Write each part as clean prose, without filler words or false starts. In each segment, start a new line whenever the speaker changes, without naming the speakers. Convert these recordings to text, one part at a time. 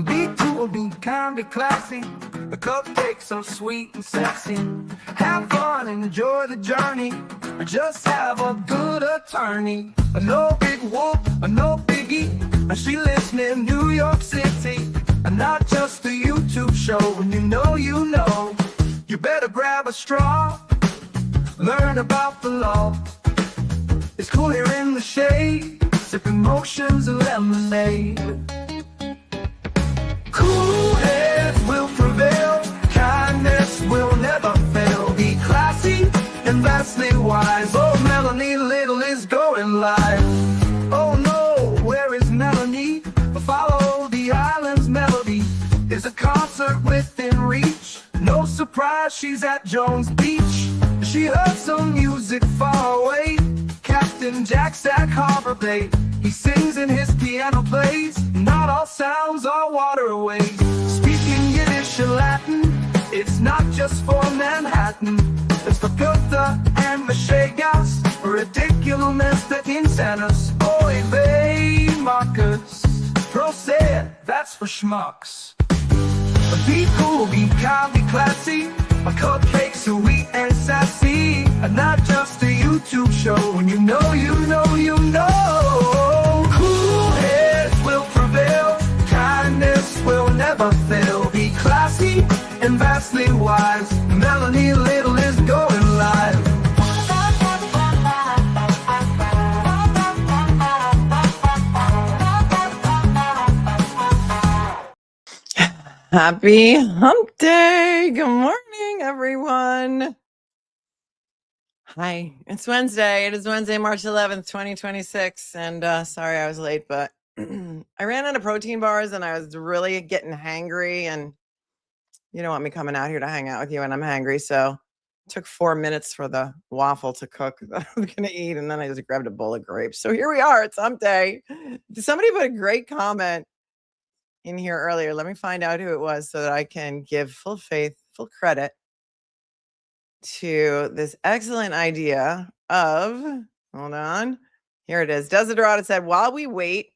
Be cool, be kind, be classy. The cupcakes so sweet and sexy. Have fun and enjoy the journey. Just have a good attorney. No big whoop, no biggie. She lives near New York City. And not just a YouTube show. When you know, you better grab a straw. Learn about the law. It's cool here in the shade, sipping motions of lemonade. Cool heads will prevail, kindness will never fail. Be classy and vastly wise. Oh, Melanie Little is going live. Oh no, where is Melanie? Follow the island's melody. Is a concert within reach. No surprise, she's at Jones Beach. She heard some music far away. Captain Jack's at Harbor Bay. He sings and his piano plays. Not all sounds are waterways. Speaking Yiddish and Latin, it's not just for Manhattan. It's for Goethe and Mashegas. Ridiculous that insanus. Oy vey, Marcus. Proceed, that's for schmucks. Be cool, be kind, be classy. My cupcakes are sweet and sassy. And not just a YouTube show. When you know, cool heads will prevail. Kindness will never fail. Be classy and vastly wise. Melanie Little is going live.
Happy Hump Day. Good morning, everyone. Hi, it's Wednesday. It is Wednesday, March 11th, 2026. And sorry I was late, but I ran out of protein bars and I was really getting hangry. And you don't want me coming out here to hang out with you and I'm hangry. So it took 4 minutes for the waffle to cook that I was going to eat. And then I just grabbed a bowl of grapes. So here we are. It's Hump Day. Somebody put a great comment in here earlier. Let me find out who it was so that I can give full faith, full credit to this excellent idea of, hold on, here it is. Desiderata said, while we wait,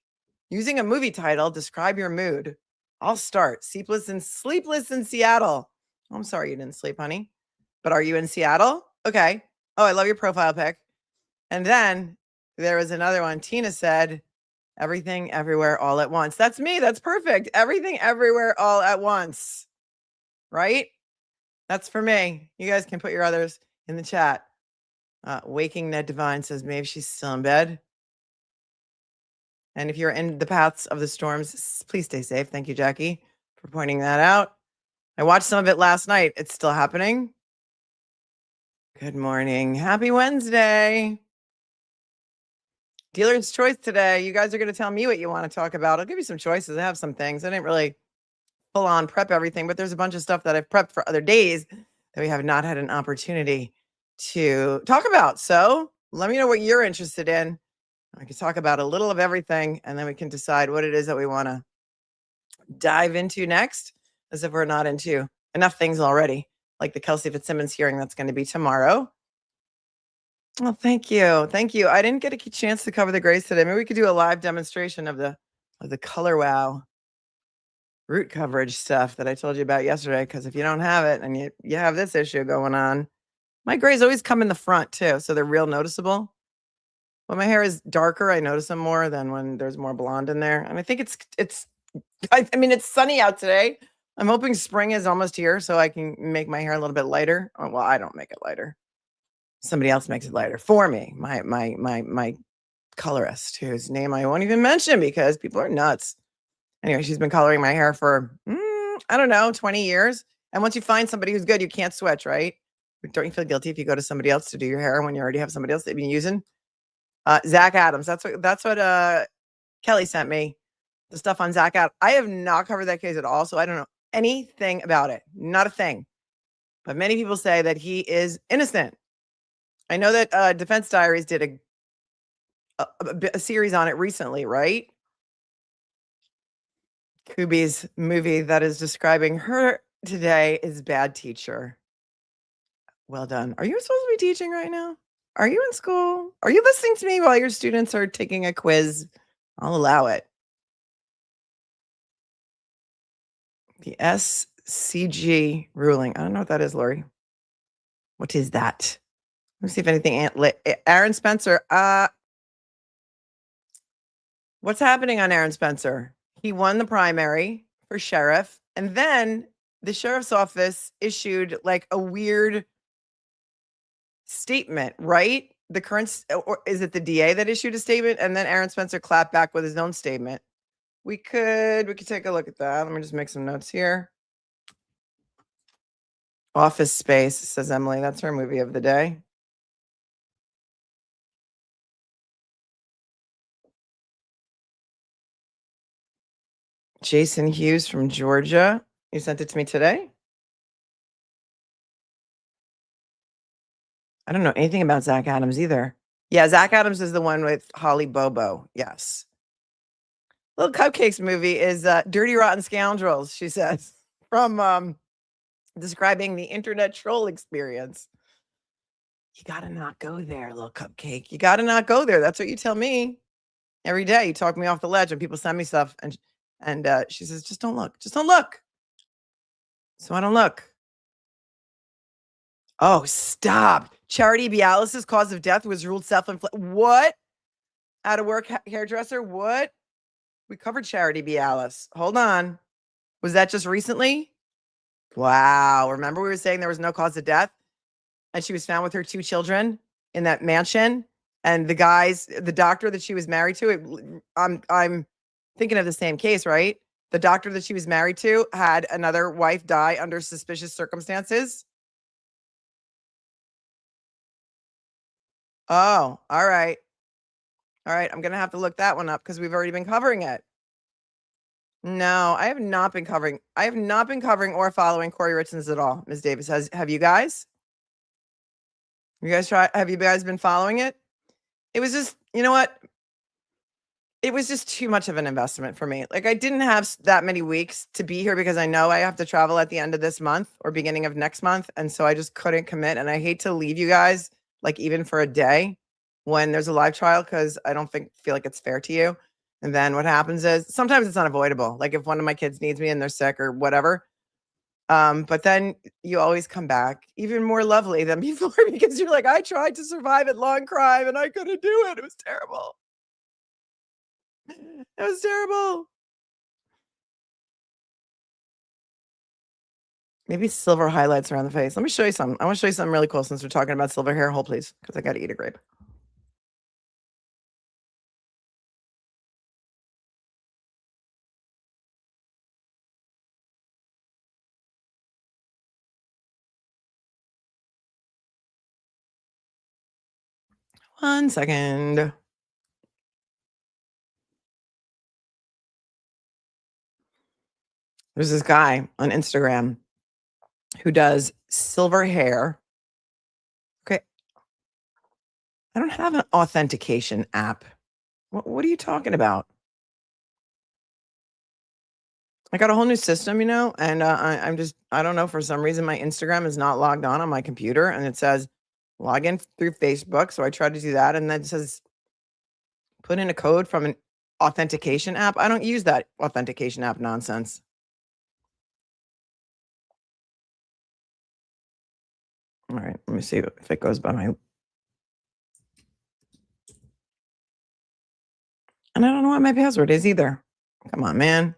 using a movie title, describe your mood. I'll start. Sleepless in Seattle. Oh, I'm sorry you didn't sleep, honey. But are you in Seattle? Okay. Oh, I love your profile pic. And then there was another one. Tina said, everything, everywhere, all at once. That's me. That's perfect. Everything, everywhere, all at once. Right? That's for me. You guys can put your others in the chat. Waking Ned Divine says maybe she's still in bed. And if you're in the paths of the storms, please stay safe. Thank you, Jackie, for pointing that out. I watched some of it last night. It's still happening. Good morning. Happy Wednesday. Dealer's choice today. You guys are going to tell me what you want to talk about. I'll give you some choices. I have some things. I didn't really full on prep everything, but there's a bunch of stuff that I've prepped for other days that we have not had an opportunity to talk about. So let me know what you're interested in. I can talk about a little of everything, and then we can decide what it is that we want to dive into next, as if we're not into enough things already, like the KELSEY FITZSIMMONS hearing that's going to be tomorrow. Well, thank you. Thank you. I didn't get a chance to cover the grays today. Maybe we could do a live demonstration of the Color Wow root coverage stuff that I told you about yesterday. Because if you don't have it and you have this issue going on, my grays always come in the front too. So they're real noticeable. When my hair is darker, I notice them more than when there's more blonde in there. And I think I mean, it's sunny out today. I'm hoping spring is almost here so I can make my hair a little bit lighter. Oh, well, I don't make it lighter. Somebody else makes it lighter for me. My colorist, whose name I won't even mention because people are nuts. Anyway, she's been coloring my hair for, I don't know, 20 years. And once you find somebody who's good, you can't switch, right? Don't you feel guilty if you go to somebody else to do your hair when you already have somebody else that you've been using? Zach Adams. That's what Kelly sent me. The stuff on Zach Adams. I have not covered that case at all, so I don't know anything about it. Not a thing. But many people say that he is innocent. I know that Defense Diaries did a series on it recently, right? Kubi's movie that is describing her today is Bad Teacher. Well done. Are you supposed to be teaching right now? Are you in school? Are you listening to me while your students are taking a quiz? I'll allow it. The SCG ruling. I don't know what that is, Lori. What is that? Let me see if anything. Aaron Spencer. What's happening on Aaron Spencer? He won the primary for sheriff, and then the sheriff's office issued like a weird statement, right? The current, or is it the DA that issued a statement, and then Aaron Spencer clapped back with his own statement? We could take a look at that. Let me just make some notes here. Office Space, says Emily. That's her movie of the day. Jason Hughes from Georgia. You sent it to me today? I don't know anything about Zach Adams either. Yeah, Zach Adams is the one with Holly Bobo. Yes. Little Cupcakes movie is Dirty Rotten Scoundrels, she says, from describing the internet troll experience. You got to not go there, Little Cupcake. You got to not go there. That's what you tell me every day. You talk me off the ledge and people send me stuff. And she says, just don't look. Just don't look. So I don't look. Oh, stop. Charity Bialis' cause of death was ruled self-inflicted. What? Out of work hairdresser? What? We covered Charity Bialis. Hold on. Was that just recently? Wow. Remember we were saying there was no cause of death? And she was found with her 2 children in that mansion. And the doctor that she was married to, I'm thinking of the same case, right? The doctor that she was married to had another wife die under suspicious circumstances. Oh, all right. All right. I'm going to have to look that one up because we've already been covering it. No, I have not been covering or following Corey Richards at all. Ms. Davis, have you guys? Have you guys been following it? It was just, you know what? It was just too much of an investment for me. Like I didn't have that many weeks to be here because I know I have to travel at the end of this month or beginning of next month. And so I just couldn't commit. And I hate to leave you guys like even for a day when there's a live trial because I don't feel like it's fair to you. And then what happens is sometimes it's unavoidable. Like if one of my kids needs me and they're sick or whatever. But then you always come back even more lovely than before because you're like, I tried to survive at long crime and I couldn't do it. It was terrible. It was terrible. Maybe silver highlights around the face. Let me show you some. I want to show you something really cool since we're talking about silver hair. Hold, please, because I got to eat a grape. One second. There's this guy on Instagram who does silver hair. Okay. I don't have an authentication app. What are you talking about? I got a whole new system, you know, and I don't know, for some reason my Instagram is not logged on my computer and it says log in through Facebook. So I tried to do that and then it says put in a code from an authentication app. I don't use that authentication app nonsense. All right, let me see if it goes by my. And I don't know what my password is either. Come on, man.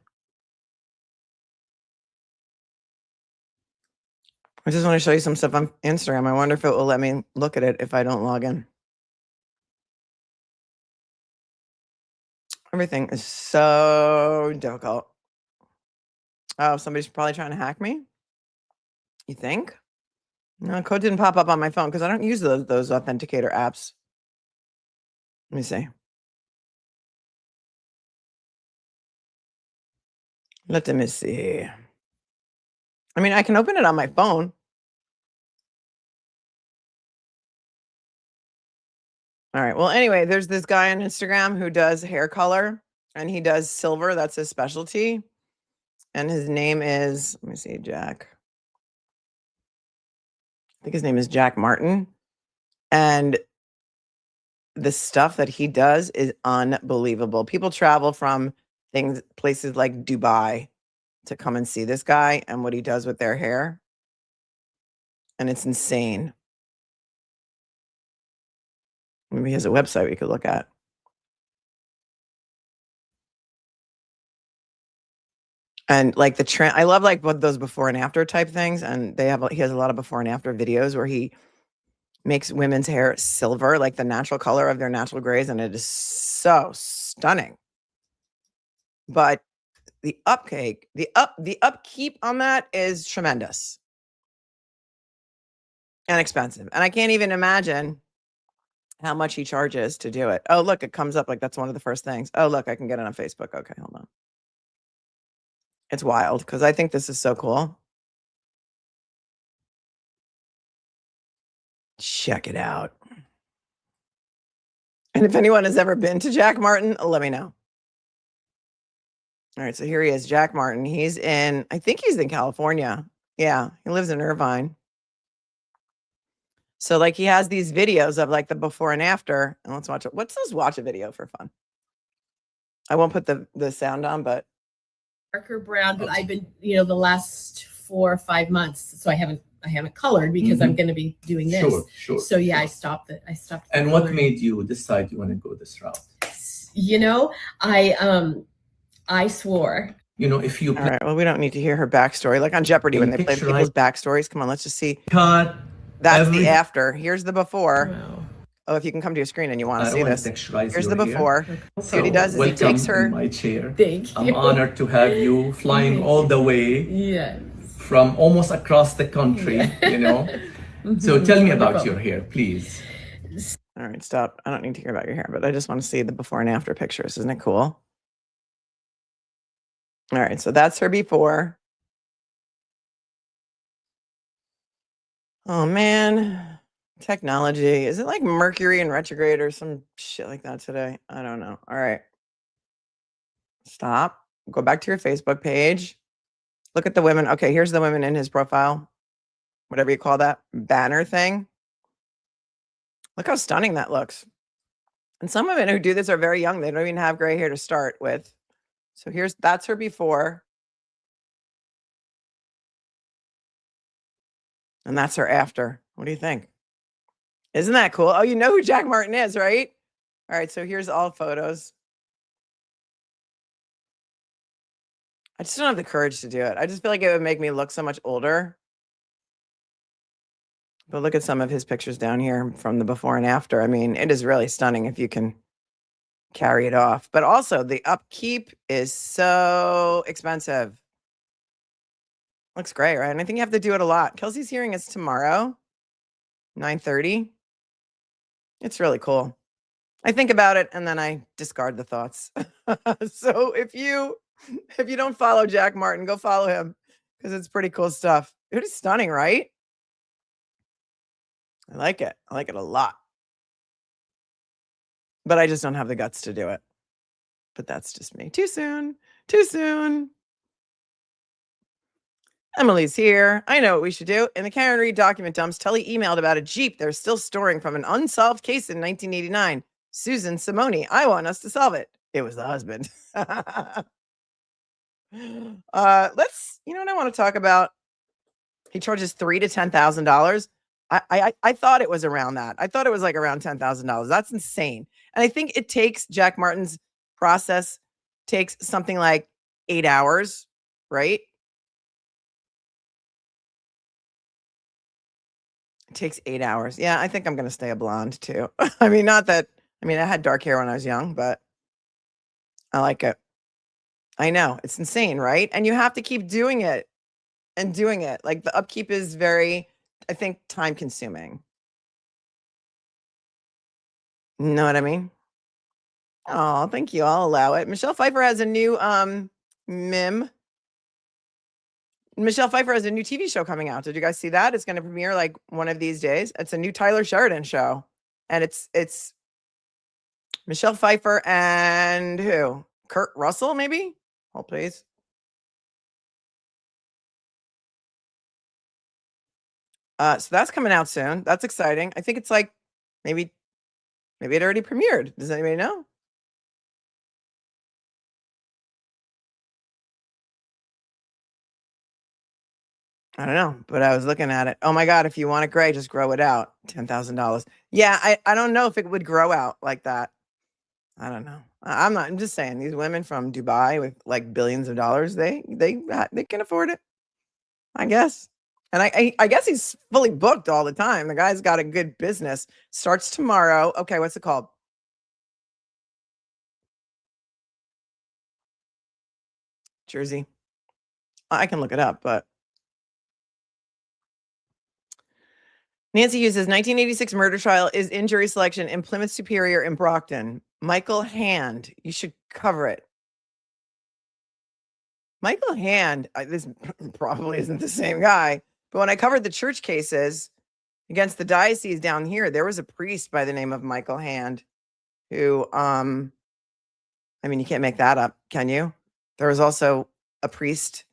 I just want to show you some stuff on Instagram. I wonder if it will let me look at it if I don't log in. Everything is so difficult. Oh, somebody's probably trying to hack me? You think? No, code didn't pop up on my phone because I don't use those authenticator apps. Let me see. Let me see. I mean, I can open it on my phone. All right. Well, anyway, there's this guy on Instagram who does hair color and he does silver. That's his specialty. And his name is, let me see, Jack. I think his name is Jack Martin. And the stuff that he does is unbelievable. People travel from places like Dubai to come and see this guy and what he does with their hair. And it's insane. Maybe he has a website we could look at. And like the trend, I love like what those before and after type things. And he has a lot of before and after videos where he makes women's hair silver, like the natural color of their natural grays. And it is so stunning. But the upkeep on that is tremendous and expensive. And I can't even imagine how much he charges to do it. Oh, look, it comes up like that's one of the first things. Oh, look, I can get it on Facebook. Okay, hold on. It's wild because I think this is so cool. Check it out. And if anyone has ever been to Jack Martin, let me know. All right, so here he is, Jack Martin. I think he's in California. Yeah, he lives in Irvine. So like he has these videos of like the before and after. And let's watch it. Let's just watch a video for fun. I won't put the sound on, but
darker brown, but I've been, the last 4 or 5 months. So I haven't colored because I'm going to be doing this.
Sure.
So yeah, I stopped it.
And what made you decide you want to go this route?
I swore.
If you
all right, well, we don't need to hear her backstory. Like on Jeopardy when they play people's backstories. Come on, let's just see.
cut.
That's the after. Here's the before.
Wow.
Oh, if you can come to your screen and you want to see this. Here's the
your
before.
hair.
See what he does is he takes her.
In my chair.
Thank you.
I'm honored to have you flying all the way
Yes.
from almost across the country, So tell me about your hair, please.
All right, stop. I don't need to hear about your hair, but I just want to see the before and after pictures. Isn't it cool? All right, so that's her before. Oh, man. Technology. Is it like Mercury in retrograde or some shit like that today? I don't know. All right. Stop. Go back to your Facebook page. Look at the women. Okay, here's the women in his profile. Whatever you call that banner thing. Look how stunning that looks. And some women who do this are very young. They don't even have gray hair to start with. So that's her before. And that's her after. What do you think? Isn't that cool? Oh, you know who Jack Martin is, right? All right, so here's all photos. I just don't have the courage to do it. I just feel like it would make me look so much older. But look at some of his pictures down here from the before and after. I mean, it is really stunning if you can carry it off. But also the upkeep is so expensive. Looks great, right? And I think you have to do it a lot. Kelsey's hearing is tomorrow, 9:30. It's really cool. I think about it and then I discard the thoughts. So if you don't follow Jack Martin, go follow him because it's pretty cool stuff. It is stunning, right? I like it. I like it a lot. But I just don't have the guts to do it. But that's just me. Too soon. Too soon. Emily's here. I know what we should do. In the Karen Reed document dumps, Tully emailed about a Jeep they're still storing from an unsolved case in 1989. Susan Simone, I want us to solve it. It was the husband. You know what I want to talk about? He charges $3,000 to $10,000. I thought it was around that. I thought it was like around $10,000. That's insane. And I think it takes Jack Martin's process takes something like 8 hours, right? It takes 8 hours. Yeah, I think I'm going to stay a blonde too. I had dark hair when I was young, but I like it. I know. It's insane, right? And you have to keep doing it and doing it. Like the upkeep is very, I think, time consuming. Know what I mean? Oh, thank you. I'll allow it. Michelle Pfeiffer has a new meme. Michelle Pfeiffer has a new TV show coming out. Did you guys see that? It's going to premiere like one of these days. It's a new Tyler Sheridan show. And it's Michelle Pfeiffer and who? Kurt Russell, maybe? Hold, please. So that's coming out soon. That's exciting. I think it's like maybe it already premiered. Does anybody know? I don't know, but I was looking at it. Oh my God, if you want it gray, just grow it out. $10,000. Yeah, I don't know if it would grow out like that. I don't know. I'm just saying these women from Dubai with like billions of dollars, they can afford it, I guess. And I guess he's fully booked all the time. The guy's got a good business. Starts tomorrow. Okay, what's it called? Jersey. I can look it up, but Nancy Hughes' 1986 murder trial is in jury selection in Plymouth Superior in Brockton. Michael Hand. You should cover it. Michael Hand, this probably isn't the same guy, but when I covered the church cases against the diocese down here, there was a priest by the name of Michael Hand who, I mean, you can't make that up, can you? There was also a priest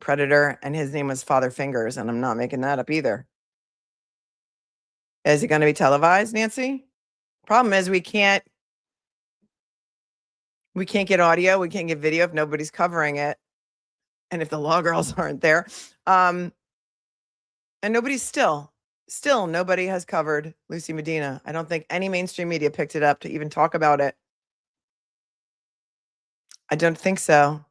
predator, and his name was Father Fingers, and I'm not making that up either. Is it going to be televised, Nancy? Problem is we can't get audio, we can't get video if nobody's covering it, and if the law girls aren't there. And nobody's still nobody has covered Lucy Medina. I don't think any mainstream media picked it up to even talk about it. I don't think so.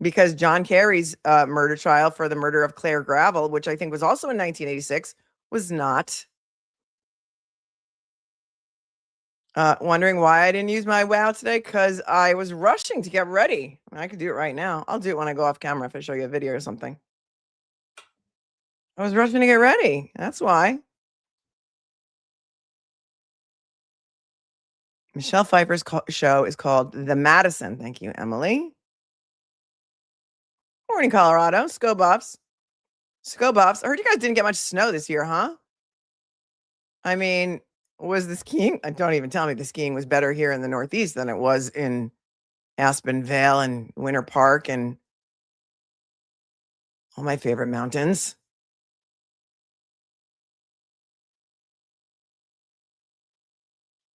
Because John Kerry's murder trial for the murder of Claire Gravel, which I think was also in 1986, was not. Wondering why I didn't use my wow today? Because I was rushing to get ready. I could do it right now. I'll do it when I go off camera if I show you a video or something. I was rushing to get ready. That's why. Michelle Pfeiffer's show is called The Madison. Thank you, Emily. Morning, Colorado. Scobuffs. Scobuffs. I heard you guys didn't get much snow this year, huh? I mean, was the skiing? Don't even tell me the skiing was better here in the Northeast than it was in Aspen Vale and Winter Park and all my favorite mountains.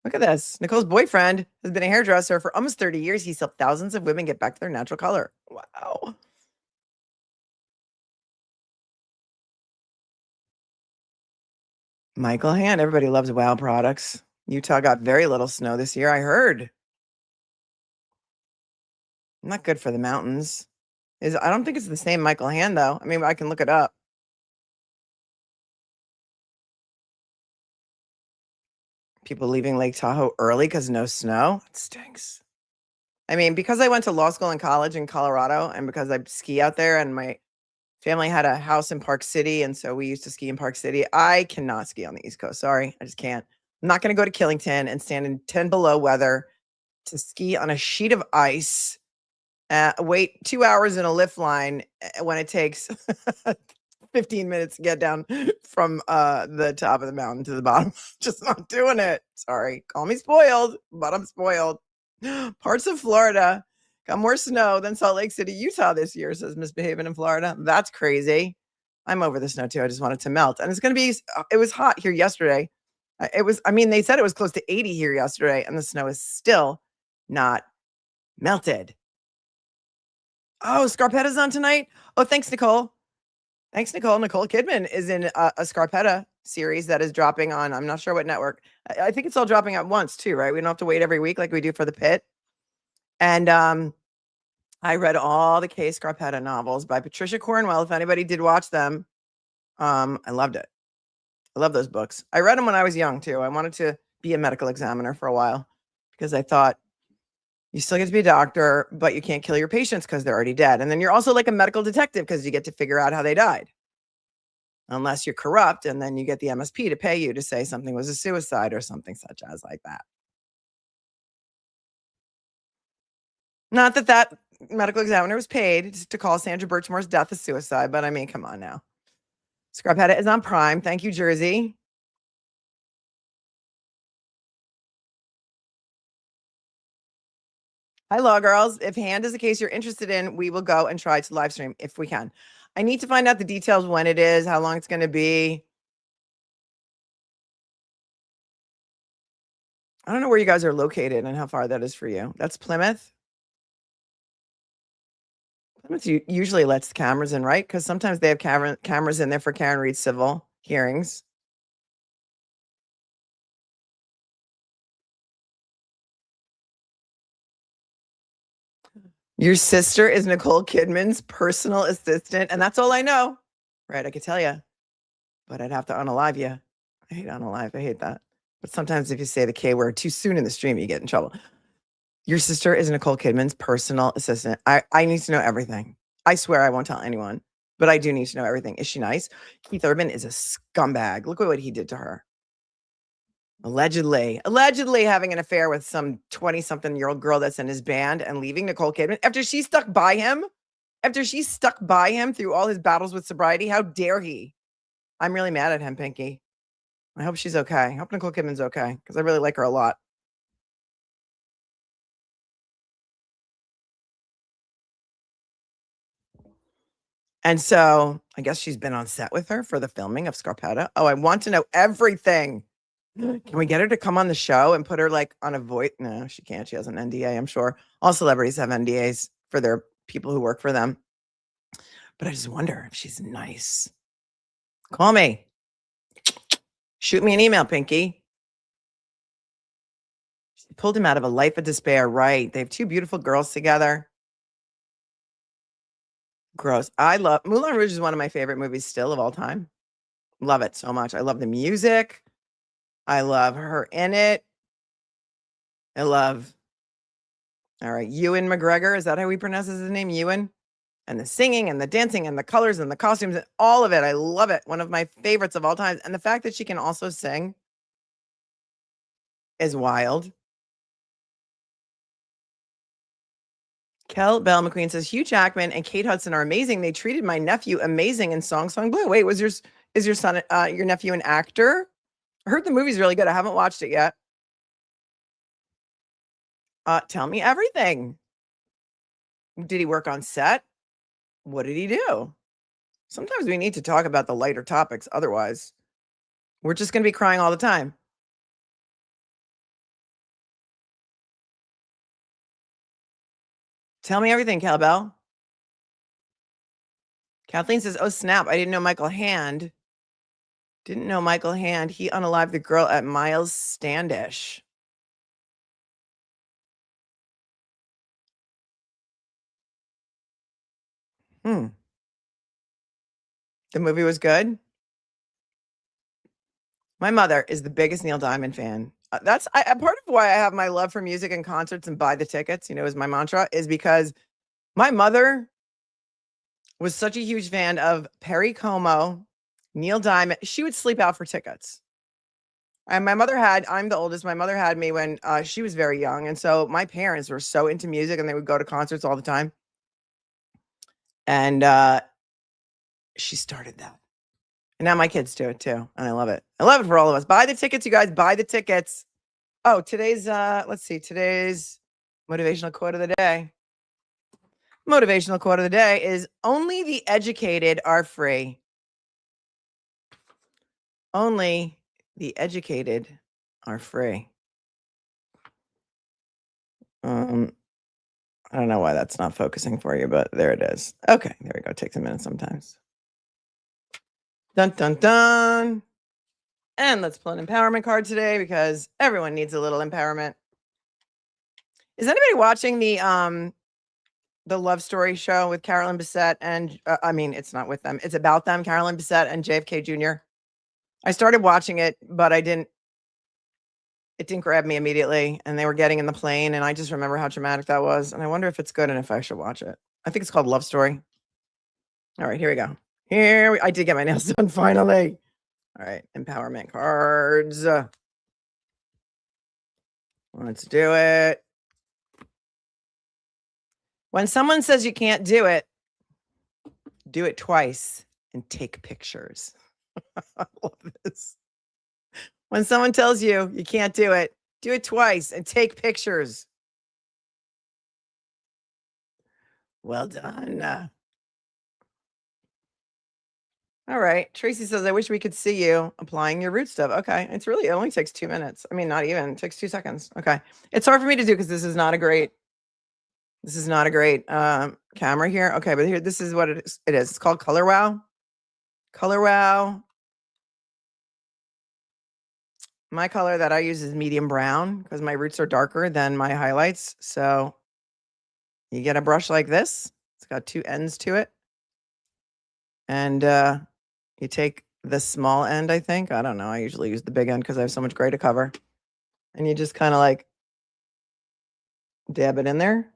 Look at this. Nicole's boyfriend has been a hairdresser for almost 30 years. He's helped thousands of women get back to their natural color. Wow. Michael Hand. Everybody loves WOW products. Utah got very little snow this year, I heard. Not good for the mountains. I don't think it's the same Michael Hand, though. I mean, I can look it up. People leaving Lake Tahoe early because no snow. It stinks. I mean, because I went to law school and college in Colorado, and because I ski out there, and my family had a house in Park City, and so we used to ski in Park City. I cannot ski on the East Coast. Sorry, I just can't. I'm not going to go to Killington and stand in 10 below weather to ski on a sheet of ice. Wait 2 hours in a lift line when it takes 15 minutes to get down from the top of the mountain to the bottom. Just not doing it. Sorry. Call me spoiled, but I'm spoiled. Parts of Florida got more snow than Salt Lake City, Utah this year, says Misbehaving in Florida. That's crazy. I'm over the snow too. I just want it to melt. And it's going to be, it was hot here yesterday. They said it was close to 80 here yesterday, and the snow is still not melted. Oh, Scarpetta's on tonight. Oh, thanks, Nicole. Thanks, Nicole. Nicole Kidman is in a Scarpetta series that is dropping on, I'm not sure what network. I think it's all dropping at once too, right? We don't have to wait every week like we do for The Pit. And I read all the Kay Scarpetta novels by Patricia Cornwell. If anybody did watch them, I loved it. I love those books. I read them when I was young too. I wanted to be a medical examiner for a while because I thought, you still get to be a doctor, but you can't kill your patients because they're already dead. And then you're also like a medical detective because you get to figure out how they died. Unless you're corrupt, and then you get the MSP to pay you to say something was a suicide or something such as like that. Not that that medical examiner was paid to call Sandra Birchmore's death a suicide, but I mean, come on now. Scarpetta is on Prime. Thank you, Jersey. Hi, Law Girls. If Hand is a case you're interested in, we will go and try to live stream if we can. I need to find out the details, when it is, how long it's going to be. I don't know where you guys are located and how far that is for you. That's Plymouth. Usually lets the cameras in, right? Because sometimes they have cameras in there for Karen Reed's civil hearings. Your sister is Nicole Kidman's personal assistant, and that's all I know. Right, I could tell you, but I'd have to unalive you. I hate unalive. I hate that. But sometimes if you say the K word too soon in the stream, you get in trouble. Your sister is Nicole Kidman's personal assistant. I need to know everything. I swear I won't tell anyone, but I do need to know everything. Is she nice? Keith Urban is a scumbag. Look at what he did to her. Allegedly having an affair with some 20-something-year-old girl that's in his band and leaving Nicole Kidman after she stuck by him through all his battles with sobriety. How dare he? I'm really mad at him, Pinky. I hope she's okay. I hope Nicole Kidman's okay because I really like her a lot. And so I guess she's been on set with her for the filming of Scarpetta. Oh, I want to know everything. Can we get her to come on the show and put her like on a voice? No, she can't. She has an NDA, I'm sure. All celebrities have NDAs for their people who work for them. But I just wonder if she's nice. Call me. Shoot me an email, Pinky. She pulled him out of a life of despair. Right. They have two beautiful girls together. Gross. I love Moulin Rouge is one of my favorite movies still of all time. Love it so much. I love the music. I love her in it. I love, all right, Ewan McGregor. Is that how he pronounces his name? Ewan? And the singing and the dancing and the colors and the costumes and all of it. I love it. One of my favorites of all time. And the fact that she can also sing is wild. Kel Bell McQueen says Hugh Jackman and Kate Hudson are amazing. They treated my nephew amazing in Song Song Blue. Wait, is your son, your nephew an actor? I heard the movie's really good. I haven't watched it yet. Tell me everything. Did he work on set? What did he do? Sometimes we need to talk about the lighter topics. Otherwise, we're just going to be crying all the time. Tell me everything, Calbell. Kathleen says, oh, snap. I didn't know Michael Hand. He unalived the girl at Miles Standish. The movie was good. My mother is the biggest Neil Diamond fan. That's part of why I have my love for music and concerts and buy the tickets, is my mantra, is because my mother was such a huge fan of Perry Como, Neil Diamond. She would sleep out for tickets. And I'm the oldest. My mother had me when she was very young. And so my parents were so into music and they would go to concerts all the time. And she started that. And now my kids do it too. And I love it. I love it for all of us. Buy the tickets, you guys. Buy the tickets. Oh, today's motivational quote of the day. Motivational quote of the day is only the educated are free. Only the educated are free. I don't know why that's not focusing for you, but there it is. Okay, there we go. It takes a minute sometimes. Dun, dun, dun. And let's pull an empowerment card today because everyone needs a little empowerment. Is anybody watching the Love Story show with Carolyn Bessette and it's not with them. It's about them, Carolyn Bessette and JFK Jr. I started watching it, but it didn't grab me immediately. And they were getting in the plane. And I just remember how traumatic that was. And I wonder if it's good and if I should watch it. I think it's called Love Story. All right, here we go. I did get my nails done finally. All right, empowerment cards. Let's do it. When someone says you can't do it twice and take pictures. I love this. When someone tells you you can't do it twice and take pictures. Well done. All right. Tracy says, I wish we could see you applying your root stuff. Okay. It only takes 2 minutes. I mean, not even. It takes 2 seconds. Okay. It's hard for me to do because this is not a great This is not a great camera here. Okay, but here, this is what it is. It's called Color Wow. Color Wow. My color that I use is medium brown because my roots are darker than my highlights. So you get a brush like this. It's got two ends to it. And you take the small end, I think. I don't know. I usually use the big end because I have so much gray to cover. And you just kind of like dab it in there.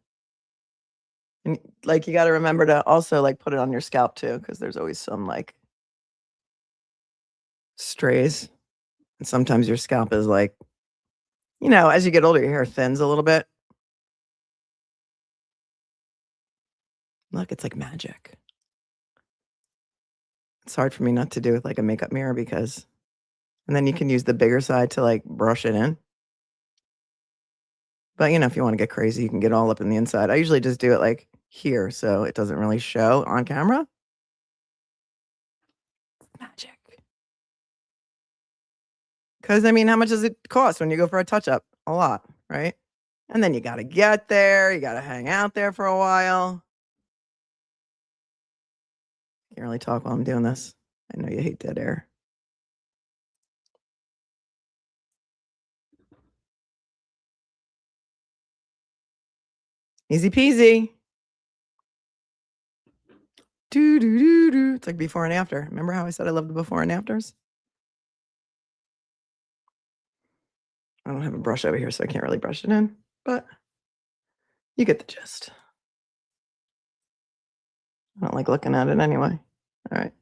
And like, you got to remember to also like put it on your scalp too, because there's always some like strays. And sometimes your scalp is like, you know, as you get older, your hair thins a little bit. Look, it's like magic. It's hard for me not to do with like a makeup mirror because, and then you can use the bigger side to like brush it in. But you know, if you want to get crazy, you can get all up in the inside. I usually just do it like here, so it doesn't really show on camera. Magic. Because I mean, how much does it cost when you go for a touch-up? A lot, right? And then you got to get there. You got to hang out there for a while. Can't really talk while I'm doing this. I know you hate dead air. Easy peasy. Do, do, do, do. It's like before and after. Remember how I said I love the before and afters? I don't have a brush over here, so I can't really brush it in, but you get the gist. I don't like looking at it anyway. All right.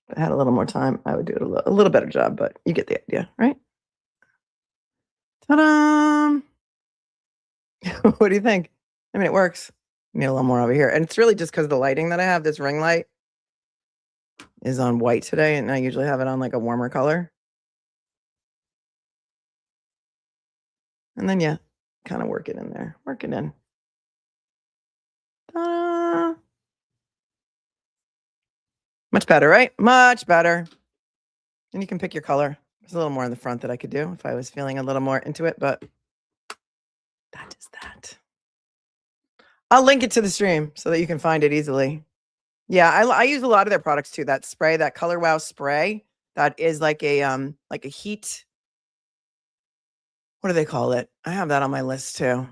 If I had a little more time, I would do it a little better job, but you get the idea, right? Ta-da! What do you think? I mean, it works. Need a little more over here. And it's really just because of the lighting that I have. This ring light is on white today, and I usually have it on like a warmer color. And then, yeah, kind of work it in there. Work it in. Ta-da! Much better, right? Much better. And you can pick your color. There's a little more in the front that I could do if I was feeling a little more into it, but that is that. I'll link it to the stream so that you can find it easily. Yeah, I use a lot of their products too. That spray, that Color Wow spray, that is like a heat. What do they call it? I have that on my list too.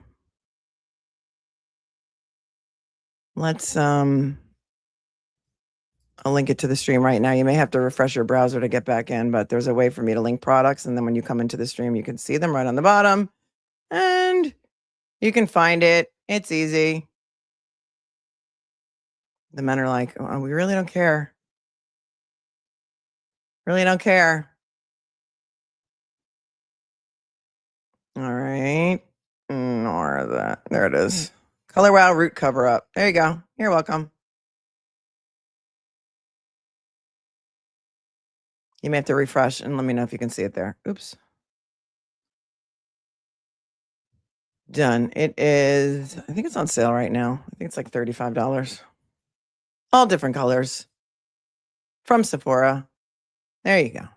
Let's I'll link it to the stream right now. You may have to refresh your browser to get back in, but there's a way for me to link products, and then when you come into the stream, you can see them right on the bottom, and you can find it. It's easy. The men are like, oh, we really don't care. Really don't care. All right. Ignore that. There it is. Color Wow root cover up. There you go. You're welcome. You may have to refresh and let me know if you can see it there. Oops. Done. It is, I think it's on sale right now. I think it's like $35. All different colors from Sephora. There you go.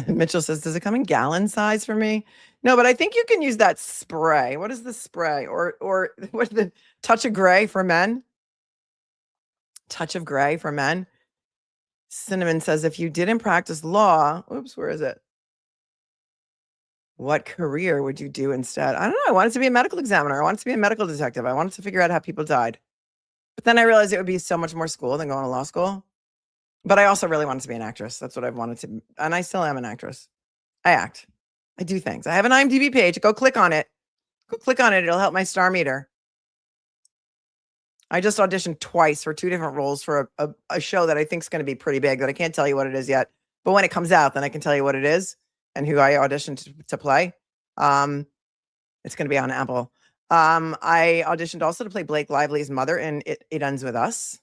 Mitchell says, does it come in gallon size for me? No, but I think you can use that spray. What is the spray? Or what's the touch of gray for men? Touch of gray for men. Cinnamon says, if you didn't practice law, oops, where is it? What career would you do instead? I don't know. I wanted to be a medical examiner. I wanted to be a medical detective. I wanted to figure out how people died. But then I realized it would be so much more school than going to law school. But I also really wanted to be an actress. That's what I've wanted to. And I still am an actress. I act. I do things. I have an IMDb page. Go click on it. Go click on it. It'll help my star meter. I just auditioned twice for 2 different roles for a show that I think is going to be pretty big that I can't tell you what it is yet. But when it comes out, then I can tell you what it is and who I auditioned to play. It's going to be on Apple. I auditioned also to play Blake Lively's mother in It Ends With Us.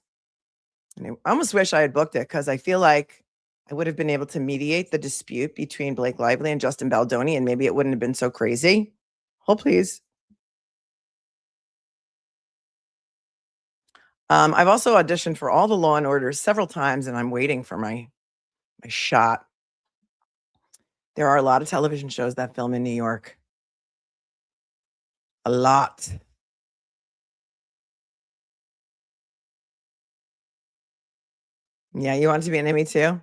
And I almost wish I had booked it because I feel like I would have been able to mediate the dispute between Blake Lively and Justin Baldoni, and maybe it wouldn't have been so crazy. Hold, please. I've also auditioned for all the Law and Orders several times, and I'm waiting for my shot. There are a lot of television shows that film in New York. A lot. Yeah, you want to be an Emmy too?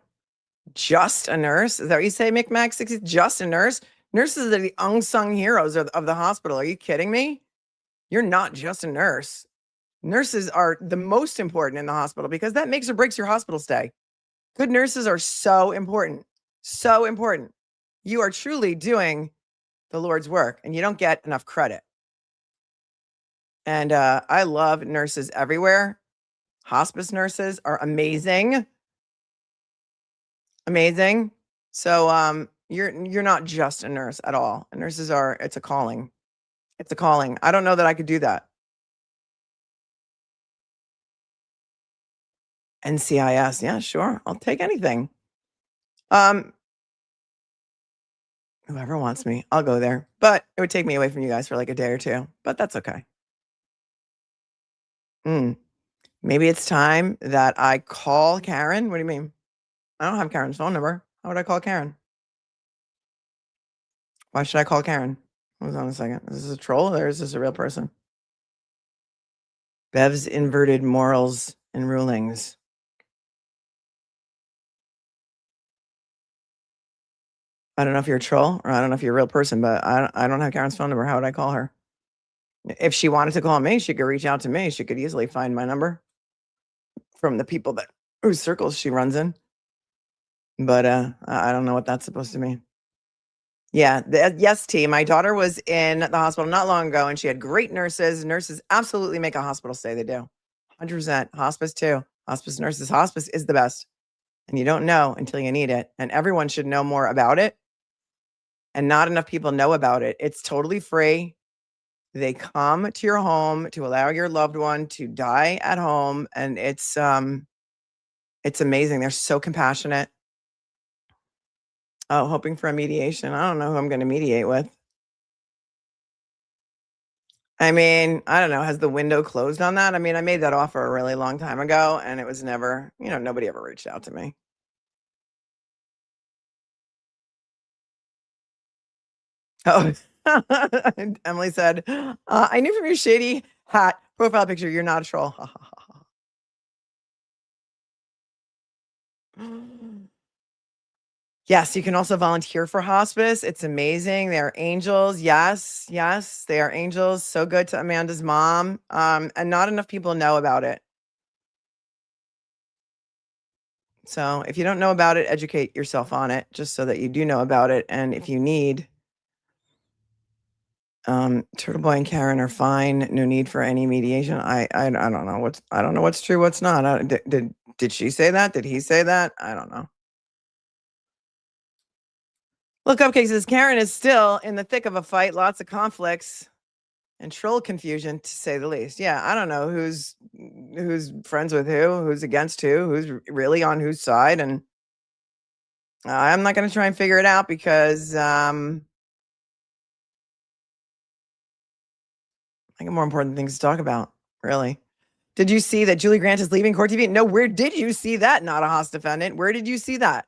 Just a nurse? Is that what you say, McMax? Just a nurse? Nurses are the unsung heroes of the hospital. Are you kidding me? You're not just a nurse. Nurses are the most important in the hospital because that makes or breaks your hospital stay. Good nurses are so important. So important. You are truly doing the Lord's work and you don't get enough credit. And I love nurses everywhere. Hospice nurses are amazing. Amazing. So you're not just a nurse at all. Nurses are, it's a calling. It's a calling. I don't know that I could do that. NCIS. Yeah, sure. I'll take anything. Whoever wants me, I'll go there. But it would take me away from you guys for like a day or two. But that's okay. Maybe it's time that I call Karen. What do you mean? I don't have Karen's phone number. How would I call Karen? Why should I call Karen? Hold on a second. Is this a troll or is this a real person? Bev's inverted morals and rulings. I don't know if you're a troll or I don't know if you're a real person, but I don't have Karen's phone number. How would I call her? If she wanted to call me, she could reach out to me. She could easily find my number from the people whose circles she runs in. But I don't know what that's supposed to mean. Yeah, yes, T. My daughter was in the hospital not long ago, and she had great nurses. Nurses absolutely make a hospital stay. They do. 100%. Hospice too. Hospice nurses. Hospice is the best. And you don't know until you need it. And everyone should know more about it. And not enough people know about it. It's totally free. They come to your home to allow your loved one to die at home. And it's amazing. They're so compassionate. Oh, hoping for a mediation. I don't know who I'm going to mediate with. I mean, I don't know. Has the window closed on that? I mean, I made that offer a really long time ago and it was never, nobody ever reached out to me. Oh, Emily said, I knew from your shady hat profile picture, you're not a troll. Yes, you can also volunteer for hospice. It's amazing. They're angels. Yes, they are angels. So good to Amanda's mom. And not enough people know about it. So if you don't know about it, educate yourself on it just so that you do know about it. And if you need, Turtle Boy and Karen are fine. No need for any mediation. I don't know I don't know what's true, what's not. Did she say that? Did he say that? I don't know. Look, Cupcake says Karen is still in the thick of a fight, lots of conflicts and troll confusion, to say the least. Yeah, I don't know who's friends with who's against who's really on whose side, and I'm not going to try and figure it out because I got more important things to talk about. Really, did you see that Julie Grant is leaving Court TV? No, where did you see that? Not a Haas defendant. Where did you see that?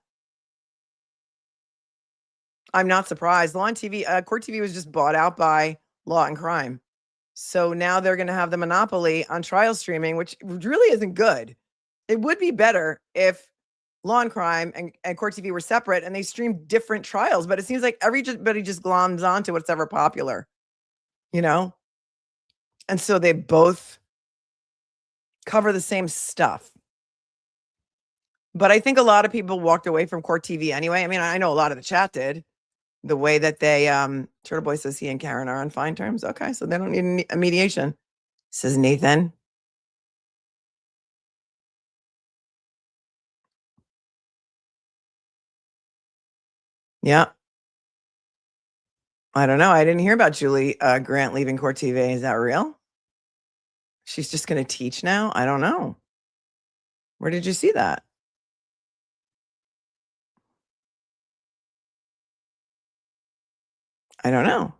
I'm not surprised. Law and TV, Court TV was just bought out by Law and Crime. So now they're going to have the monopoly on trial streaming, which really isn't good. It would be better if Law and Crime and Court TV were separate and they streamed different trials. But it seems like everybody just gloms onto what's ever popular, And so they both cover the same stuff. But I think a lot of people walked away from Court TV anyway. I mean, I know a lot of the chat did. The way that they, Turtle Boy says he and Karen are on fine terms. Okay, so they don't need a mediation, says Nathan. Yeah. I don't know. I didn't hear about Julie Grant leaving Court TV. Is that real? She's just going to teach now? I don't know. Where did you see that? I don't know.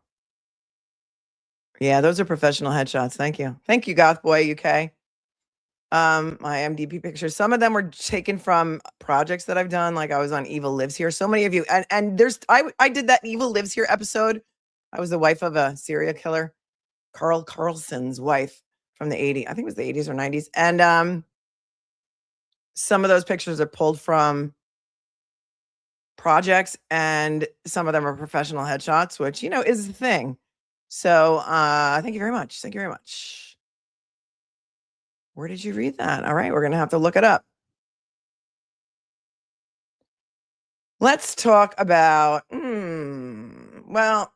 Yeah, those are professional headshots. Thank you. Thank you, Goth Boy UK. My IMDb pictures. Some of them were taken from projects that I've done. Like I was on Evil Lives Here. So many of you, and there's I did that Evil Lives Here episode. I was the wife of a serial killer. Carl Carlson's wife from the 80s. I think it was the 80s or 90s. And some of those pictures are pulled from projects, and some of them are professional headshots, which, is the thing. So thank you very much. Thank you very much. Where did you read that? All right, we're going to have to look it up. Let's talk about, well,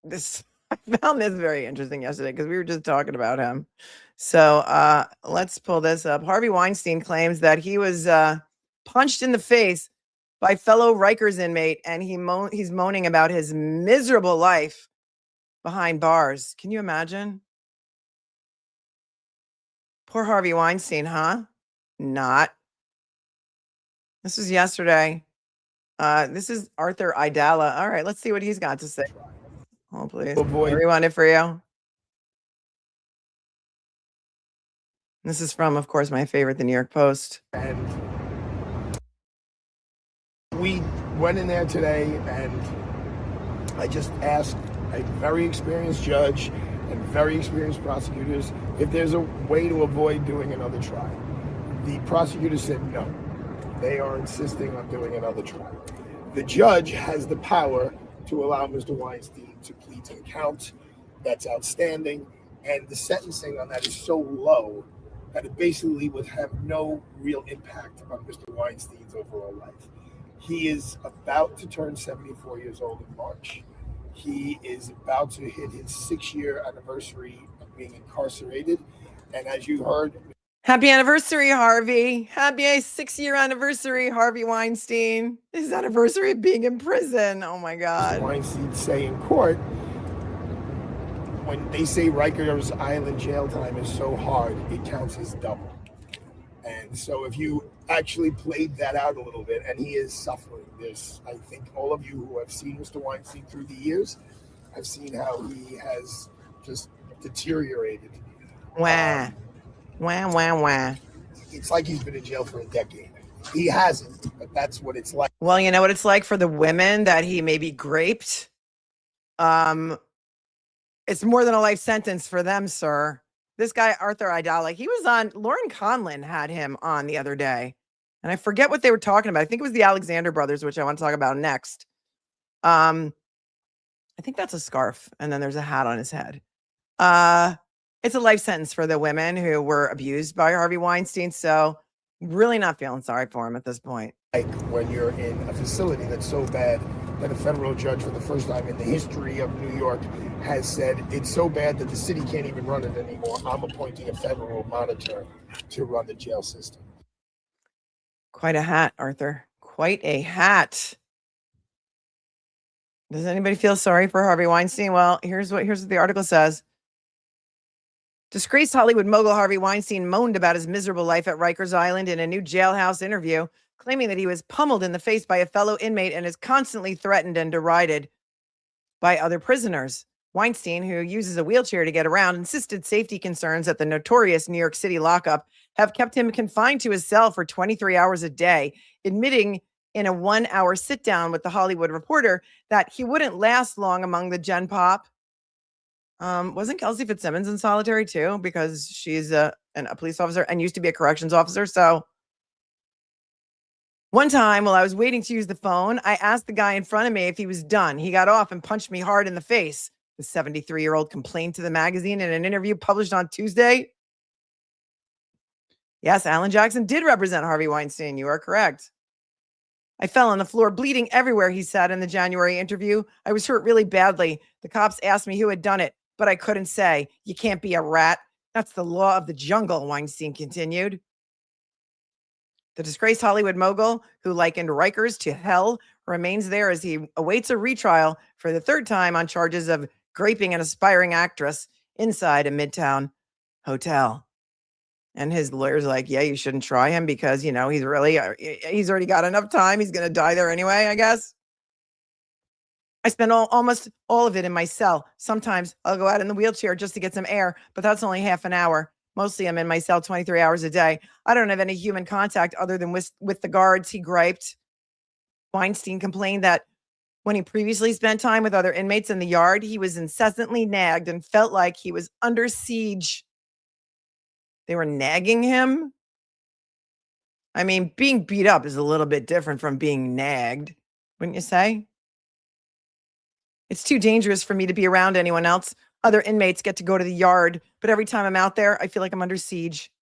this, I found this very interesting yesterday because we were just talking about him. So let's pull this up. Harvey Weinstein claims that he was punched in the face by fellow Rikers inmate, and he's moaning about his miserable life behind bars. Can you imagine? Poor Harvey Weinstein, huh? Not. This was yesterday. This is Arthur Idala. All right, let's see what he's got to say. Oh, please.
Oh, boy.
Rewind it for you. This is from, of course, my favorite, the New York Post.
And we went in there today, and I just asked a very experienced judge and very experienced prosecutors if there's a way to avoid doing another trial. The prosecutor said no. They are insisting on doing another trial. The judge has the power to allow Mr. Weinstein to plead to the count. That's outstanding. And the sentencing on that is so low that it basically would have no real impact on Mr. Weinstein's overall life. He is about to turn 74 years old in March. He is about to hit his 6-year anniversary of being incarcerated. And as you heard,
Happy anniversary, Harvey. Happy 6-year anniversary, Harvey Weinstein. His anniversary of being in prison. Oh, my God.
Mr. Weinstein say in court, when they say Rikers Island jail time is so hard, it counts as double. And so if you actually played that out a little bit, and he is suffering this, I think all of you who have seen Mr. Weinstein through the years have seen how he has just deteriorated.
Wah. Wah, wah, wah.
It's like he's been in jail for a decade. He hasn't, but that's what it's like.
Well, you know what it's like for the women that he maybe graped? It's more than a life sentence for them, sir. This guy, Arthur Idala, he was on, Lauren Conlin had him on the other day. And I forget what they were talking about. I think it was the Alexander brothers, which I want to talk about next. I think that's a scarf. And then there's a hat on his head. It's a life sentence for the women who were abused by Harvey Weinstein. So really not feeling sorry for him at this point.
Like when you're in a facility that's so bad that a federal judge for the first time in the history of New York has said it's so bad that the city can't even run it anymore. I'm appointing a federal monitor to run the jail system.
Quite a hat, Arthur. Quite a hat. Does anybody feel sorry for Harvey Weinstein? Well, here's what the article says. Disgraced Hollywood mogul Harvey Weinstein moaned about his miserable life at Rikers Island in a new jailhouse interview, claiming that he was pummeled in the face by a fellow inmate and is constantly threatened and derided by other prisoners. Weinstein, who uses a wheelchair to get around, insisted safety concerns at the notorious New York City lockup have kept him confined to his cell for 23 hours a day, admitting in a 1-hour sit-down with the Hollywood Reporter that he wouldn't last long among the Gen Pop. Wasn't KELSEY FITZSIMMONS in solitary too? Because she's a police officer and used to be a corrections officer. So one time while I was waiting to use the phone, I asked the guy in front of me if he was done. He got off and punched me hard in the face. The 73-year-old complained to the magazine in an interview published on Tuesday. Yes, Alan Jackson did represent Harvey Weinstein. You are correct. I fell on the floor bleeding everywhere, he said in the January interview. I was hurt really badly. The cops asked me who had done it, but I couldn't say. You can't be a rat. That's the law of the jungle, Weinstein continued. The disgraced Hollywood mogul, who likened Rikers to hell, remains there as he awaits a retrial for the third time on charges of graping an aspiring actress inside a Midtown hotel. And his lawyer's like, yeah, you shouldn't try him because, he's already got enough time. He's going to die there anyway, I guess. I spend almost all of it in my cell. Sometimes I'll go out in the wheelchair just to get some air, but that's only half an hour. Mostly I'm in my cell 23 hours a day. I don't have any human contact other than with the guards, he griped. Weinstein complained that When he previously spent time with other inmates in the yard, he was incessantly nagged and felt like he was under siege. They were nagging him? I mean, being beat up is a little bit different from being nagged, wouldn't you say? It's too dangerous for me to be around anyone else. Other inmates get to go to the yard, but every time I'm out there, I feel like I'm under siege.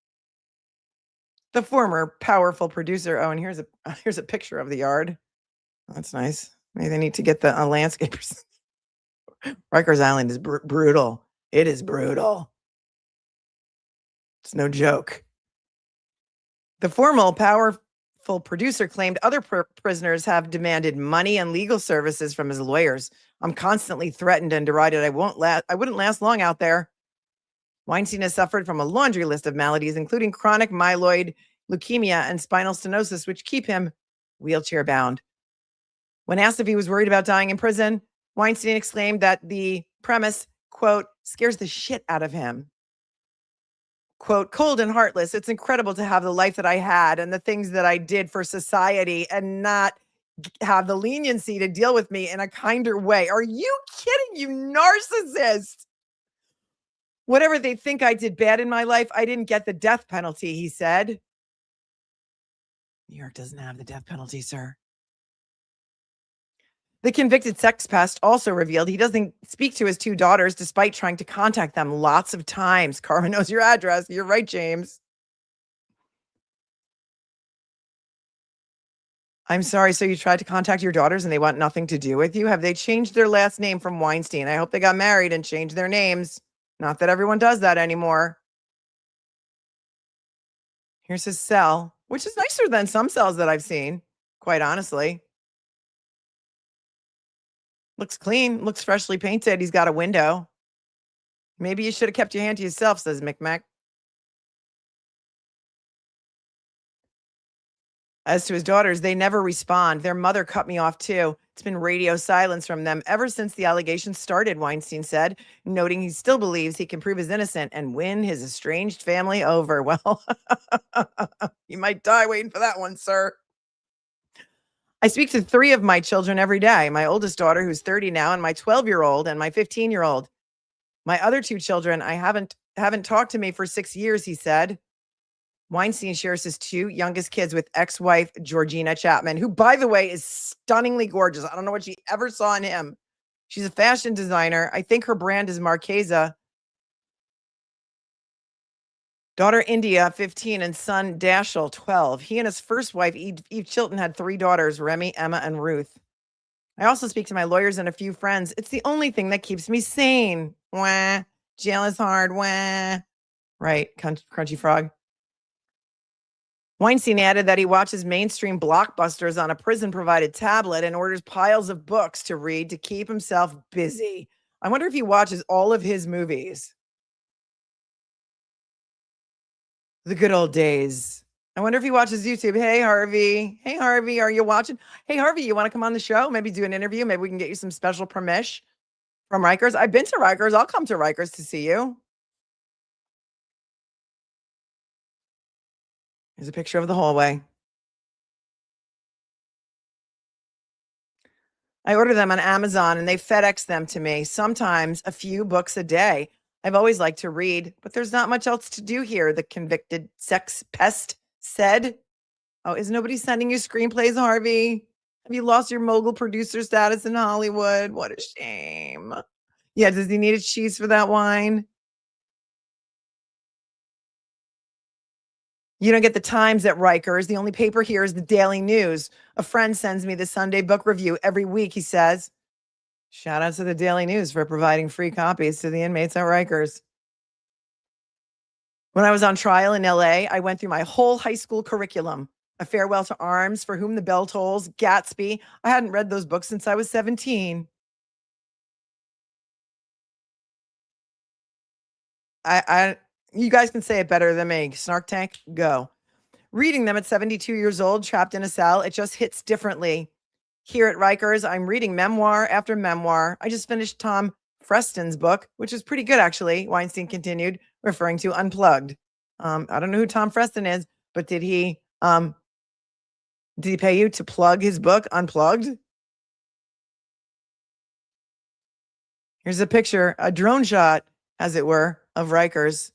The former powerful producer. Oh, and here's a picture of the yard. That's nice. Maybe they need to get the landscapers. Rikers Island is brutal. It is brutal. It's no joke. The former powerful producer claimed other prisoners have demanded money and legal services from his lawyers. I'm constantly threatened and derided. I wouldn't last long out there. Weinstein has suffered from a laundry list of maladies, including chronic myeloid leukemia and spinal stenosis, which keep him wheelchair bound. When asked if he was worried about dying in prison, Weinstein exclaimed that the premise, quote, scares the shit out of him. Quote, cold and heartless. It's incredible to have the life that I had and the things that I did for society and not have the leniency to deal with me in a kinder way. Are you kidding, you narcissist? Whatever they think I did bad in my life, I didn't get the death penalty, he said. New York doesn't have the death penalty, sir. The convicted sex pest also revealed he doesn't speak to his two daughters despite trying to contact them lots of times. Karma knows your address. You're right, James. I'm sorry. So you tried to contact your daughters and they want nothing to do with you? Have they changed their last name from Weinstein? I hope they got married and changed their names. Not that everyone does that anymore. Here's his cell, which is nicer than some cells that I've seen, quite honestly. Looks clean, looks freshly painted. He's got a window. Maybe you should have kept your hand to yourself, says Micmac. As to his daughters, they never respond. Their mother cut me off too. It's been radio silence from them ever since the allegations started, Weinstein said, noting he still believes he can prove his innocent and win his estranged family over. Well, you might die waiting for that one, sir. I speak to 3 of my children every day. My oldest daughter, who's 30 now, and my 12-year-old and my 15-year-old. My other 2 children, I haven't talked to me for 6 years, he said. Weinstein shares his 2 youngest kids with ex-wife Georgina Chapman, who, by the way, is stunningly gorgeous. I don't know what she ever saw in him. She's a fashion designer. I think her brand is Marchesa. Daughter India, 15, and son Dashel, 12. He and his first wife, Eve Chilton, had 3 daughters, Remy, Emma, and Ruth. I also speak to my lawyers and a few friends. It's the only thing that keeps me sane. Wah. Jail is hard. Wah. Right, Crunchy Frog. Weinstein added that he watches mainstream blockbusters on a prison-provided tablet and orders piles of books to read to keep himself busy. I wonder if he watches all of his movies. The good old days. I wonder if he watches YouTube. Hey, Harvey. Hey, Harvey, are you watching? Hey, Harvey, you want to come on the show? Maybe do an interview. Maybe we can get you some special permission from Rikers. I've been to Rikers. I'll come to Rikers to see you. Here's a picture of the hallway. I order them on Amazon and they FedEx them to me, sometimes a few books a day. I've always liked to read, but there's not much else to do here, the convicted sex pest said. Oh, is nobody sending you screenplays, Harvey? Have you lost your mogul producer status in Hollywood? What a shame. Yeah, does he need a cheese for that wine? You don't get the Times at Rikers. The only paper here is the Daily News. A friend sends me the Sunday book review every week, he says. Shout out to the Daily News for providing free copies to the inmates at Rikers. When I was on trial in LA, I went through my whole high school curriculum. A Farewell to Arms, For Whom the Bell Tolls, Gatsby. I hadn't read those books since I was 17. You guys can say it better than me. Snark Tank, go. Reading them at 72 years old, trapped in a cell, it just hits differently. Here at Rikers, I'm reading memoir after memoir. I just finished Tom Freston's book, which is pretty good, actually, Weinstein continued, referring to Unplugged. I don't know who Tom Freston is, but did he pay you to plug his book, Unplugged? Here's a picture, a drone shot, as it were, of Rikers,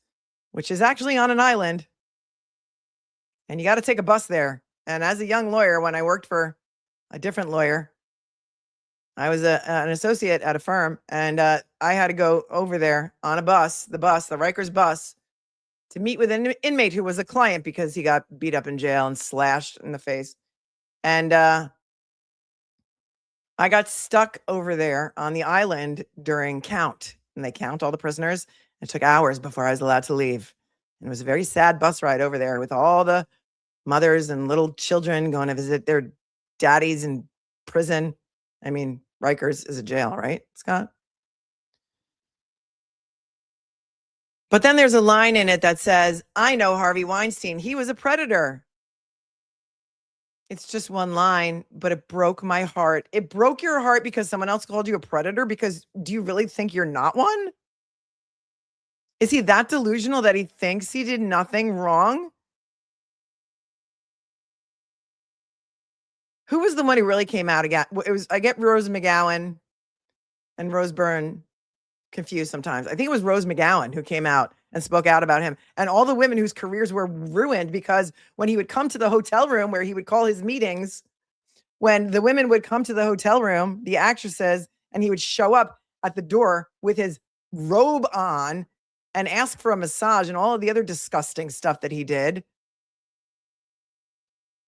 which is actually on an island. And you got to take a bus there. And as a young lawyer, when I worked for a different lawyer, I was an associate at a firm, and I had to go over there on a bus, the Rikers bus, to meet with an inmate who was a client because he got beat up in jail and slashed in the face. And I got stuck over there on the island during count, and they count all the prisoners. It took hours before I was allowed to leave. And it was a very sad bus ride over there with all the mothers and little children going to visit their daddies in prison. I mean, Rikers is a jail, right, Scott? But then there's a line in it that says, I know Harvey Weinstein. He was a predator. It's just one line, but it broke my heart. It broke your heart because someone else called you a predator? Because do you really think you're not one? Is he that delusional that he thinks he did nothing wrong? Who was the one who really came out again? It was, I get Rose McGowan and Rose Byrne confused sometimes. I think it was Rose McGowan who came out and spoke out about him, and all the women whose careers were ruined because when he would come to the hotel room where he would call his meetings, when the women would come to the hotel room, the actresses, and he would show up at the door with his robe on and ask for a massage and all of the other disgusting stuff that he did.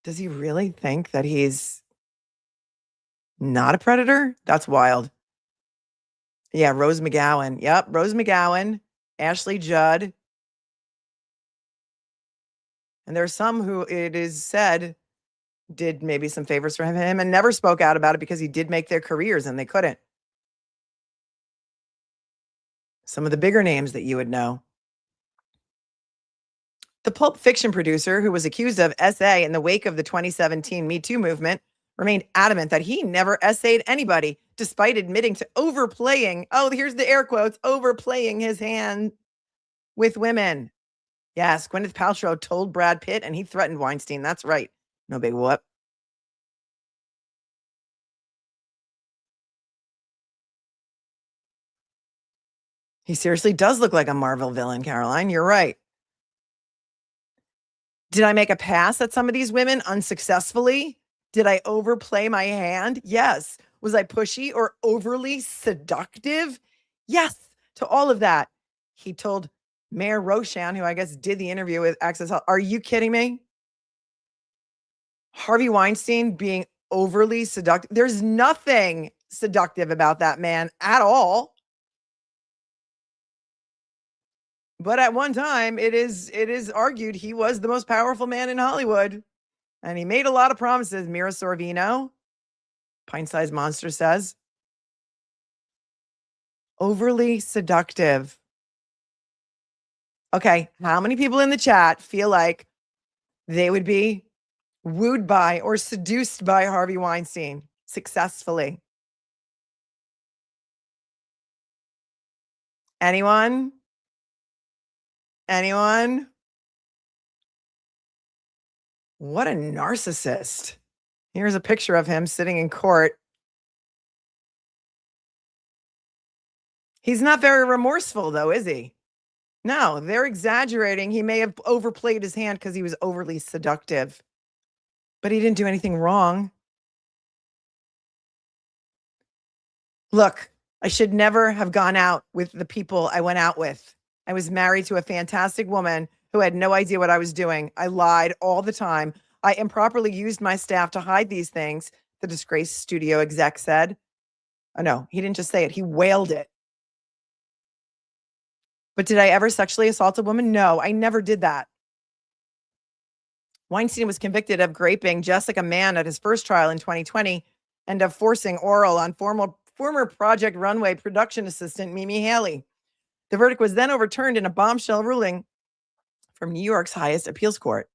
Does he really think that he's not a predator? That's wild. Yeah, Rose McGowan. Yep, Rose McGowan, Ashley Judd. And there are some who it is said did maybe some favors for him and never spoke out about it because he did make their careers and they couldn't. Some of the bigger names that you would know. The Pulp Fiction producer who was accused of SA in the wake of the 2017 Me Too movement remained adamant that he never essayed anybody, despite admitting to overplaying, oh, here's the air quotes, overplaying his hand with women. Yes, Gwyneth Paltrow told Brad Pitt and he threatened Weinstein. That's right. No big whoop. He seriously does look like a Marvel villain, Caroline. You're right. Did I make a pass at some of these women unsuccessfully? Did I overplay my hand? Yes. Was I pushy or overly seductive? Yes, to all of that. He told Mayor Roshan, who I guess did the interview with Access Health. Are you kidding me? Harvey Weinstein being overly seductive. There's nothing seductive about that man at all. But at one time, it is argued he was the most powerful man in Hollywood. And he made a lot of promises. Mira Sorvino, Pint-Sized Monster says. Overly seductive. Okay, how many people in the chat feel like they would be wooed by or seduced by Harvey Weinstein successfully? Anyone? Anyone? What a narcissist. Here's a picture of him sitting in court. He's not very remorseful, though, is he? No, they're exaggerating. He may have overplayed his hand because he was overly seductive, but he didn't do anything wrong. Look, I should never have gone out with the people I went out with. I was married to a fantastic woman who had no idea what I was doing. I lied all the time. I improperly used my staff to hide these things, the disgraced studio exec said. Oh, no, he didn't just say it. He wailed it. But did I ever sexually assault a woman? No, I never did that. Weinstein was convicted of raping Jessica Mann at his first trial in 2020 and of forcing oral on former Project Runway production assistant Mimi Haley. The verdict was then overturned in a bombshell ruling from New York's highest appeals court.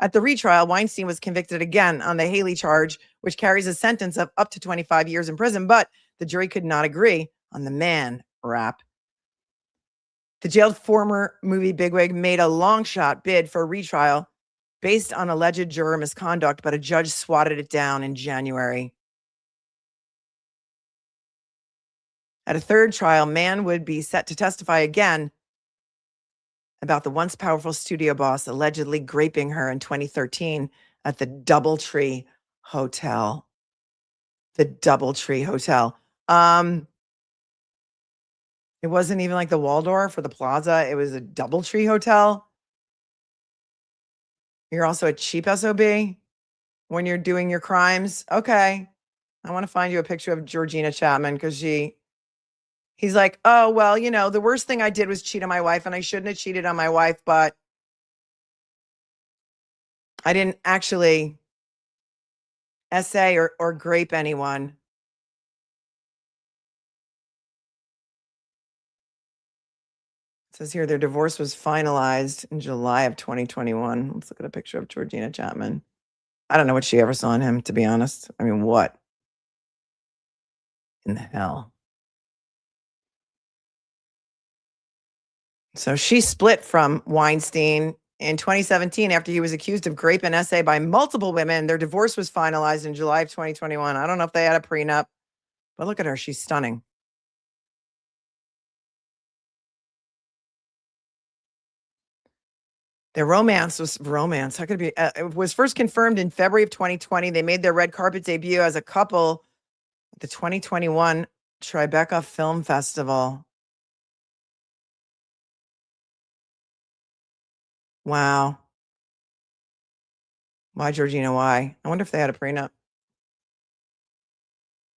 At the retrial, Weinstein was convicted again on the Haley charge, which carries a sentence of up to 25 years in prison, but the jury could not agree on the Mann rap. The jailed former movie bigwig made a long shot bid for a retrial based on alleged juror misconduct, but a judge swatted it down in January. At a third trial, man would be set to testify again about the once powerful studio boss allegedly graping her in 2013 at the DoubleTree Hotel. The DoubleTree Hotel. It wasn't even like the Waldorf or the Plaza. It was a DoubleTree Hotel. You're also a cheap SOB when you're doing your crimes. Okay. I want to find you a picture of Georgina Chapman because he's like, oh, well, you know, the worst thing I did was cheat on my wife and I shouldn't have cheated on my wife, but I didn't actually essay or grape anyone. It says here their divorce was finalized in July of 2021. Let's look at a picture of Georgina Chapman. I don't know what she ever saw in him, to be honest. I mean, what in the hell? So she split from Weinstein in 2017 after he was accused of grape and essay by multiple women. Their divorce was finalized in July of 2021. I don't know if they had a prenup, but look at her. She's stunning. Their romance was romance. How could it be? It was first confirmed in February of 2020. They made their red carpet debut as a couple at the 2021 Tribeca Film Festival. Wow. Why, Georgina? Why? I wonder if they had a prenup.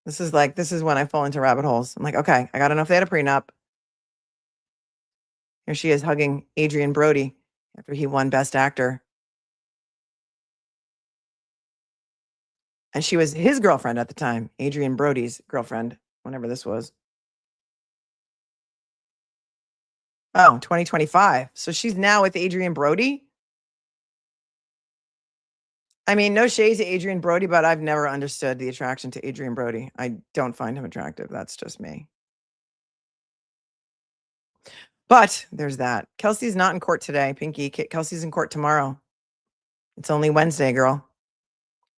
This is when I fall into rabbit holes. I'm like, okay, I got to know if they had a prenup. Here she is hugging Adrian Brody after he won Best Actor. And she was his girlfriend at the time, Adrian Brody's girlfriend, whenever this was. Oh, 2025. So she's now with Adrian Brody? I mean, no shade to Adrian Brody, but I've never understood the attraction to Adrian Brody. I don't find him attractive. That's just me. But there's that. Kelsey's not in court today, Pinky. Kelsey's in court tomorrow. It's only Wednesday, girl.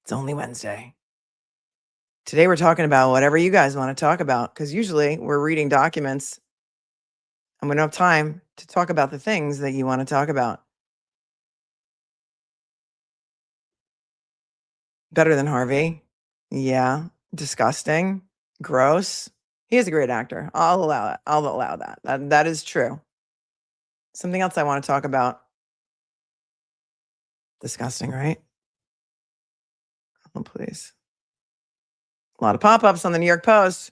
It's only Wednesday. Today we're talking about whatever you guys want to talk about, because usually we're reading documents and we don't have time to talk about the things that you want to talk about. Better than Harvey. Yeah. Disgusting. Gross. He is a great actor. I'll allow that. I'll allow that. That is true. Something else I want to talk about. Disgusting, right? Oh, please. A lot of pop-ups on the New York Post.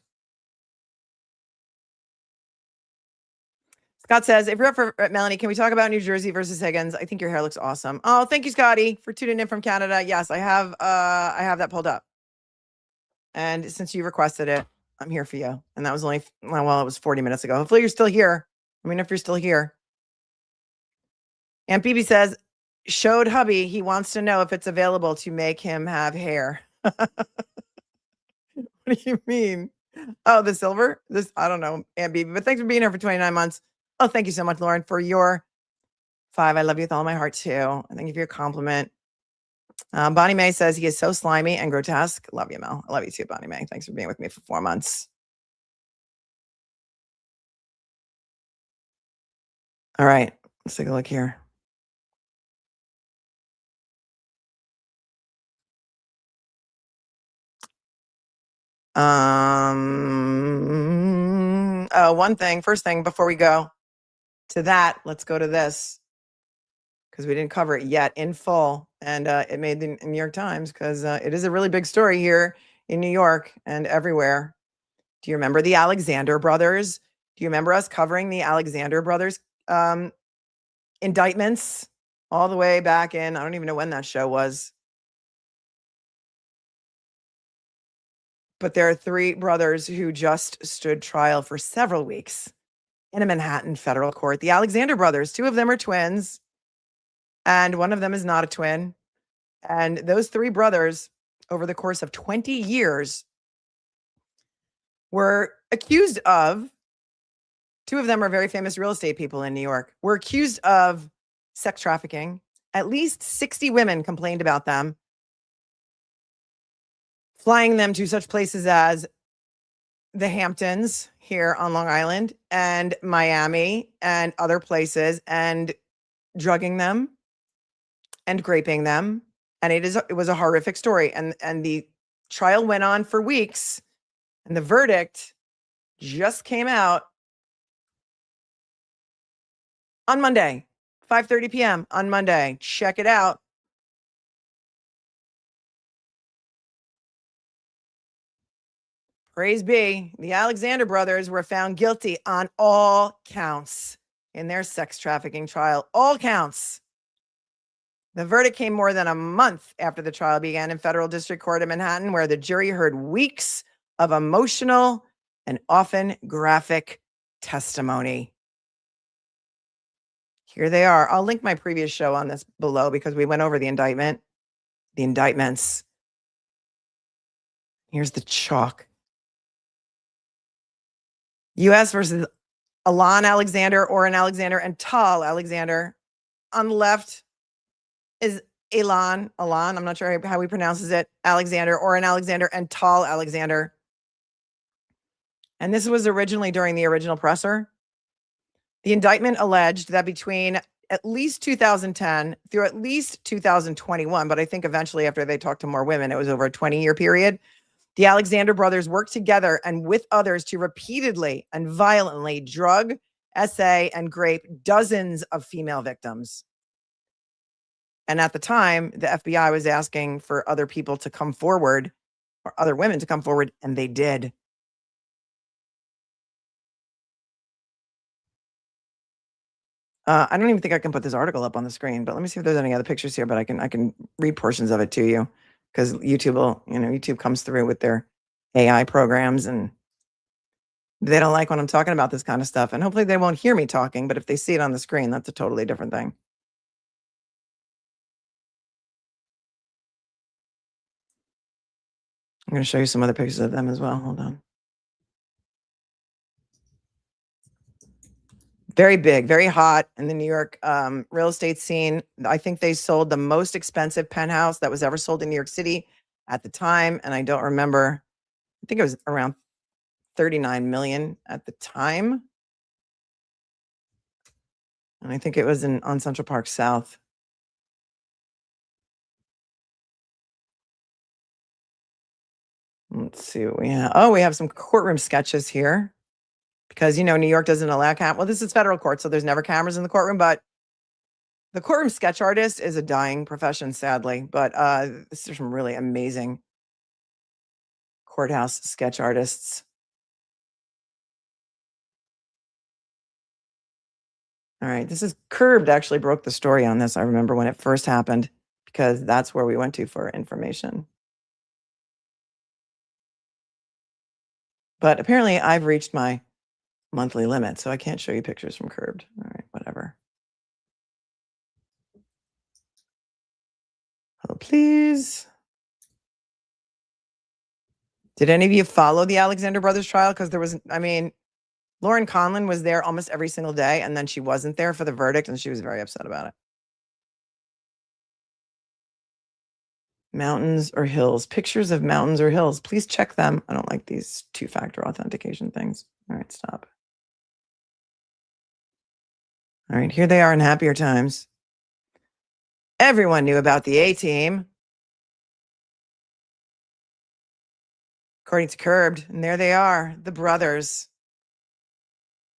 Scott says, if you're up for Melanie, can we talk about New Jersey versus Higgins? I think your hair looks awesome. Oh, thank you, Scotty, for tuning in from Canada. Yes, I have that pulled up. And since you requested it, I'm here for you. And that was only, well, it was 40 minutes ago. Hopefully you're still here. I mean, if you're still here. Aunt Bibi says, showed hubby, he wants to know if it's available to make him have hair. What do you mean? Oh, the silver? This, I don't know, Aunt Bibi, but thanks for being here for 29 months. Oh, thank you so much, Lauren, for your 5. I love you with all my heart, too. And thank you for your compliment. Bonnie Mae says he is so slimy and grotesque. Love you, Mel. I love you too, Bonnie Mae. Thanks for being with me for 4 months. All right, let's take a look here. One thing, first thing before we go to that, let's go to this because we didn't cover it yet in full. And it made the New York Times because it is a really big story here in New York and everywhere. Do you remember the Alexander brothers? Do you remember us covering the Alexander brothers indictments all the way back in, I don't even know when that show was. But there are 3 brothers who just stood trial for several weeks in a Manhattan federal court. The Alexander brothers, 2 of them are twins, and one of them is not a twin. And those 3 brothers, over the course of 20 years, were accused of, 2 of them are very famous real estate people in New York, were accused of sex trafficking. At least 60 women complained about them, flying them to such places as the Hamptons here on Long Island and Miami and other places and drugging them and raping them. And it was a horrific story. And the trial went on for weeks, and the verdict just came out on Monday, 5:30 p.m. on Monday. Check it out. Praise be. The Alexander brothers were found guilty on all counts in their sex trafficking trial. All counts. The verdict came more than a month after the trial began in federal district court in Manhattan, where the jury heard weeks of emotional and often graphic testimony. Here they are. I'll link my previous show on this below because we went over the indictments. Here's the chalk. U.S. versus Alon Alexander, Oren Alexander, and Tal Alexander. On the left is Alon, I'm not sure how he pronounces it, Alexander, Oren Alexander, and Tal Alexander. And this was originally during the original presser. The indictment alleged that between at least 2010 through at least 2021, but I think eventually after they talked to more women, it was over a 20-year period, the Alexander brothers worked together and with others to repeatedly and violently drug, essay, and rape dozens of female victims. And at the time, the FBI was asking for other people to come forward, or other women to come forward, and they did. I don't even think I can put this article up on the screen, but let me see if there's any other pictures here, but I can read portions of it to you because YouTube comes through with their AI programs and they don't like when I'm talking about this kind of stuff. And hopefully they won't hear me talking, but if they see it on the screen, that's a totally different thing. I'm going to show you some other pictures of them as well. Hold on. Very big, very hot in the New York real estate scene. I think they sold the most expensive penthouse that was ever sold in New York City at the time. And I don't remember, I think it was around 39 million at the time. And I think it was on Central Park South. Let's see what we have. Oh, we have some courtroom sketches here. Because, New York doesn't allow well, this is federal court, so there's never cameras in the courtroom, but the courtroom sketch artist is a dying profession, sadly. But this is some really amazing courthouse sketch artists. All right, this is Curbed actually broke the story on this. I remember when it first happened, because that's where we went to for information. But apparently I've reached my monthly limit, so I can't show you pictures from Curbed. All right, whatever. Oh, please. Did any of you follow the Alexander brothers trial? Because there was, Lauren Conlon was there almost every single day, and then she wasn't there for the verdict, and she was very upset about it. Mountains or hills. Pictures of mountains or hills. Please check them. I don't like these two-factor authentication things. All right, stop. All right, here they are in happier times. Everyone knew about the A-team, according to Curbed, and there they are, the brothers.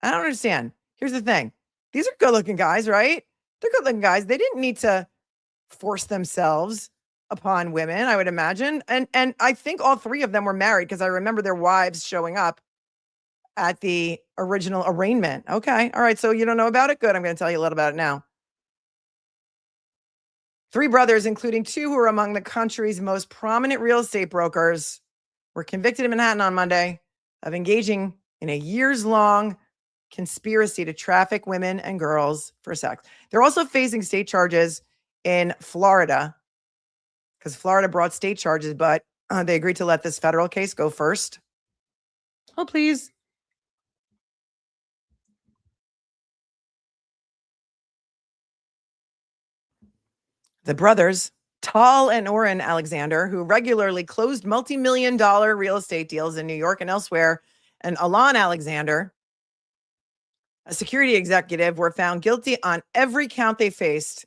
I don't understand. Here's the thing. These are good-looking guys, right? They're good-looking guys. They didn't need to force themselves upon women, I would imagine. And I think all three of them were married because I remember their wives showing up at the original arraignment. Okay. All right. So you don't know about it? Good. I'm going to tell you a little about it now. Three brothers, including two who were among the country's most prominent real estate brokers, were convicted in Manhattan on Monday of engaging in a years-long conspiracy to traffic women and girls for sex. They're also facing state charges in Florida because Florida brought state charges, but they agreed to let this federal case go first. Oh, please. The brothers, Tal and Oren Alexander, who regularly closed multi-million-dollar real estate deals in New York and elsewhere, and Alon Alexander, a security executive, were found guilty on every count they faced,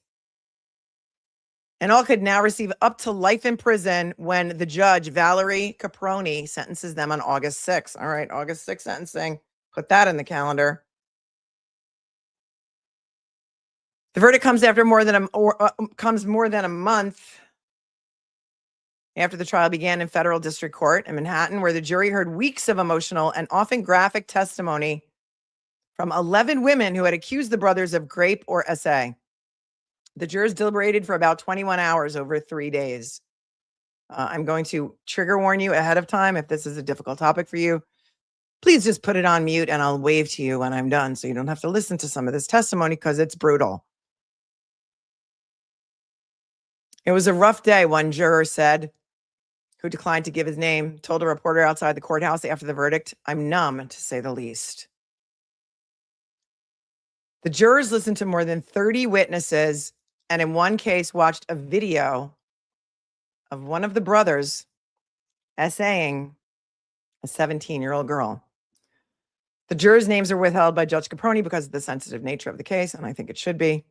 and all could now receive up to life in prison when the judge, Valerie Caproni, sentences them on August 6th. All right, August 6th sentencing. Put that in the calendar. The verdict comes after more than a month after the trial began in federal district court in Manhattan, where the jury heard weeks of emotional and often graphic testimony from 11 women who had accused the brothers of grape or SA. The jurors deliberated for about 21 hours over 3 days. I'm going to trigger warn you ahead of time if this is a difficult topic for you. Please just put it on mute and I'll wave to you when I'm done so you don't have to listen to some of this testimony because it's brutal. It was a rough day, one juror said, who declined to give his name, told a reporter outside the courthouse after the verdict, "I'm numb, to say the least." The jurors listened to more than 30 witnesses and in one case watched a video of one of the brothers essaying a 17-year-old girl. The jurors' names are withheld by Judge Caproni because of the sensitive nature of the case, and I think it should be.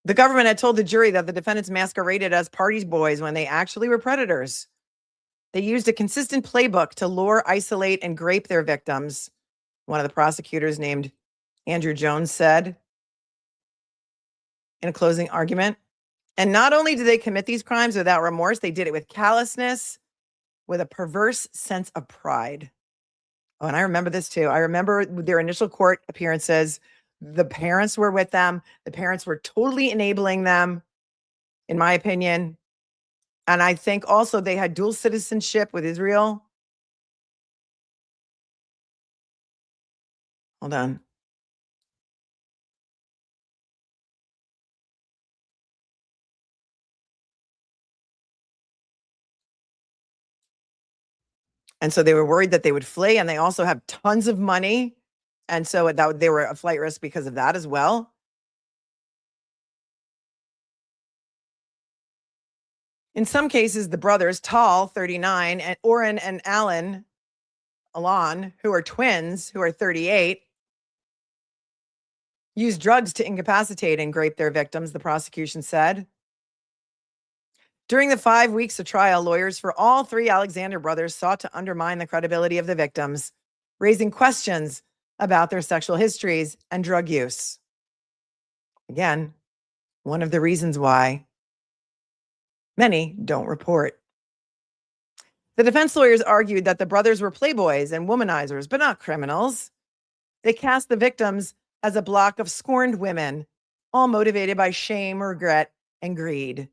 The government had told the jury that the defendants masqueraded as party boys when they actually were predators. They used a consistent playbook to lure, isolate, and grape their victims. One of the prosecutors, named Andrew Jones, said in a closing argument. And not only did they commit these crimes without remorse, they did it with callousness, with a perverse sense of pride. Oh, and I remember this too. I remember their initial court appearances. The parents were with them. The parents were totally enabling them, in my opinion. And I think also they had dual citizenship with Israel. Hold on. And so they were worried that they would flee, and they also have tons of money. And so they were a flight risk because of that as well. In some cases, the brothers, Tal, 39, and Oren and Alon, who are twins, who are 38, used drugs to incapacitate and grape their victims, the prosecution said. During the 5 weeks of trial, lawyers for all three Alexander brothers sought to undermine the credibility of the victims, raising questions about their sexual histories and drug use. Again, one of the reasons why many don't report. The defense lawyers argued that the brothers were playboys and womanizers, but not criminals. They cast the victims as a block of scorned women, all motivated by shame, regret, and greed.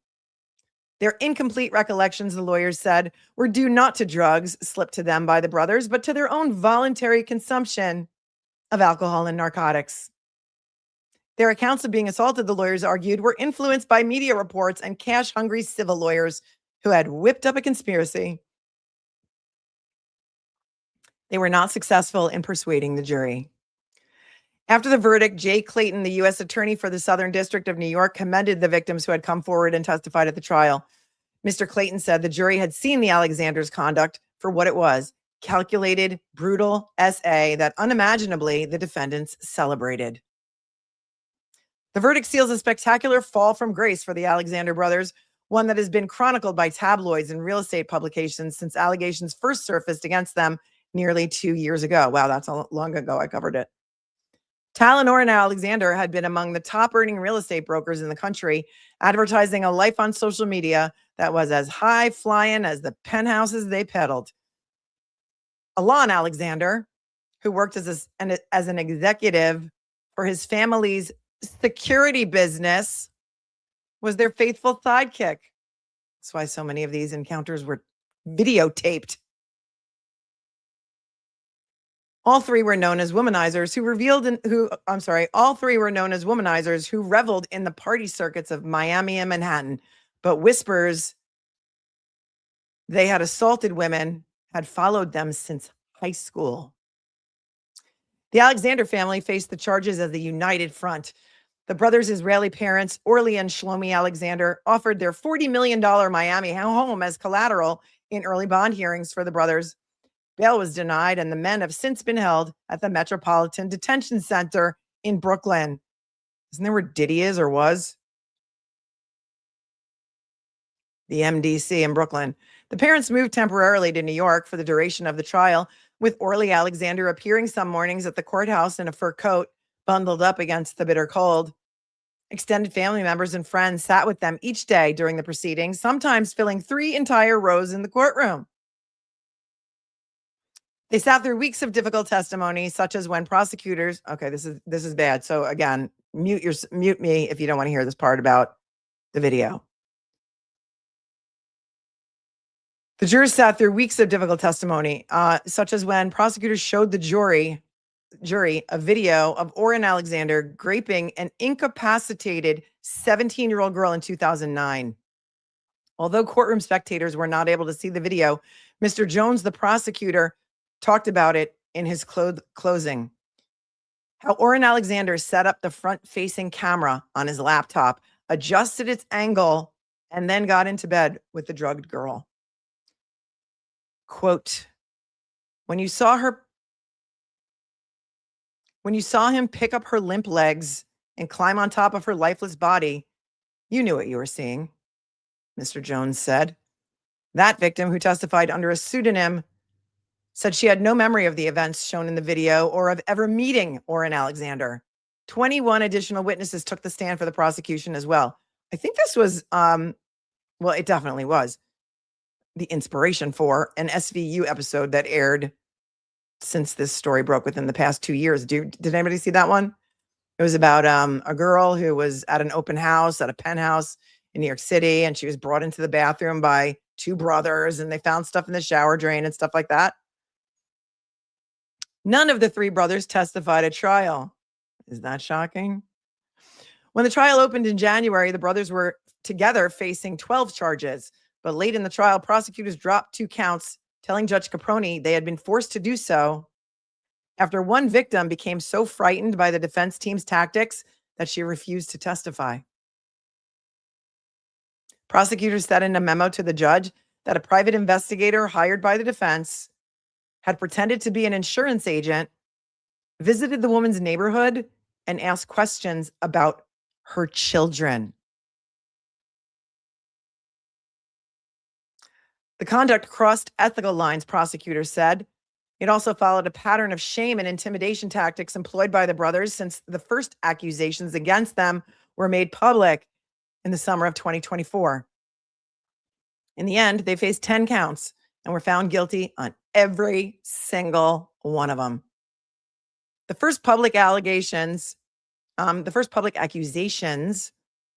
Their incomplete recollections, the lawyers said, were due not to drugs slipped to them by the brothers, but to their own voluntary consumption of alcohol and narcotics. Their accounts of being assaulted, the lawyers argued, were influenced by media reports and cash-hungry civil lawyers who had whipped up a conspiracy. They were not successful in persuading the jury. After the verdict, Jay Clayton, the U.S. Attorney for the Southern District of New York, commended the victims who had come forward and testified at the trial. Mr. Clayton said the jury had seen the Alexanders' conduct for what it was, calculated, brutal SA that unimaginably the defendants celebrated. The verdict seals a spectacular fall from grace for the Alexander brothers, one that has been chronicled by tabloids and real estate publications since allegations first surfaced against them nearly 2 years ago. Wow, that's how long ago I covered it. Tal and Oren Alexander had been among the top earning real estate brokers in the country, advertising a life on social media that was as high flying as the penthouses they peddled. Alon Alexander, who worked as an executive for his family's security business, was their faithful sidekick. That's why so many of these encounters were videotaped. All three were known as womanizers who reveled in the party circuits of Miami and Manhattan, but whispers they had assaulted women had followed them since high school. The Alexander family faced the charges as a united front. The brothers' Israeli parents, Orly and Shlomi Alexander, offered their $40 million Miami home as collateral in early bond hearings for the brothers. Bail was denied, and the men have since been held at the Metropolitan Detention Center in Brooklyn. Isn't that where Diddy is or was? The MDC in Brooklyn. The parents moved temporarily to New York for the duration of the trial, with Orly Alexander appearing some mornings at the courthouse in a fur coat, bundled up against the bitter cold. Extended family members and friends sat with them each day during the proceedings, sometimes filling 3 entire rows in the courtroom. They sat through weeks of difficult testimony, such as when prosecutors, okay, this is bad. So again, mute me if you don't want to hear this part about the video. The jurors sat through weeks of difficult testimony, such as when prosecutors showed the jury a video of Orrin Alexander graping an incapacitated 17-year-old girl in 2009. Although courtroom spectators were not able to see the video, Mr. Jones, the prosecutor, talked about it in his closing. How Orrin Alexander set up the front-facing camera on his laptop, adjusted its angle, and then got into bed with the drugged girl. Quote, when you saw him pick up her limp legs and climb on top of her lifeless body, you knew what you were seeing, Mr. Jones said. That victim, who testified under a pseudonym, said she had no memory of the events shown in the video or of ever meeting Orrin Alexander. 21 additional witnesses took the stand for the prosecution as well. I think this was, well, it definitely was the inspiration for an SVU episode that aired since this story broke within the past 2 years. Did anybody see that one? It was about a girl who was at an open house at a penthouse in New York City, and she was brought into the bathroom by 2 brothers, and they found stuff in the shower drain and stuff like that. None of the 3 brothers testified at trial. Is that shocking? When the trial opened in January, the brothers were together facing 12 charges, but late in the trial, prosecutors dropped 2 counts, telling Judge Caproni they had been forced to do so after one victim became so frightened by the defense team's tactics that she refused to testify. Prosecutors said in a memo to the judge that a private investigator hired by the defense had pretended to be an insurance agent, visited the woman's neighborhood, and asked questions about her children. The conduct crossed ethical lines, prosecutors said. It also followed a pattern of shame and intimidation tactics employed by the brothers since the first accusations against them were made public in the summer of 2024. In the end, they faced 10 counts and were found guilty on every single one of them. The first public accusations,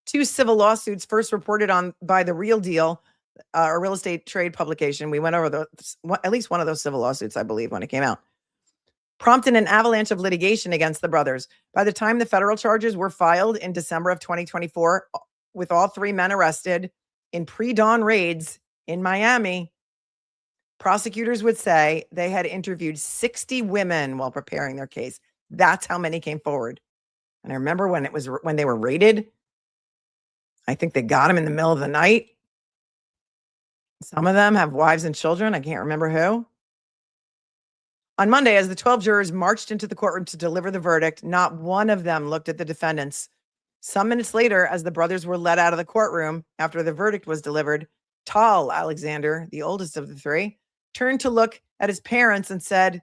2 civil lawsuits first reported on by The Real Deal, a real estate trade publication. We went over at least one of those civil lawsuits, I believe, when it came out, prompted an avalanche of litigation against the brothers. By the time the federal charges were filed in December of 2024, with all 3 men arrested in pre-dawn raids in Miami, prosecutors would say they had interviewed 60 women while preparing their case. That's how many came forward. And I remember when they were raided, I think they got them in the middle of the night. Some of them have wives and children. I can't remember who. On Monday, as the 12 jurors marched into the courtroom to deliver the verdict, not one of them looked at the defendants. Some minutes later, as the brothers were led out of the courtroom after the verdict was delivered, Tal Alexander, the oldest of the 3, turned to look at his parents and said,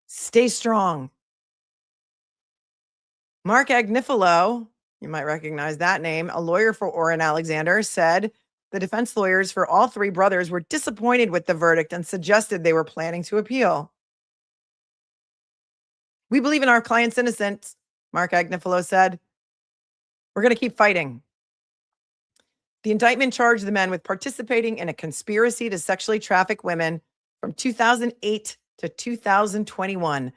"Stay strong." Mark Agnifilo, you might recognize that name, a lawyer for Orrin Alexander, said the defense lawyers for all 3 brothers were disappointed with the verdict and suggested they were planning to appeal. "We believe in our client's innocence," Mark Agnifilo said. "We're going to keep fighting." The indictment charged the men with participating in a conspiracy to sexually traffic women from 2008 to 2021,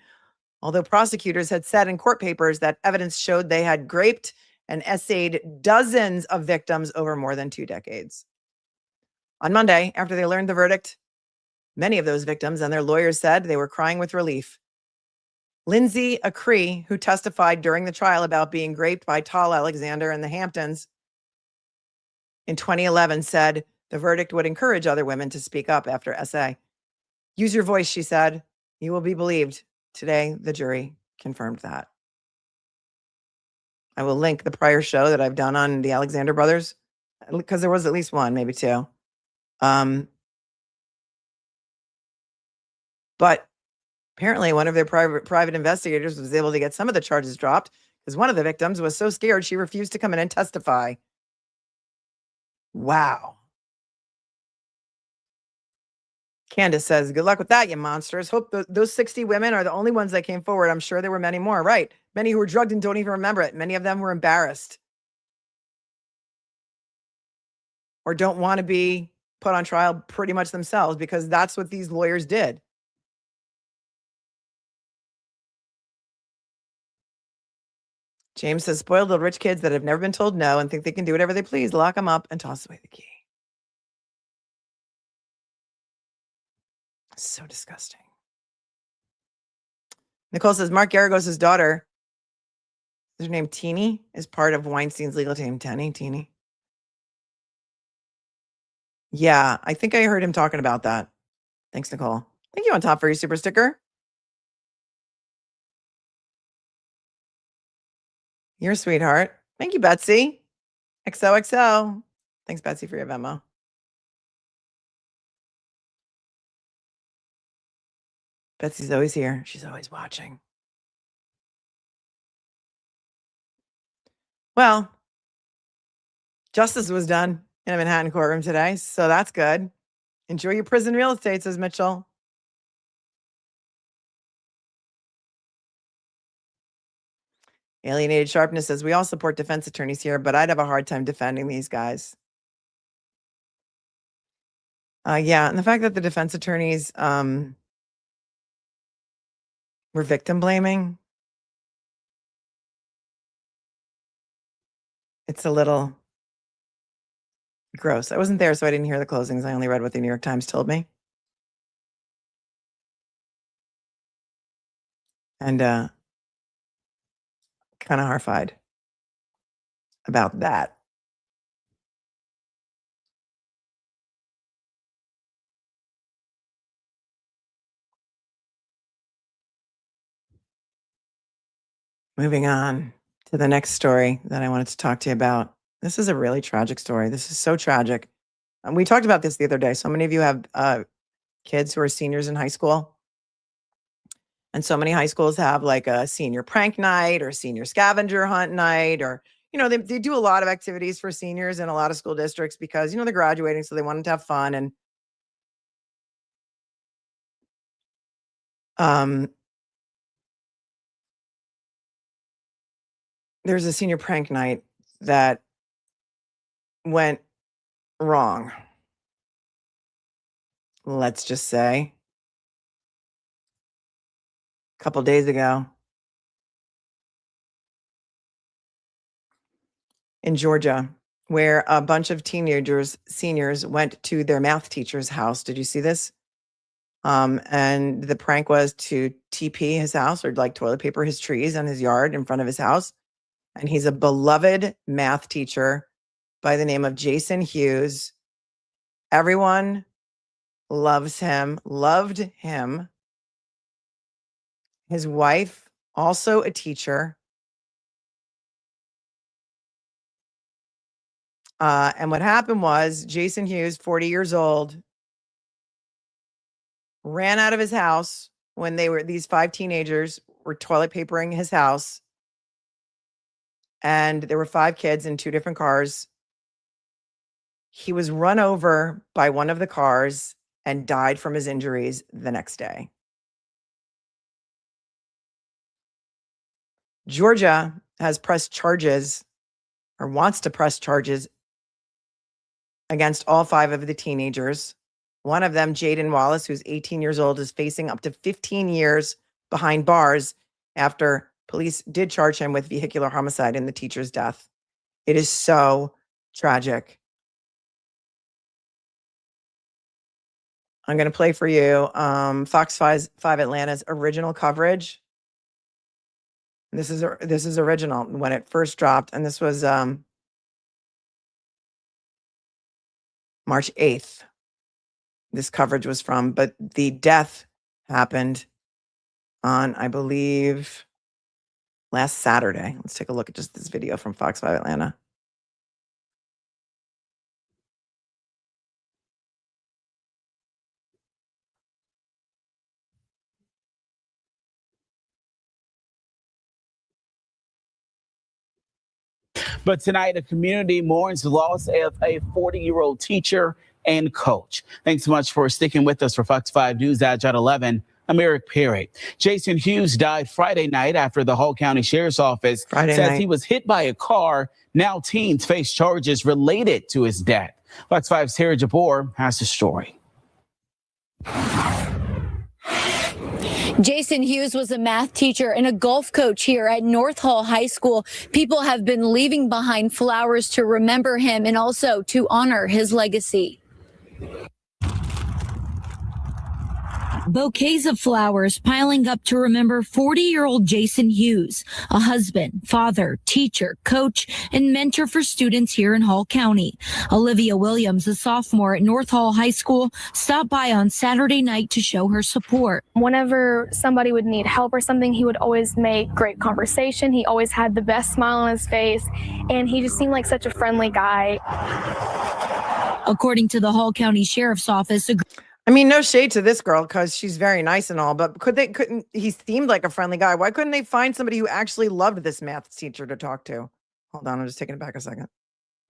although prosecutors had said in court papers that evidence showed they had graped and essayed dozens of victims over more than 2 decades. On Monday, after they learned the verdict, many of those victims and their lawyers said they were crying with relief. Lindsay Acree, who testified during the trial about being raped by Tal Alexander in the Hamptons in 2011, said the verdict would encourage other women to speak up after SA. Use your voice, she said. You will be believed. Today, the jury confirmed that. I will link the prior show that I've done on the Alexander brothers, because there was at least one, maybe two. But apparently one of their private investigators was able to get some of the charges dropped because one of the victims was so scared she refused to come in and testify. Wow. Candace says, good luck with that, you monsters. Hope those 60 women are the only ones that came forward. I'm sure there were many more, right? Many who were drugged and don't even remember it. Many of them were embarrassed or don't want to be put on trial pretty much themselves because that's what these lawyers did. James says, spoiled little rich kids that have never been told no and think they can do whatever they please, lock them up and toss away the key. So disgusting. Nicole says, Mark Garagos' daughter, is her name Teeny, is part of Weinstein's legal team. Teeny. Yeah, I think I heard him talking about that. Thanks, Nicole. Thank you on top for your super sticker. You're a sweetheart. Thank you, Betsy. XOXO. Thanks, Betsy, for your Venmo. Betsy's always here. She's always watching. Well, justice was done in a Manhattan courtroom today, so that's good. Enjoy your prison real estate, says Mitchell. Alienated Sharpness says, we all support defense attorneys here, but I'd have a hard time defending these guys. Yeah, and the fact that the defense attorneys were victim blaming, it's a little gross. I wasn't there, so I didn't hear the closings. I only read what the New York Times told me. And kind of horrified about that. Moving on to the next story that I wanted to talk to you about. This is a really tragic story. This is so tragic. And we talked about this the other day. So many of you have kids who are seniors in high school. And so many high schools have like a senior prank night or senior scavenger hunt night, or, you know, they do a lot of activities for seniors in a lot of school districts because, you know, they're graduating. So they want them to have fun. And there's a senior prank night that went wrong. Let's just say a couple days ago in Georgia, where a bunch of seniors went to their math teacher's house. Did you see this? And the prank was to TP his house, or like toilet paper his trees on his yard in front of his house. And he's a beloved math teacher by the name of Jason Hughes. Everyone loves him, loved him. His wife, also a teacher. And what happened was Jason Hughes, 40 years old, ran out of his house when these 5 teenagers were toilet papering his house. And there were 5 kids in 2 different cars. He was run over by one of the cars and died from his injuries the next day. Georgia has pressed charges, or wants to press charges, against all 5 of the teenagers. One of them, Jaden Wallace, who's 18 years old, is facing up to 15 years behind bars after police did charge him with vehicular homicide in the teacher's death. It is so tragic. I'm going to play for you Fox 5 Atlanta's original coverage. This is original when it first dropped, and this was March 8th. this coverage was from, but the death happened on, I believe, last Saturday. Let's take a look at just this video from Fox 5 Atlanta.
But tonight, a community mourns the loss of a 40-year-old teacher and coach. Thanks so much for sticking with us for Fox 5 News at 11. I'm Eric Perry. Jason Hughes died Friday night after the Hall County Sheriff's Office says he was hit by a car. Now teens face charges related to his death. Fox 5's Tara Jabor has the story.
Jason Hughes was a math teacher and a golf coach here at North Hall High School. People have been leaving behind flowers to remember him and also to honor his legacy. Bouquets of flowers piling up to remember 40-year-old Jason Hughes, a husband, father, teacher, coach, and mentor for students here in Hall County. Olivia Williams, a sophomore at North Hall High School, stopped by on Saturday night to show her support.
Whenever somebody would need help or something, he would always make great conversation. He always had the best smile on his face, and he just seemed like such a friendly guy.
According to the Hall County Sheriff's Office,
I mean, no shade to this girl because she's very nice and all, but he seemed like a friendly guy. Why couldn't they find somebody who actually loved this math teacher to talk to? Hold on, I'm just taking it back a second.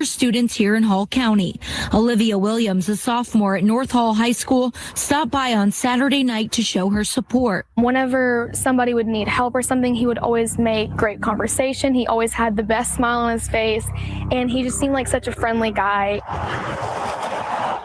Students here in Hall County. Olivia Williams, a sophomore at North Hall High School, stopped by on Saturday night to show her support.
Whenever somebody would need help or something, he would always make great conversation. He always had the best smile on his face, and he just seemed like such a friendly guy.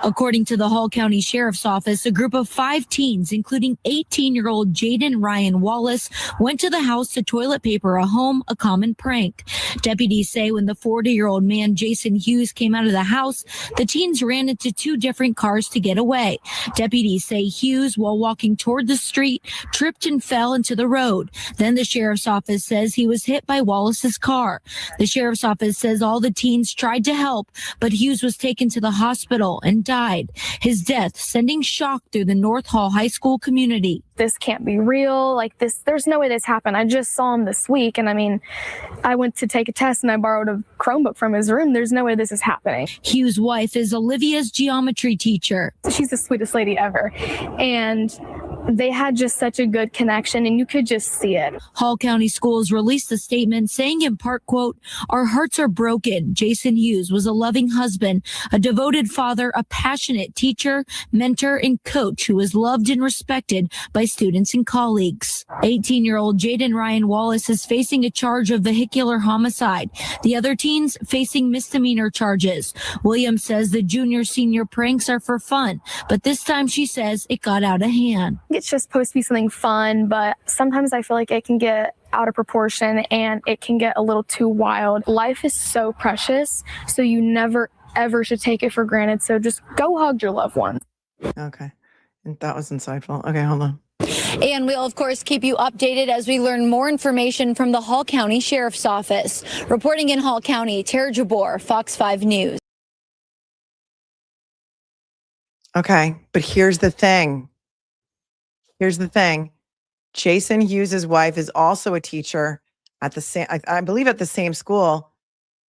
According to the Hall County Sheriff's Office, a group of 5 teens, including 18-year-old Jaden Ryan Wallace, went to the house to toilet paper a home, a common prank. Deputies say when the 40-year-old man, Jason Hughes, came out of the house, the teens ran into 2 different cars to get away. Deputies say Hughes, while walking toward the street, tripped and fell into the road. Then the Sheriff's Office says he was hit by Wallace's car. The Sheriff's Office says all the teens tried to help, but Hughes was taken to the hospital and died. His death sending shock through the North Hall High School community.
This can't be real. Like this, there's no way this happened. I just saw him this week, and I mean, I went to take a test and I borrowed a Chromebook from his room. There's no way this is happening.
Hughes' wife is Olivia's geometry teacher.
She's the sweetest lady ever, and they had just such a good connection, and you could just see it.
Hall County Schools released a statement saying in part, quote, "Our hearts are broken. Jason Hughes was a loving husband, a devoted father, a passionate teacher, mentor, and coach who was loved and respected by students and colleagues." 18-year-old Jaden Ryan Wallace is facing a charge of vehicular homicide. The other teens facing misdemeanor charges. Williams says the junior-senior pranks are for fun, but this time she says it got out of hand.
It's just supposed to be something fun, but sometimes I feel like it can get out of proportion and it can get a little too wild. Life is so precious, so you never ever should take it for granted. So just go hug your loved ones.
Okay. And that was insightful. Okay, hold on.
And we'll, of course, keep you updated as we learn more information from the Hall County Sheriff's Office. Reporting in Hall County, Tara Jabor, Fox 5 News.
Okay, but here's the thing. Jason Hughes' wife is also a teacher at the same, I believe at the same school,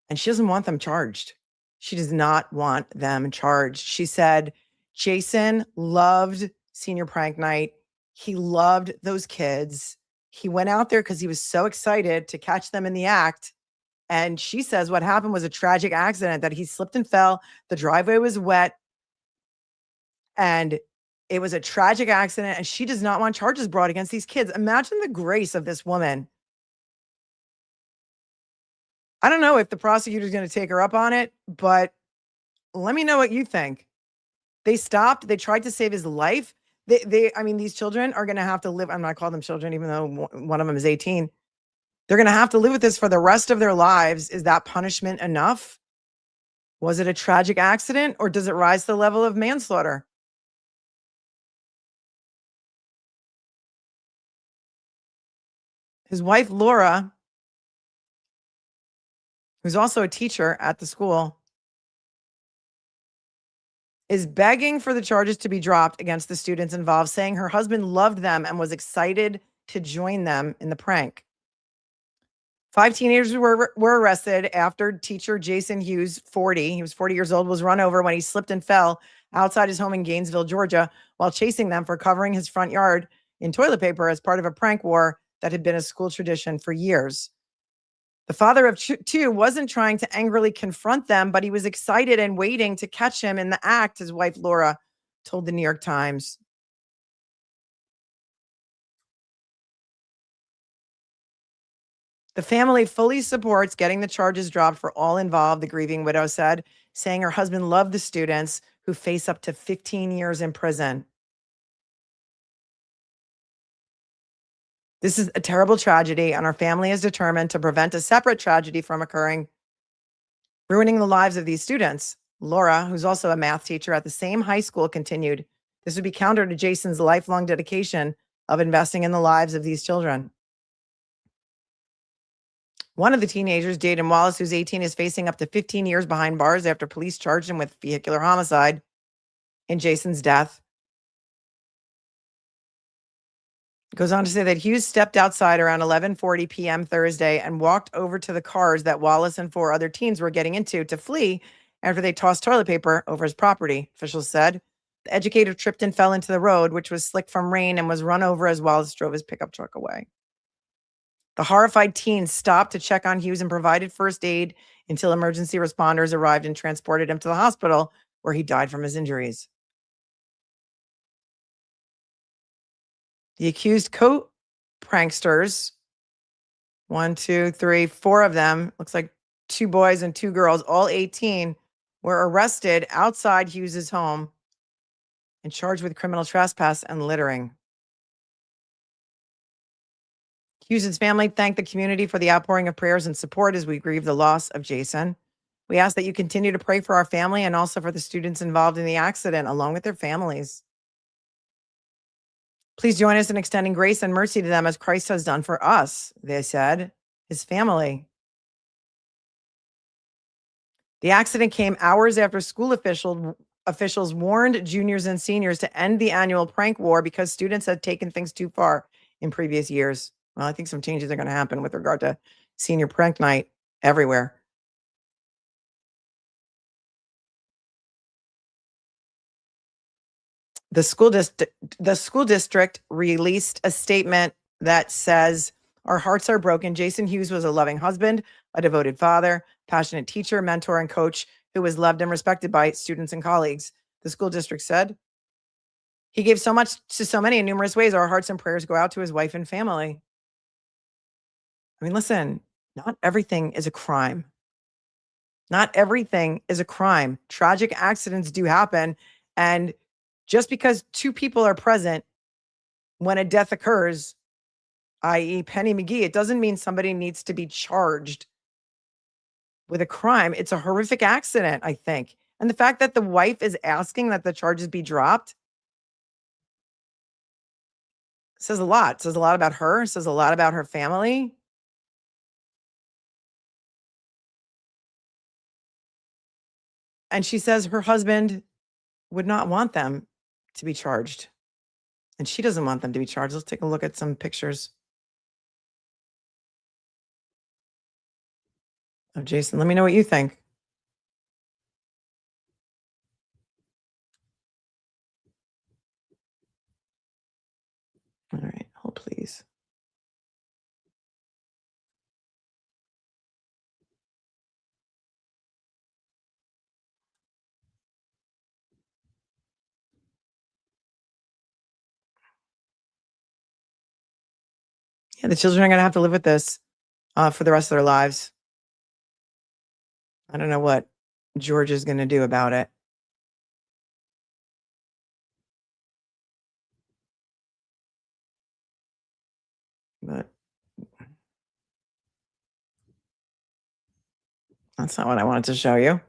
and she doesn't want them charged. She does not want them charged. She said Jason loved senior prank night. He loved those kids. He went out there because he was so excited to catch them in the act. And she says what happened was a tragic accident, that he slipped and fell. The driveway was wet. And it was a tragic accident, and she does not want charges brought against these kids. Imagine the grace of this woman. I don't know if the prosecutor's going to take her up on it, but let me know what you think. They stopped. They tried to save his life. I mean, these children are going to have to live. I'm not calling them children, even though one of them is 18. They're going to have to live with this for the rest of their lives. Is that punishment enough? Was it a tragic accident, or does it rise to the level of manslaughter? His wife, Laura, who's also a teacher at the school, is begging for the charges to be dropped against the students involved, saying her husband loved them and was excited to join them in the prank. 5 teenagers were arrested after teacher Jason Hughes, 40, he was 40 years old, was run over when he slipped and fell outside his home in Gainesville, Georgia, while chasing them for covering his front yard in toilet paper as part of a prank war that had been a school tradition for years. The father of two wasn't trying to angrily confront them, but he was excited and waiting to catch him in the act, his wife Laura told the New York Times. The family fully supports getting the charges dropped for all involved, the grieving widow said, saying her husband loved the students who face up to 15 years in prison. This is a terrible tragedy, and our family is determined to prevent a separate tragedy from occurring, ruining the lives of these students. Laura, who's also a math teacher at the same high school, continued, this would be counter to Jason's lifelong dedication of investing in the lives of these children. One of the teenagers, Jaden Wallace, who's 18, is facing up to 15 years behind bars after police charged him with vehicular homicide in Jason's death. Goes on to say that Hughes stepped outside around 11:40 p.m. Thursday and walked over to the cars that Wallace and 4 other teens were getting into to flee after they tossed toilet paper over his property, officials said. The educator tripped and fell into the road, which was slick from rain, and was run over as Wallace drove his pickup truck away. The horrified teens stopped to check on Hughes and provided first aid until emergency responders arrived and transported him to the hospital, where he died from his injuries. The accused co-pranksters, 1, 2, 3, 4 of them, looks like 2 boys and 2 girls, all 18, were arrested outside Hughes's home and charged with criminal trespass and littering. Hughes's family thanked the community for the outpouring of prayers and support as we grieve the loss of Jason. We ask that you continue to pray for our family and also for the students involved in the accident, along with their families. Please join us in extending grace and mercy to them as Christ has done for us, they said, his family. The accident came hours after school officials warned juniors and seniors to end the annual prank war because students had taken things too far in previous years. Well, I think some changes are going to happen with regard to senior prank night everywhere. The school district released a statement that says, our hearts are broken. Jason Hughes was a loving husband, a devoted father, passionate teacher, mentor, and coach who was loved and respected by students and colleagues. The school district said, he gave so much to so many in numerous ways. Our hearts and prayers go out to his wife and family. I mean, listen, not everything is a crime. Not everything is a crime. Tragic accidents do happen. And just because 2 people are present when a death occurs, i.e. Penny McGee, it doesn't mean somebody needs to be charged with a crime. It's a horrific accident, I think. And the fact that the wife is asking that the charges be dropped says a lot. It says a lot about her. It says a lot about her family. And she says her husband would not want them to be charged. And she doesn't want them to be charged. Let's take a look at some pictures of Jason. Let me know what you think. All right, hold please. Yeah, the children are going to have to live with this for the rest of their lives. I don't know what George is going to do about it. But that's not what I wanted to show you.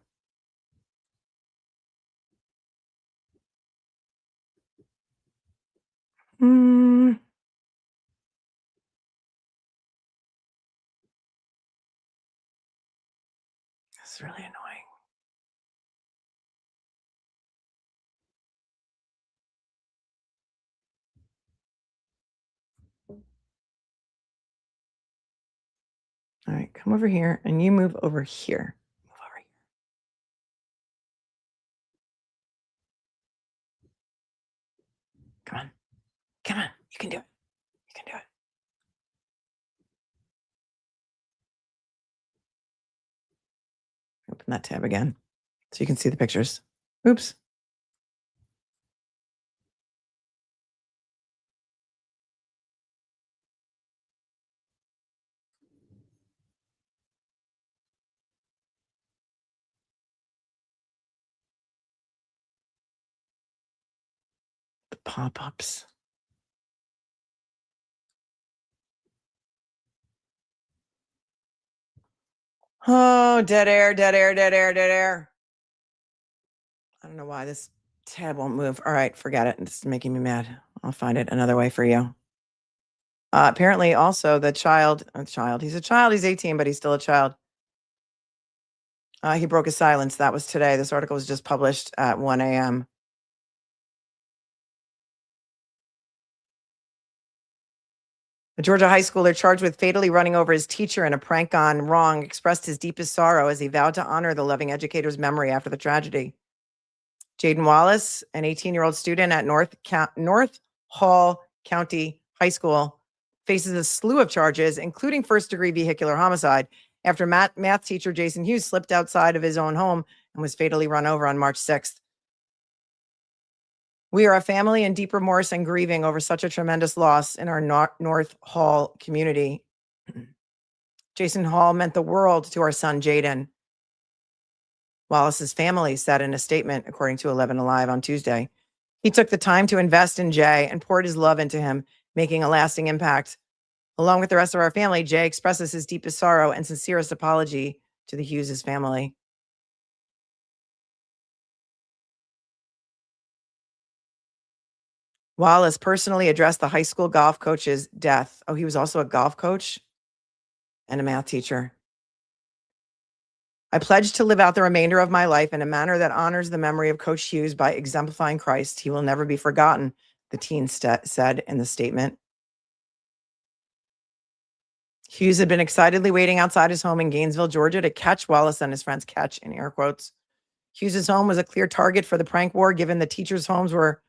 It's really annoying. All right, come over here and you move over here. Move over here. Come on. Come on. You can do it. You can do it. Open that tab again so you can see the pictures. Oops. The pop-ups. Oh, dead air, dead air, dead air, dead air. I don't know why this tab won't move. All right, forget it. It's making me mad. I'll find it another way for you. Apparently, also, the child, he's a child, he's 18, but he's still a child. He broke his silence. That was today. This article was just published at 1 a.m. A Georgia high schooler charged with fatally running over his teacher in a prank gone wrong expressed his deepest sorrow as he vowed to honor the loving educator's memory after the tragedy. Jaden Wallace, an 18-year-old student at North Hall County High School, faces a slew of charges, including first-degree vehicular homicide, after math teacher Jason Hughes slipped outside of his own home and was fatally run over on March 6th. We are a family in deep remorse and grieving over such a tremendous loss in our North Hall community. Jason Hall meant the world to our son, Jaden. Wallace's family said in a statement, according to 11 Alive on Tuesday. He took the time to invest in Jay and poured his love into him, making a lasting impact. Along with the rest of our family, Jay expresses his deepest sorrow and sincerest apology to the Hughes' family. Wallace personally addressed the high school golf coach's death. Oh, he was also a golf coach and a math teacher. I pledge to live out the remainder of my life in a manner that honors the memory of Coach Hughes by exemplifying Christ. He will never be forgotten, the teen said in the statement. Hughes had been excitedly waiting outside his home in Gainesville, Georgia to catch Wallace and his friends. Catch in air quotes. Hughes' home was a clear target for the prank war, given the teachers' homes were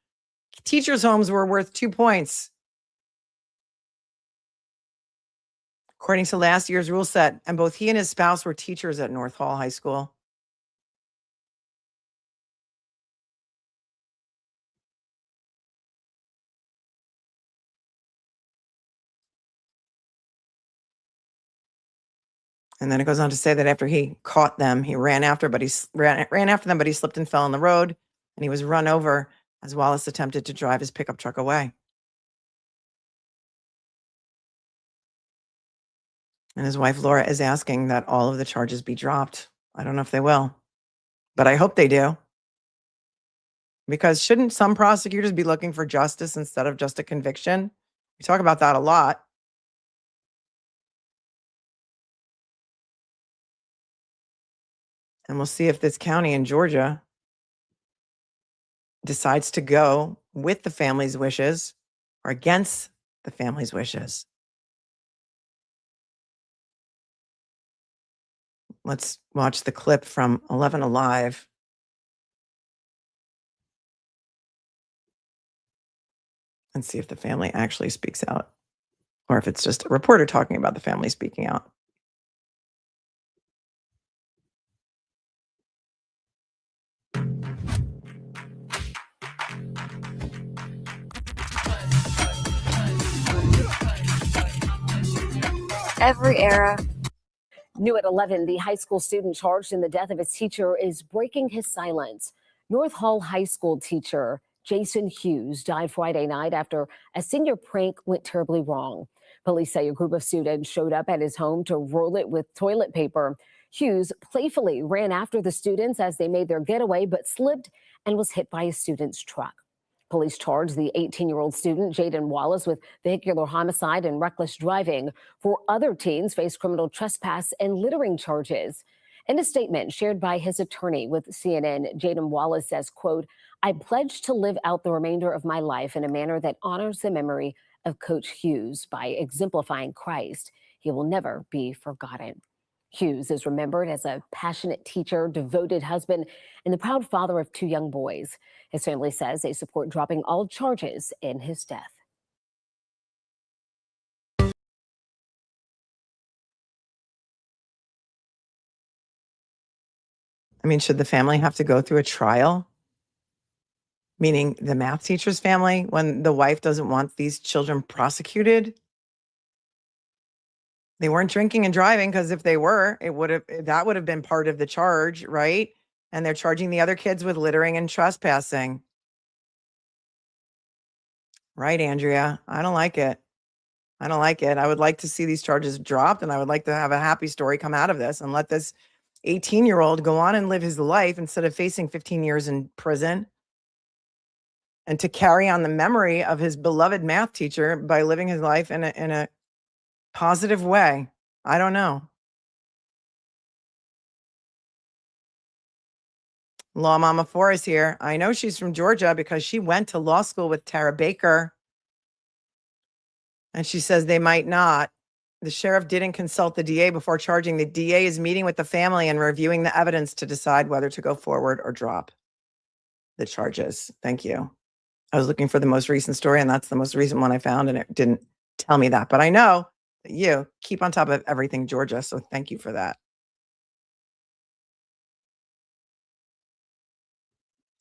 worth 2 points. According to last year's rule set, and both he and his spouse were teachers at North Hall High School. And then it goes on to say that after he caught them, he ran after them, but he slipped and fell on the road, and he was run over as Wallace attempted to drive his pickup truck away. And his wife, Laura, is asking that all of the charges be dropped. I don't know if they will, but I hope they do. Because shouldn't some prosecutors be looking for justice instead of just a conviction? We talk about that a lot. And we'll see if this county in Georgia decides to go with the family's wishes or against the family's wishes. Let's watch the clip from 11 Alive. And see if the family actually speaks out, or if it's just a reporter talking about the family speaking out.
Every era. New at 11, the high school student charged in the death of his teacher is breaking his silence. North Hall High School teacher Jason Hughes died Friday night after a senior prank went terribly wrong. Police say a group of students showed up at his home to roll it with toilet paper. Hughes playfully ran after the students as they made their getaway, but slipped and was hit by a student's truck. Police charged the 18-year-old student, Jaden Wallace, with vehicular homicide and reckless driving. 4 other teens face criminal trespass and littering charges. In a statement shared by his attorney with CNN, Jaden Wallace says, quote, I pledge to live out the remainder of my life in a manner that honors the memory of Coach Hughes by exemplifying Christ. he will never be forgotten. Hughes is remembered as a passionate teacher, devoted husband, and the proud father of 2 young boys. His family says they support dropping all charges in his death.
I mean, should the family have to go through a trial? Meaning the math teacher's family, when the wife doesn't want these children prosecuted? They weren't drinking and driving, because if they were, that would have been part of the charge, right? And they're charging the other kids with littering and trespassing. Right, Andrea? I don't like it. I don't like it. I would like to see these charges dropped, and I would like to have a happy story come out of this and let this 18-year-old go on and live his life instead of facing 15 years in prison, and to carry on the memory of his beloved math teacher by living his life in a positive way. I don't know. Law Mama 4 is here. I know she's from Georgia because she went to law school with Tara Baker. And she says they might not. The sheriff didn't consult the DA before charging. The DA is meeting with the family and reviewing the evidence to decide whether to go forward or drop the charges. Thank you. I was looking for the most recent story, and that's the most recent one I found, and it didn't tell me that. But I know that you keep on top of everything, Georgia, so thank you for that.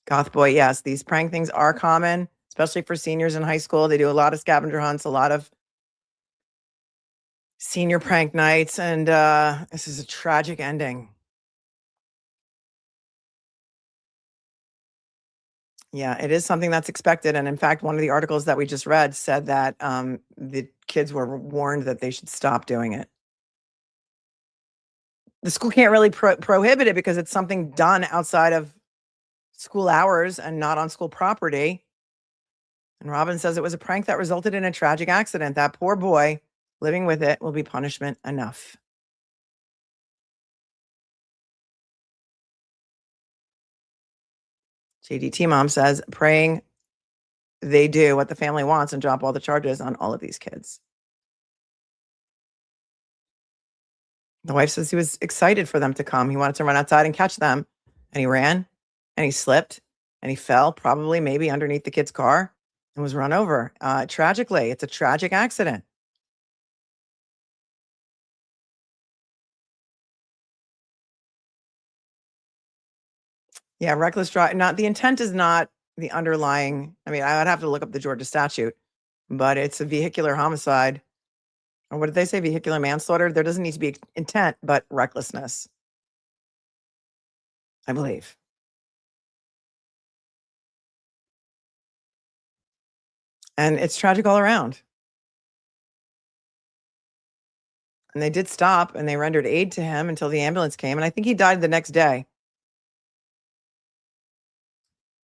Goth boy, yes, these prank things are common, especially for seniors in high school. They do a lot of scavenger hunts, a lot of senior prank nights, and this is a tragic ending. Yeah, it is something that's expected. And in fact, one of the articles that we just read said that the kids were warned that they should stop doing it. The school can't really prohibit it because it's something done outside of school hours and not on school property. And Robin says it was a prank that resulted in a tragic accident. That poor boy living with it will be punishment enough. JDT Mom says, praying they do what the family wants and drop all the charges on all of these kids. The wife says he was excited for them to come. He wanted to run outside and catch them. And he ran and he slipped and he fell, probably maybe underneath the kid's car, and was run over. Tragically, it's a tragic accident. Yeah, reckless drive. Not the intent is not the underlying. I mean, I would have to look up the Georgia statute, but it's a vehicular homicide. Or what did they say? Vehicular manslaughter. There doesn't need to be intent, but recklessness, I believe. And it's tragic all around. And they did stop and they rendered aid to him until the ambulance came. And I think he died the next day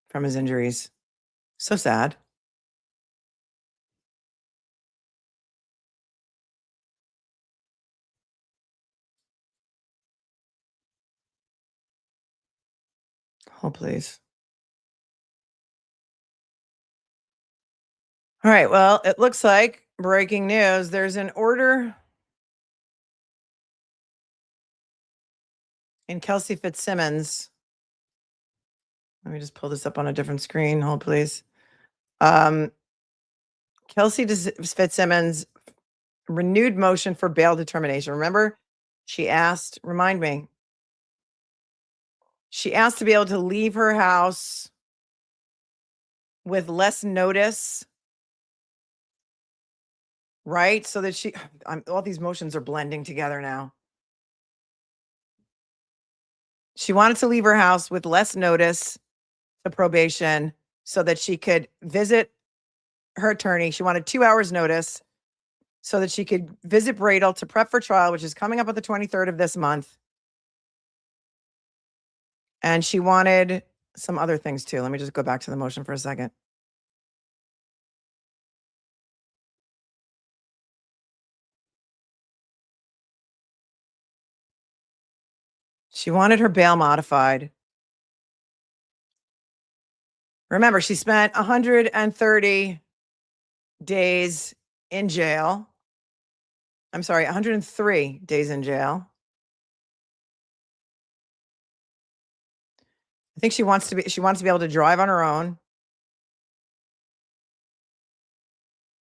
from his injuries. So sad. Oh, please. All right. Well, it looks like breaking news. There's an order in KELSEY FITZSIMMONS. Let me just pull this up on a different screen. Hold, please. KELSEY FITZSIMMONS renewed motion for bail determination. Remember, she asked, remind me, she asked to be able to leave her house with less notice, right? So that all these motions are blending together now. She wanted to leave her house with less notice to probation so that she could visit her attorney. She wanted 2 hours notice so that she could visit Bradle to prep for trial, which is coming up on the 23rd of this month. And she wanted some other things too. Let me just go back to the motion for a second. She wanted her bail modified. Remember, she spent 130 days in jail. I'm sorry, 103 days in jail. I think she wants to be able to drive on her own.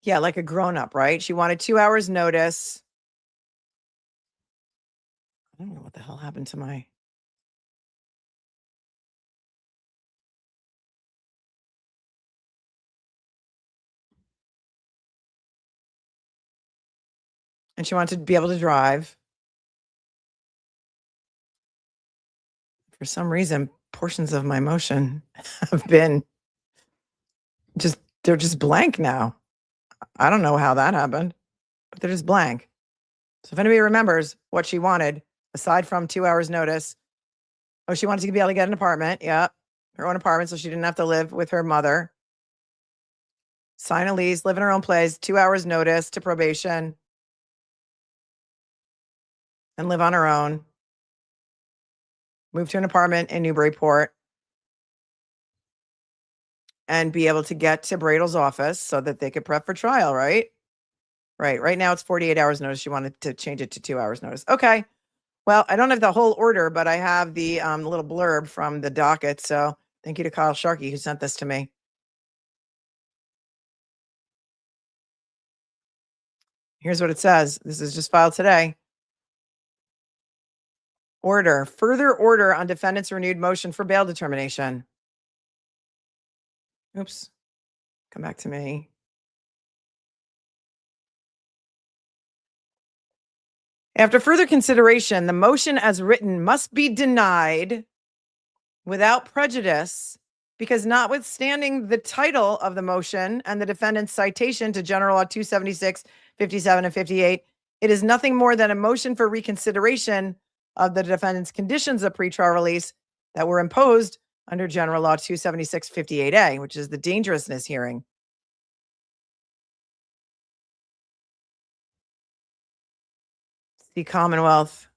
Yeah, like a grown-up, right? She wanted 2 hours notice. I don't know what the hell happened to my. And she wanted to be able to drive. For some reason, portions of my motion have been they're just blank now. I don't know how that happened, but they're just blank. So if anybody remembers what she wanted, aside from 2 hours notice, she wanted to be able to get an apartment. Yeah, her own apartment, so she didn't have to live with her mother. Sign a lease, live in her own place, 2 hours notice to probation, and live on her own. Move to an apartment in Newburyport and be able to get to Bradle's office so that they could prep for trial, right? Right. Right now it's 48 hours notice. She wanted to change it to 2 hours notice. Okay. Well, I don't have the whole order, but I have the little blurb from the docket. So thank you to Kyle Sharkey who sent this to me. Here's what it says. This is just filed today. Order. Further order on defendant's renewed motion for bail determination. Oops. Come back to me. After further consideration, the motion as written must be denied without prejudice because notwithstanding the title of the motion and the defendant's citation to General Law 276, 57, and 58, it is nothing more than a motion for reconsideration of the defendant's conditions of pretrial release that were imposed under General Law 276, 58A, which is the dangerousness hearing. The Commonwealth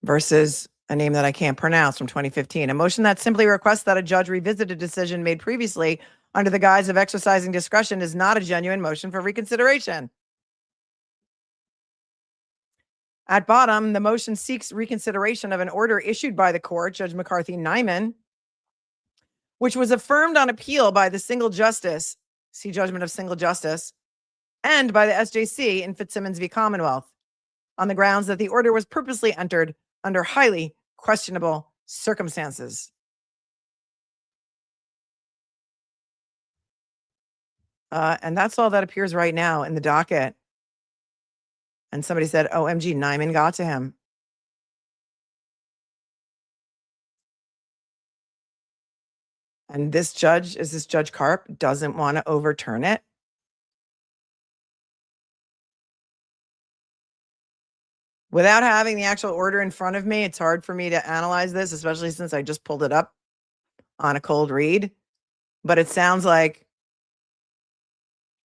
versus a name that I can't pronounce from 2015. A motion that simply requests that a judge revisit a decision made previously under the guise of exercising discretion is not a genuine motion for reconsideration. At bottom, the motion seeks reconsideration of an order issued by the court, Judge McCarthy Nyman, which was affirmed on appeal by the single justice, see judgment of single justice, and by the SJC in FITZSIMMONS v. Commonwealth, on the grounds that the order was purposely entered under highly questionable circumstances. And that's all that appears right now in the docket. And somebody said, OMG, Nyman got to him. And this judge, Judge Karp, doesn't want to overturn it. Without having the actual order in front of me, it's hard for me to analyze this, especially since I just pulled it up on a cold read. But it sounds like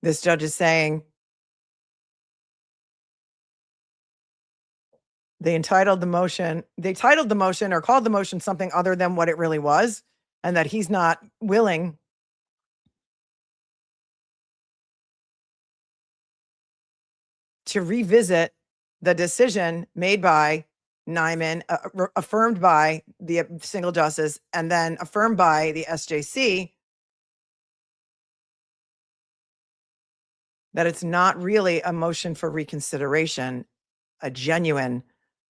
this judge is saying they titled the motion or called the motion something other than what it really was, and that he's not willing to revisit the decision made by Nyman, affirmed by the single justice, and then affirmed by the SJC, that it's not really a motion for reconsideration, a genuine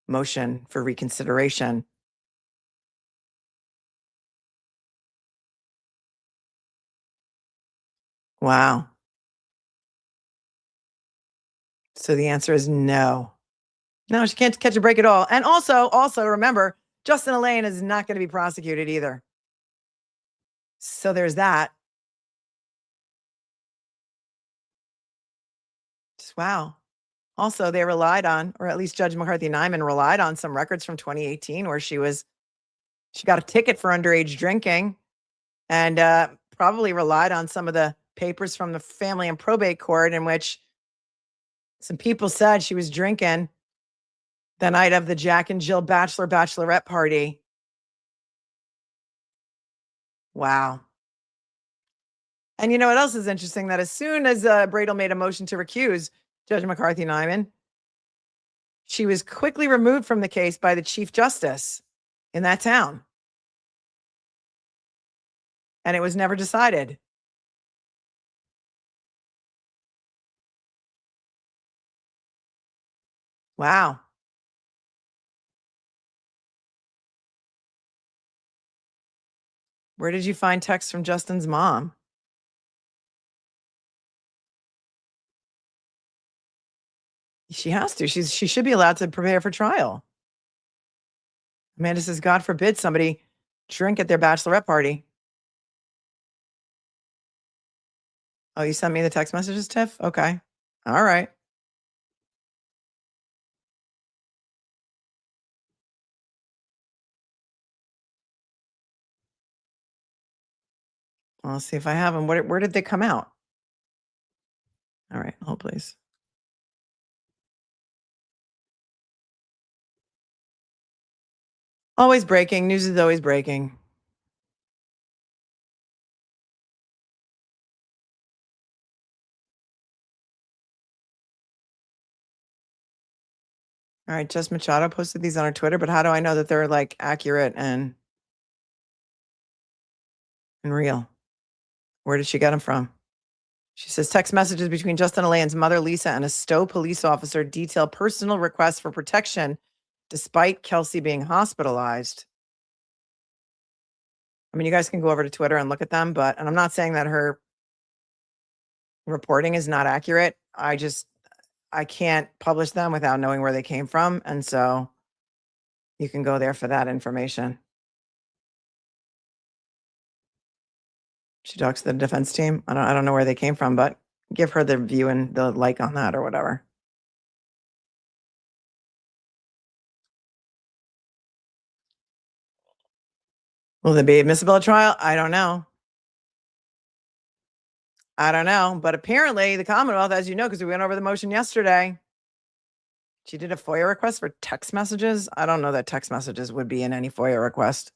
motion for reconsideration. Wow. So the answer is no. No, she can't catch a break at all. And also remember, Justin Elaine is not going to be prosecuted either. So there's that. Just wow. Also, they relied on, or at least Judge McCarthy Nyman relied on some records from 2018 where she got a ticket for underage drinking, and probably relied on some of the papers from the family and probate court in which some people said she was drinking the night of the Jack and Jill bachelorette party. Wow. And you know what else is interesting? That as soon as Bradel made a motion to recuse Judge McCarthy Nyman, she was quickly removed from the case by the Chief Justice in that town. And it was never decided. Wow. Where did you find text from Justin's mom? She has to. She should be allowed to prepare for trial. Amanda says, God forbid somebody drink at their bachelorette party. Oh, you sent me the text messages, Tiff? Okay. All right. I'll see if I have them. Where did they come out? All right. Hold, please. Always breaking. News is always breaking. All right. Jess Machado posted these on her Twitter, but how do I know that they're like accurate and real? Where did she get them from? She says text messages between Justin Alain's mother, Lisa, and a Stowe police officer detail personal requests for protection despite KELSEY being hospitalized. I mean, you guys can go over to Twitter and look at them, and I'm not saying that her reporting is not accurate. I can't publish them without knowing where they came from. And so you can go there for that information. She talks to the defense team. I don't know where they came from, but give her the view and the like on that or whatever. Will they be admissible at trial? I don't know. But apparently the Commonwealth, as you know, because we went over the motion yesterday, she did a FOIA request for text messages. I don't know that text messages would be in any FOIA request.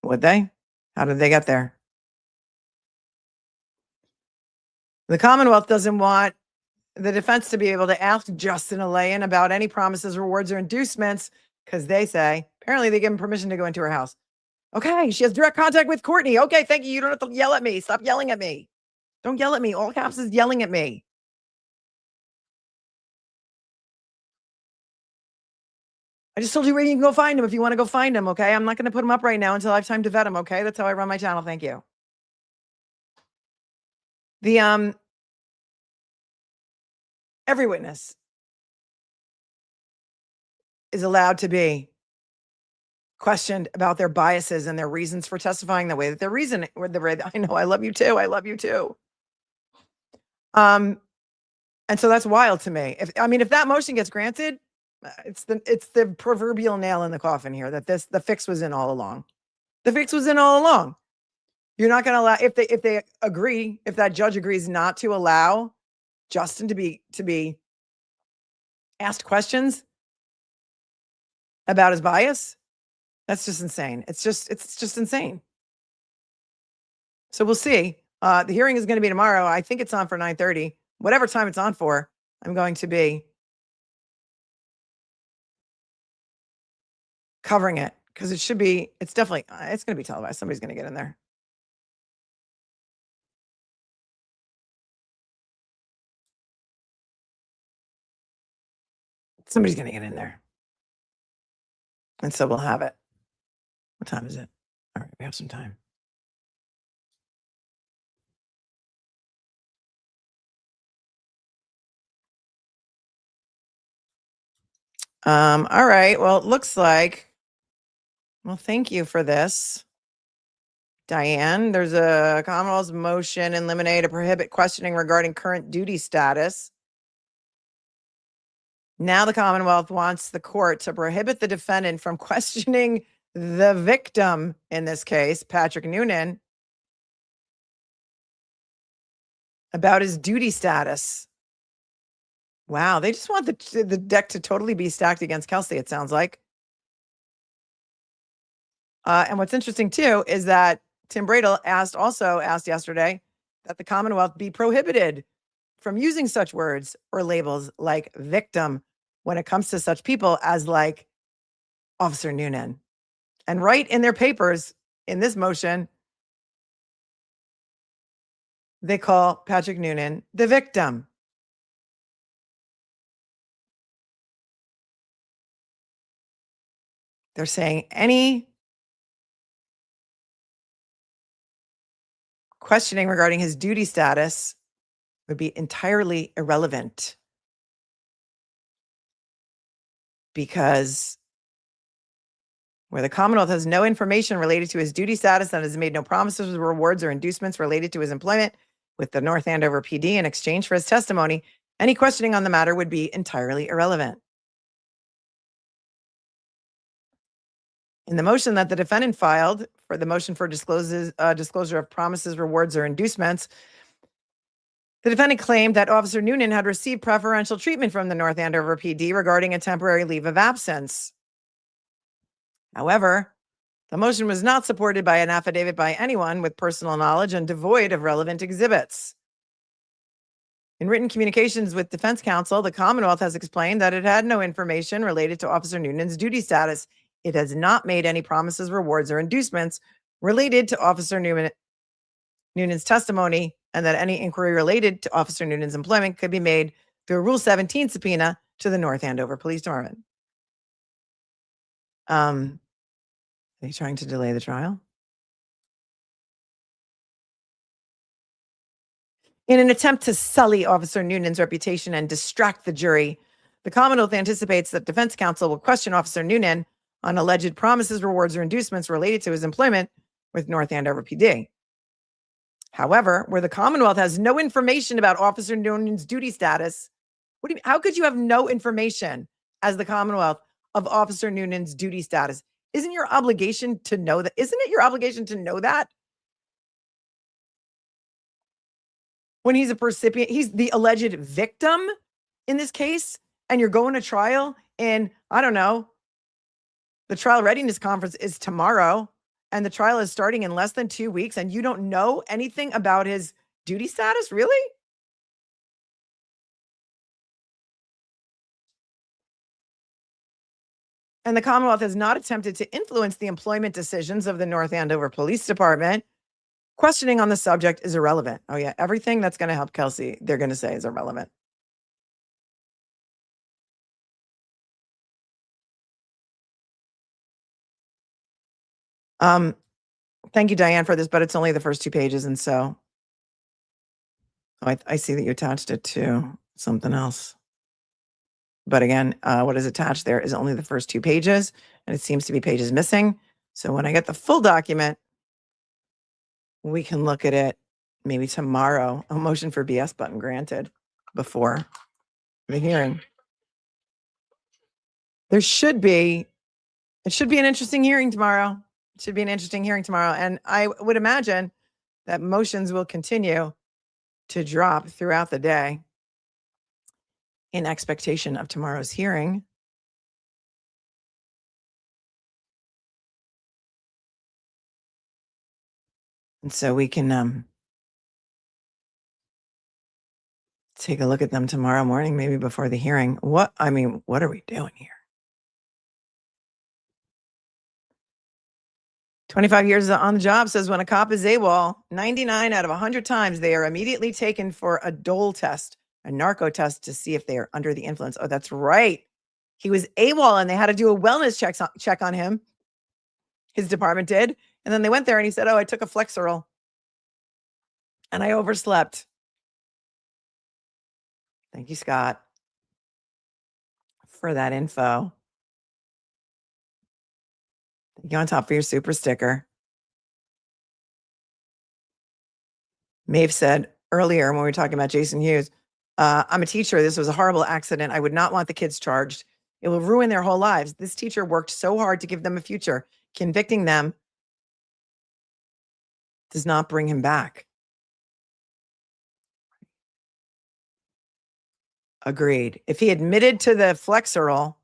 Would they? How did they get there? The Commonwealth doesn't want the defense to be able to ask Justin Alain about any promises, rewards, or inducements because they say, apparently they give him permission to go into her house. Okay, she has direct contact with Courtney. Okay, thank you. You don't have to yell at me. Stop yelling at me. Don't yell at me. All caps is yelling at me. I just told you where you can go find him if you want to go find him, okay? I'm not going to put him up right now until I have time to vet him, okay? That's how I run my channel. Thank you. Every witness is allowed to be questioned about their biases and their reasons for testifying the way that they're reasoning. I know, I love you too. I love you too. And so that's wild to me. If that motion gets granted, it's the proverbial nail in the coffin here that the fix was in all along. The fix was in all along. You're not going to allow, if they agree, if that judge agrees not to allow Justin to be asked questions about his bias, that's just insane. It's just insane. So we'll see. The hearing is going to be tomorrow. I think it's on for 9:30. Whatever time it's on for, I'm going to be covering it because it's going to be televised. Somebody's going to get in there. Somebody's going to get in there. And so we'll have it. What time is it? All right, we have some time. All right. Well, it looks like, thank you for this, Diane. There's a Commonwealth's motion in limine to prohibit questioning regarding current duty status. Now the Commonwealth wants the court to prohibit the defendant from questioning the victim in this case, Patrick Noonan, about his duty status. Wow, they just want the deck to totally be stacked against KELSEY, it sounds like. And what's interesting too is that Tim Bradel asked yesterday that the Commonwealth be prohibited from using such words or labels like victim when it comes to such people as like Officer Noonan. And right in their papers in this motion, they call Patrick Noonan the victim. They're saying any questioning regarding his duty status would be entirely irrelevant because where the Commonwealth has no information related to his duty status and has made no promises, rewards, or inducements related to his employment with the North Andover PD in exchange for his testimony, any questioning on the matter would be entirely irrelevant. In the motion that the defendant filed for the motion for disclosure of promises, rewards, or inducements, the defendant claimed that Officer Noonan had received preferential treatment from the North Andover PD regarding a temporary leave of absence. However, the motion was not supported by an affidavit by anyone with personal knowledge and devoid of relevant exhibits. In written communications with defense counsel, the Commonwealth has explained that it had no information related to Officer Noonan's duty status. It has not made any promises, rewards, or inducements related to Officer Noonan's testimony, and that any inquiry related to Officer Noonan's employment could be made through a Rule 17 subpoena to the North Andover Police Department. Are they trying to delay the trial? In an attempt to sully Officer Noonan's reputation and distract the jury, the Commonwealth anticipates that defense counsel will question Officer Noonan on alleged promises, rewards, or inducements related to his employment with North Andover PD. However, where the Commonwealth has no information about Officer Noonan's duty status, what do you mean? How could you have no information as the Commonwealth of Officer Noonan's duty status? Isn't your obligation to know that? Isn't it your obligation to know that? When he's a recipient, he's the alleged victim in this case, and you're going to trial, and I don't know, the trial readiness conference is tomorrow, and the trial is starting in less than 2 weeks, and you don't know anything about his duty status? Really? And the Commonwealth has not attempted to influence the employment decisions of the North Andover Police Department. Questioning on the subject is irrelevant. Oh yeah, everything that's going to help Kelsey, they're going to say is irrelevant. Thank you, Diane, for this, but it's only the first 2 pages, and so I see that you attached it to something else. But again, what is attached there is only the first 2 pages, and it seems to be pages missing. So when I get the full document, we can look at it maybe tomorrow. A motion for BS button granted before the hearing. It should be an interesting hearing tomorrow. It should be an interesting hearing tomorrow. And I would imagine that motions will continue to drop throughout the day in expectation of tomorrow's hearing. And so we can take a look at them tomorrow morning, maybe before the hearing. What are we doing here? 25 years on the job says when a cop is AWOL, 99 out of 100 times they are immediately taken for a dole test, a narco test to see if they are under the influence. Oh, that's right. He was AWOL and they had to do a wellness check on him. His department did. And then they went there and he said, oh, I took a Flexeril and I overslept. Thank you, Scott, for that info. Thank you on top for your super sticker. Maeve said earlier when we were talking about Jason Hughes, I'm a teacher. This was a horrible accident. I would not want the kids charged. It will ruin their whole lives. This teacher worked so hard to give them a future. Convicting them does not bring him back. Agreed. If he admitted to the Flexeril,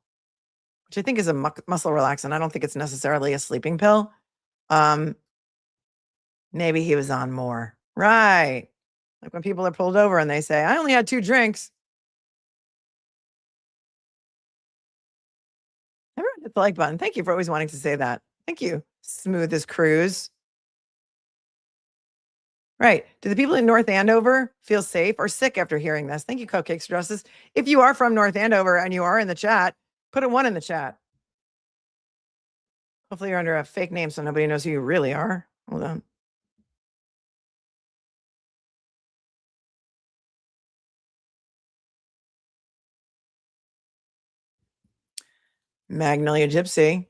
which I think is a muscle relaxant, I don't think it's necessarily a sleeping pill. Maybe he was on more. Right. Like when people are pulled over and they say, I only had 2 drinks. Everyone hit the like button. Thank you for always wanting to say that. Thank you. Smooth as cruise. Right. Do the people in North Andover feel safe or sick after hearing this? Thank you, Cupcakes for Justice. If you are from North Andover and you are in the chat, put a 1 in the chat. Hopefully you're under a fake name so nobody knows who you really are. Hold on. Magnolia Gypsy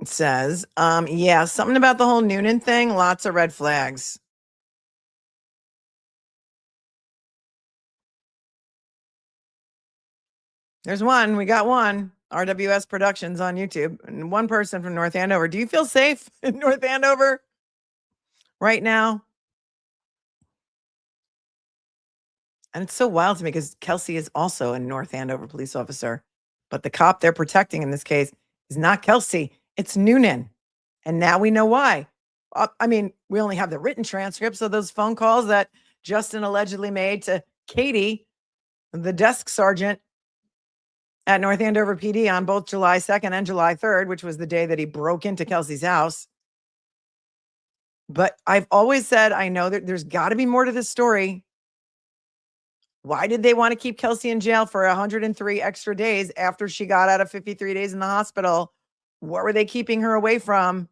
says, yeah, something about the whole Noonan thing, lots of red flags. There's one. We got one. RWS Productions on YouTube. And one person from North Andover. Do you feel safe in North Andover right now? And it's so wild to me because KELSEY is also a North Andover police officer. But the cop they're protecting in this case is not KELSEY. It's Noonan. And now we know why. I mean, we only have the written transcripts of those phone calls that Justin allegedly made to Katie, the desk sergeant at North Andover PD on both July 2nd and July 3rd, which was the day that he broke into KELSEY's house. But I've always said, I know that there's got to be more to this story. Why did they want to keep KELSEY in jail for 103 extra days after she got out of 53 days in the hospital? What were they keeping her away from?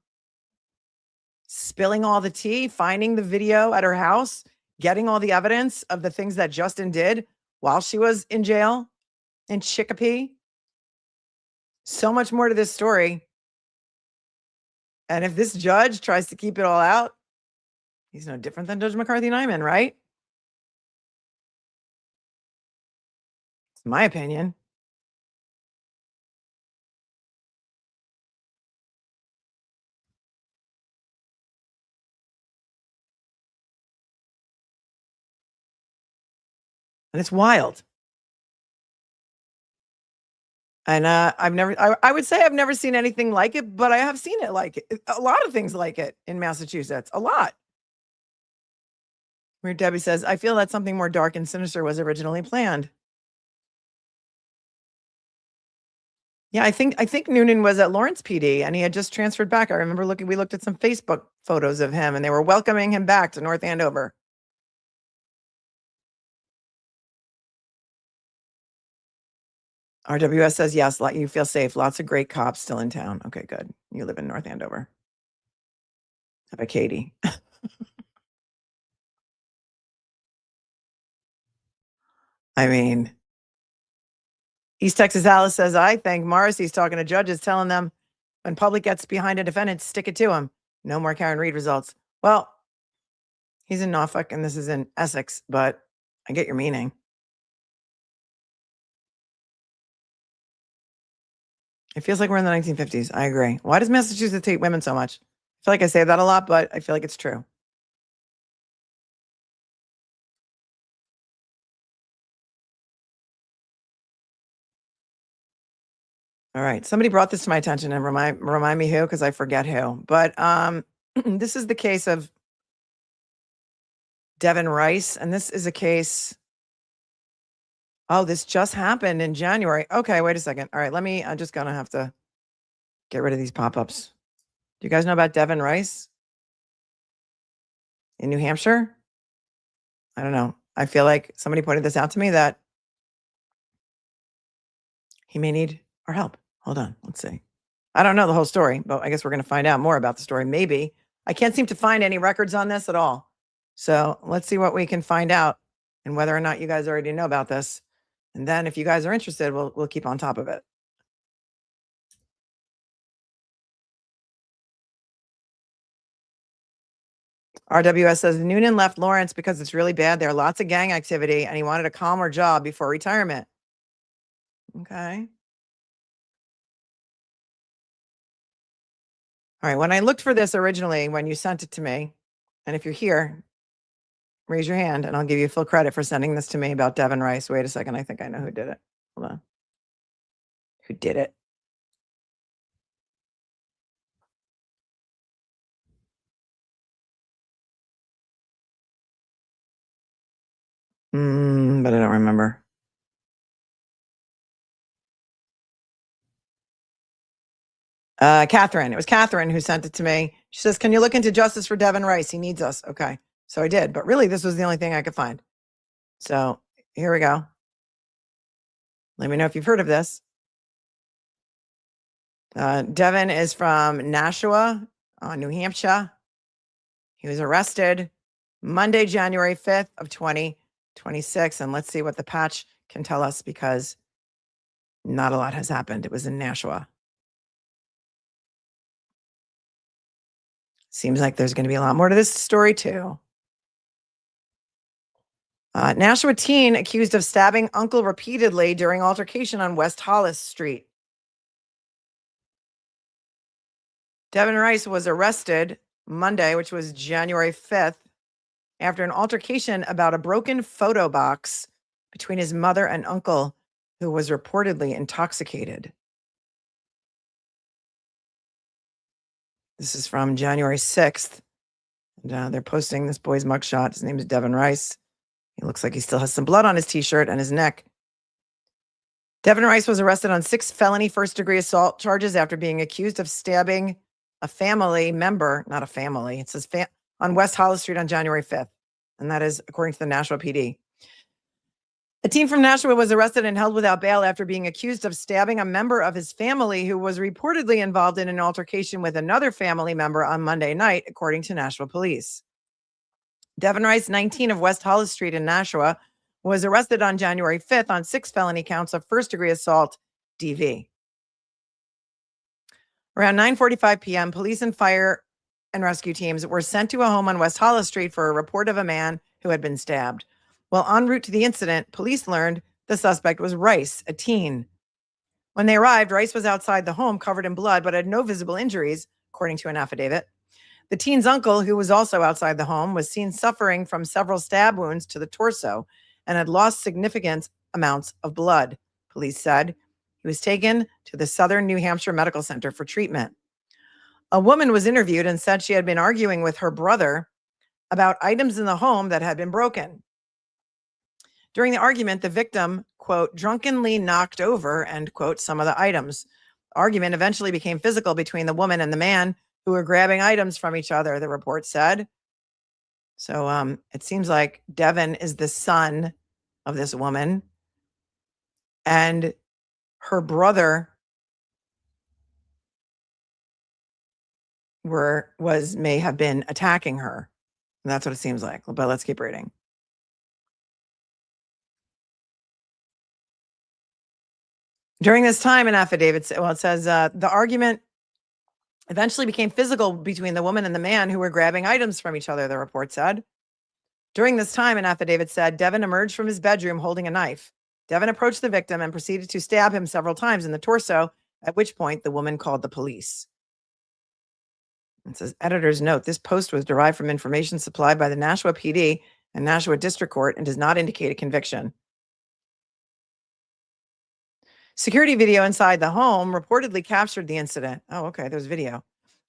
Spilling all the tea, finding the video at her house, getting all the evidence of the things that Justin did while she was in jail in Chicopee. So much more to this story. And if this judge tries to keep it all out, he's no different than Judge McCarthy Nyman, right? It's my opinion. And it's wild. And I would say I've never seen anything like it, but I have seen it like it. A lot of things like it in Massachusetts. A lot. Where Debbie says, I feel that something more dark and sinister was originally planned. Yeah, I think Noonan was at Lawrence PD and he had just transferred back. I remember we looked at some Facebook photos of him and they were welcoming him back to North Andover. RWS says, yes, you feel safe. Lots of great cops still in town. Okay, good. You live in North Andover. How about Katie? I mean, East Texas Alice says, I think Morrissey's talking to judges, telling them when public gets behind a defendant, stick it to him. No more Karen Reed results. Well, he's in Norfolk and this is in Essex, but I get your meaning. It feels like we're in the 1950s. I agree. Why does Massachusetts hate women so much? I feel like I say that a lot, but I feel like it's true. All right. Somebody brought this to my attention and remind me who, because I forget who. But this is the case of Devin Rice. And this is a case. Oh, this just happened in January. Okay, wait a second. All right, I'm just going to have to get rid of these pop-ups. Do you guys know about Devin Rice in New Hampshire? I don't know. I feel like somebody pointed this out to me that he may need our help. Hold on. Let's see. I don't know the whole story, but I guess we're going to find out more about the story. Maybe. I can't seem to find any records on this at all. So let's see what we can find out and whether or not you guys already know about this. And then if you guys are interested, we'll keep on top of it. RWS says Noonan left Lawrence because it's really bad there. Lots of gang activity and he wanted a calmer job before retirement. Okay. All right. When I looked for this originally, when you sent it to me, and if you're here, raise your hand and I'll give you full credit for sending this to me about Devin Rice. Wait a second. I think I know who did it. Hold on. Who did it? But I don't remember. Catherine. It was Catherine who sent it to me. She says, can you look into justice for Devin Rice? He needs us. Okay. So I did. But really, this was the only thing I could find. So here we go. Let me know if you've heard of this. Devin is from Nashua, New Hampshire. He was arrested Monday, January 5th of 2026. And let's see what the patch can tell us, because not a lot has happened. It was in Nashua. Seems like there's going to be a lot more to this story too. Nashua teen accused of stabbing uncle repeatedly during altercation on West Hollis Street. Devin Rice was arrested Monday, which was January 5th, after an altercation about a broken photo box between his mother and uncle, who was reportedly intoxicated. This is from January 6th. And, they're posting this boy's mugshot. His name is Devin Rice. He looks like he still has some blood on his t-shirt and his neck. Devin Rice was arrested on 6 felony first-degree assault charges after being accused of stabbing a family member, not a family, it says on West Hollis Street on January 5th. And that is according to the Nashua PD. A teen from Nashua was arrested and held without bail after being accused of stabbing a member of his family who was reportedly involved in an altercation with another family member on Monday night, according to Nashua police. Devin Rice, 19, of West Hollis Street in Nashua, was arrested on January 5th on 6 felony counts of first-degree assault, DV. Around 9:45 p.m., police and fire and rescue teams were sent to a home on West Hollis Street for a report of a man who had been stabbed. While en route to the incident, police learned the suspect was Rice, a teen. When they arrived, Rice was outside the home covered in blood but had no visible injuries, according to an affidavit. The teen's uncle, who was also outside the home, was seen suffering from several stab wounds to the torso and had lost significant amounts of blood, police said. He was taken to the Southern New Hampshire Medical Center for treatment. A woman was interviewed and said she had been arguing with her brother about items in the home that had been broken. During the argument, the victim, quote, drunkenly knocked over, end quote, some of the items. The argument eventually became physical between the woman and the man, who were grabbing items from each other, the report said. So it seems like Devin is the son of this woman, and her brother may have been attacking her. And that's what it seems like. But let's keep reading. During this time, an affidavit, it says the argument eventually became physical between the woman and the man, who were grabbing items from each other, the report said. During this time, an affidavit said, Devin emerged from his bedroom holding a knife. Devin approached the victim and proceeded to stab him several times in the torso, at which point the woman called the police. It says, editor's note, this post was derived from information supplied by the Nashua PD and Nashua District Court and does not indicate a conviction. Security video inside the home reportedly captured the incident. Oh, okay, there's video.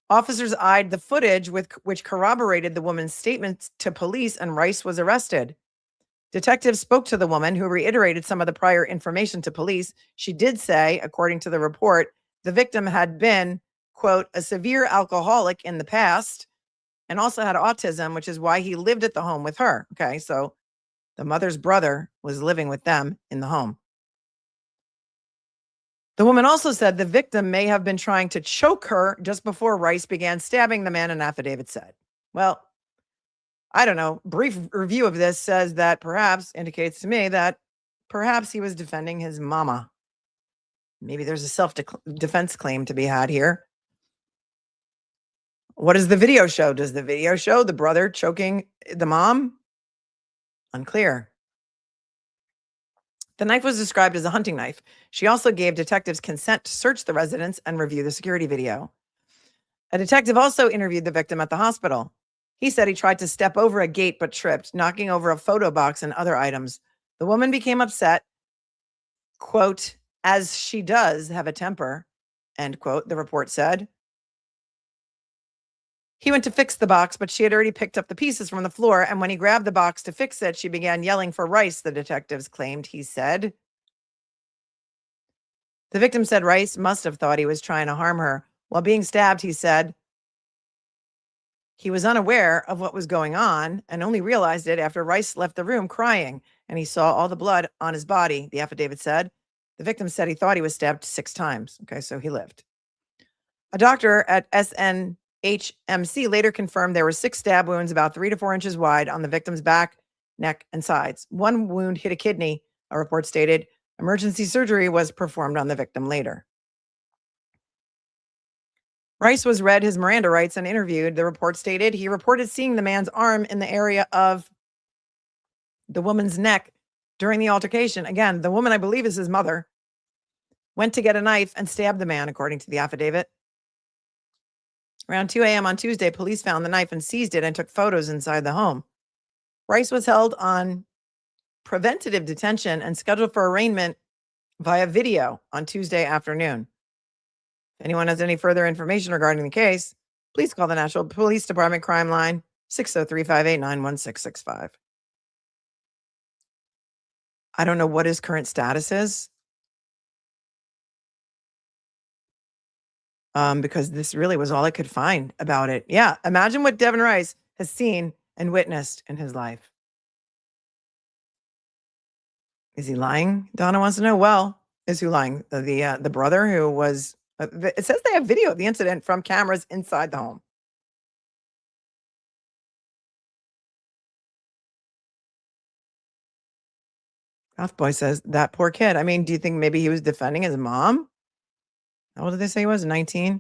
Officers eyed the footage which corroborated the woman's statements to police, and Rice was arrested. Detectives spoke to the woman, who reiterated some of the prior information to police. She did say, according to the report, the victim had been, quote, a severe alcoholic in the past and also had autism, which is why he lived at the home with her. Okay, so the mother's brother was living with them in the home. The woman also said the victim may have been trying to choke her just before Rice began stabbing the man, an affidavit said. Well, I don't know. Brief review of this says that perhaps, indicates to me that perhaps he was defending his mama. Maybe there's a self-defense claim to be had here. What does the video show? Does the video show the brother choking the mom? Unclear. The knife was described as a hunting knife. She also gave detectives consent to search the residence and review the security video. A detective also interviewed the victim at the hospital. He said he tried to step over a gate but tripped, knocking over a photo box and other items. The woman became upset, quote, as she does have a temper, end quote, the report said. He went to fix the box, but she had already picked up the pieces from the floor. And when he grabbed the box to fix it, she began yelling for Rice, the detectives claimed he said. The victim said Rice must have thought he was trying to harm her. While being stabbed, he said he was unaware of what was going on and only realized it after Rice left the room crying and he saw all the blood on his body, the affidavit said. The victim said he thought he was stabbed 6 times. Okay, so he lived. A doctor at SNHMC later confirmed there were 6 stab wounds about 3 to 4 inches wide on the victim's back, neck, and sides. 1 wound hit a kidney, a report stated. Emergency surgery was performed on the victim later. Rice was read his Miranda rights and interviewed. The report stated he reported seeing the man's arm in the area of the woman's neck during the altercation. Again, the woman, I believe, is his mother, went to get a knife and stabbed the man, according to the affidavit. Around 2 a.m. on Tuesday, police found the knife and seized it and took photos inside the home. Rice was held on preventative detention and scheduled for arraignment via video on Tuesday afternoon. If anyone has any further information regarding the case, please call the Nashua Police Department crime line 603-589-1665. I don't know what his current status is. Because this really was all I could find about it. Yeah, imagine what Devin Rice has seen and witnessed in his life. Is he lying? Donna wants to know. Well, is who lying? The brother who was. It says they have video of the incident from cameras inside the home. Goth Boy says that poor kid. I mean, do you think maybe he was defending his mom? How old did they say he was? 19?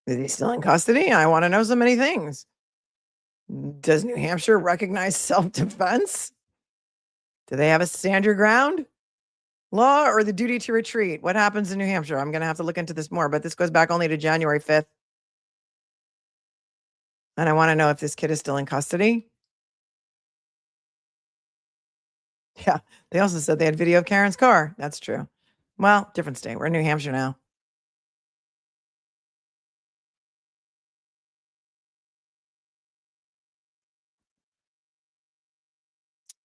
Is he still in custody? I want to know so many things. Does New Hampshire recognize self-defense? Do they have a stand your ground law or the duty to retreat? What happens in New Hampshire? I'm going to have to look into this more, but this goes back only to January 5th. And I want to know if this kid is still in custody. Yeah, they also said they had video of Karen's car. That's true. Well, different state. We're in New Hampshire now.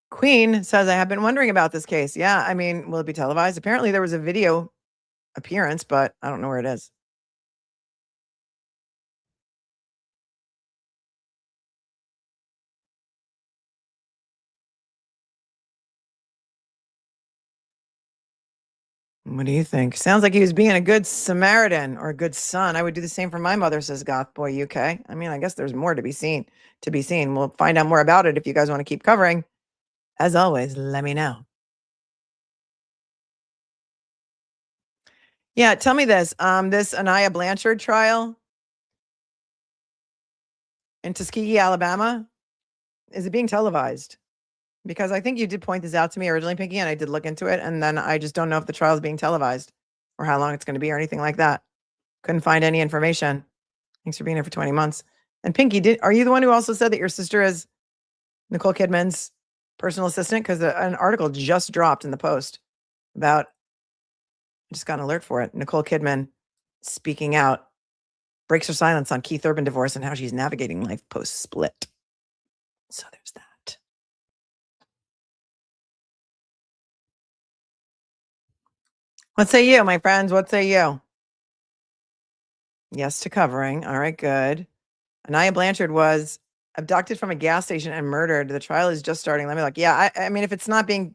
Queen says, I have been wondering about this case. Yeah, I mean, will it be televised? Apparently there was a video appearance, but I don't know where it is. What do you think? Sounds like he was being a good Samaritan or a good son. I would do the same for my mother, says Goth Boy UK. I mean, I guess there's more to be seen. We'll find out more about it if you guys want to keep covering. As always, let me know. Yeah, tell me this. This Anaya Blanchard trial in Tuskegee, Alabama, is it being televised? Because I think you did point this out to me originally, Pinky, and I did look into it. And then I just don't know if the trial is being televised or how long it's going to be or anything like that. Couldn't find any information. Thanks for being here for 20 months. And Pinky, are you the one who also said that your sister is Nicole Kidman's personal assistant? Because an article just dropped in the Post about, I just got an alert for it. Nicole Kidman speaking out, breaks her silence on Keith Urban divorce and how she's navigating life post-split. So there's that. What say you, my friends? What say you? Yes to covering. All right, good. Anaya Blanchard was abducted from a gas station and murdered. The trial is just starting. Let me look. Yeah, I mean, if it's not being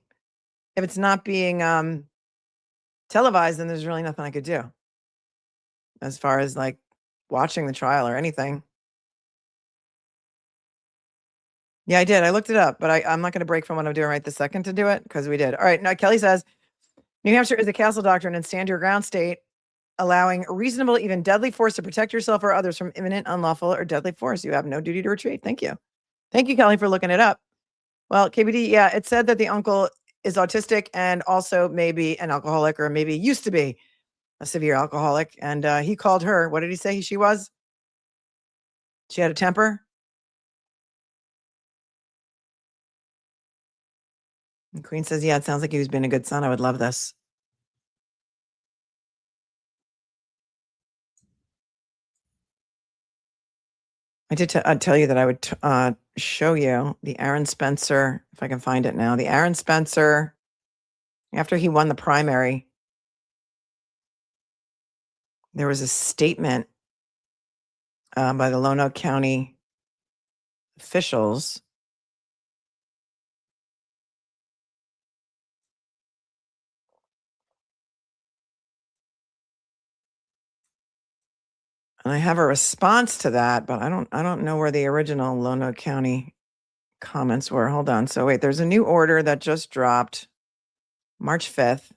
televised, then there's really nothing I could do as far as like watching the trial or anything. Yeah, I did. I looked it up, but I'm not going to break from what I'm doing right this second to do it because we did. All right. Now, Kelly says, New Hampshire is a castle doctrine and stand your ground state, allowing reasonable, even deadly force to protect yourself or others from imminent, unlawful, or deadly force. You have no duty to retreat. Thank you. Thank you, Kelly, for looking it up. Well, KBD, yeah, it said that the uncle is autistic and also maybe an alcoholic or maybe used to be a severe alcoholic. And he called her, what did he say she was? She had a temper? And Queen says, yeah, it sounds like he was being a good son. I would love this. I did tell you that I would show you the Aaron Spencer, if I can find it now. The Aaron Spencer, after he won the primary, there was a statement by the Lonoke County officials. And I have a response to that, but I don't know where the original Lonoke County comments were. Hold on. So wait, there's a new order that just dropped March 5th.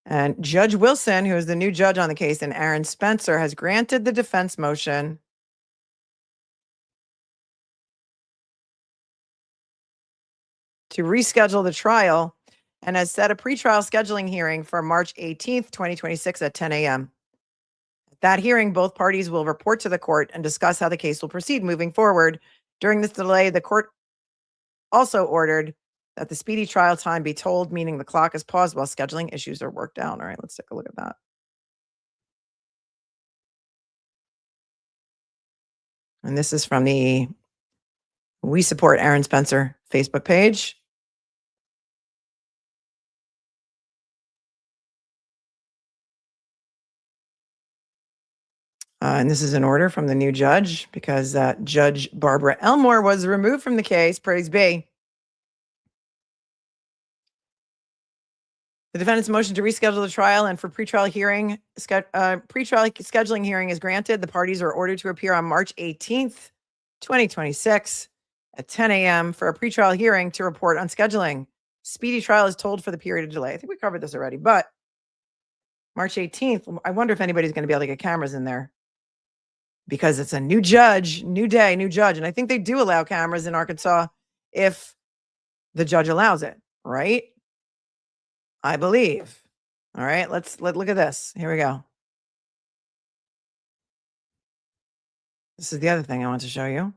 And Judge Wilson, who is the new judge on the case, and Aaron Spencer has granted the defense motion to reschedule the trial and has set a pretrial scheduling hearing for March 18th, 2026 at 10 a.m. At that hearing, both parties will report to the court and discuss how the case will proceed moving forward. During this delay, the court also ordered that the speedy trial time be told, meaning the clock is paused while scheduling issues are worked out. All right, let's take a look at that. And this is from the We Support Aaron Spencer Facebook page. And this is an order from the new judge because Judge Barbara Elmore was removed from the case. Praise be. The defendant's motion to reschedule the trial and for pretrial hearing, pretrial scheduling hearing is granted. The parties are ordered to appear on March 18th, 2026 at 10 a.m. for a pretrial hearing to report on scheduling. Speedy trial is told for the period of delay. I think we covered this already, but March 18th, I wonder if anybody's going to be able to get cameras in there because it's a new judge, new day, new judge. And I think they do allow cameras in Arkansas if the judge allows it, right? I believe. All right, let's look at this. Here we go. This is the other thing I want to show you.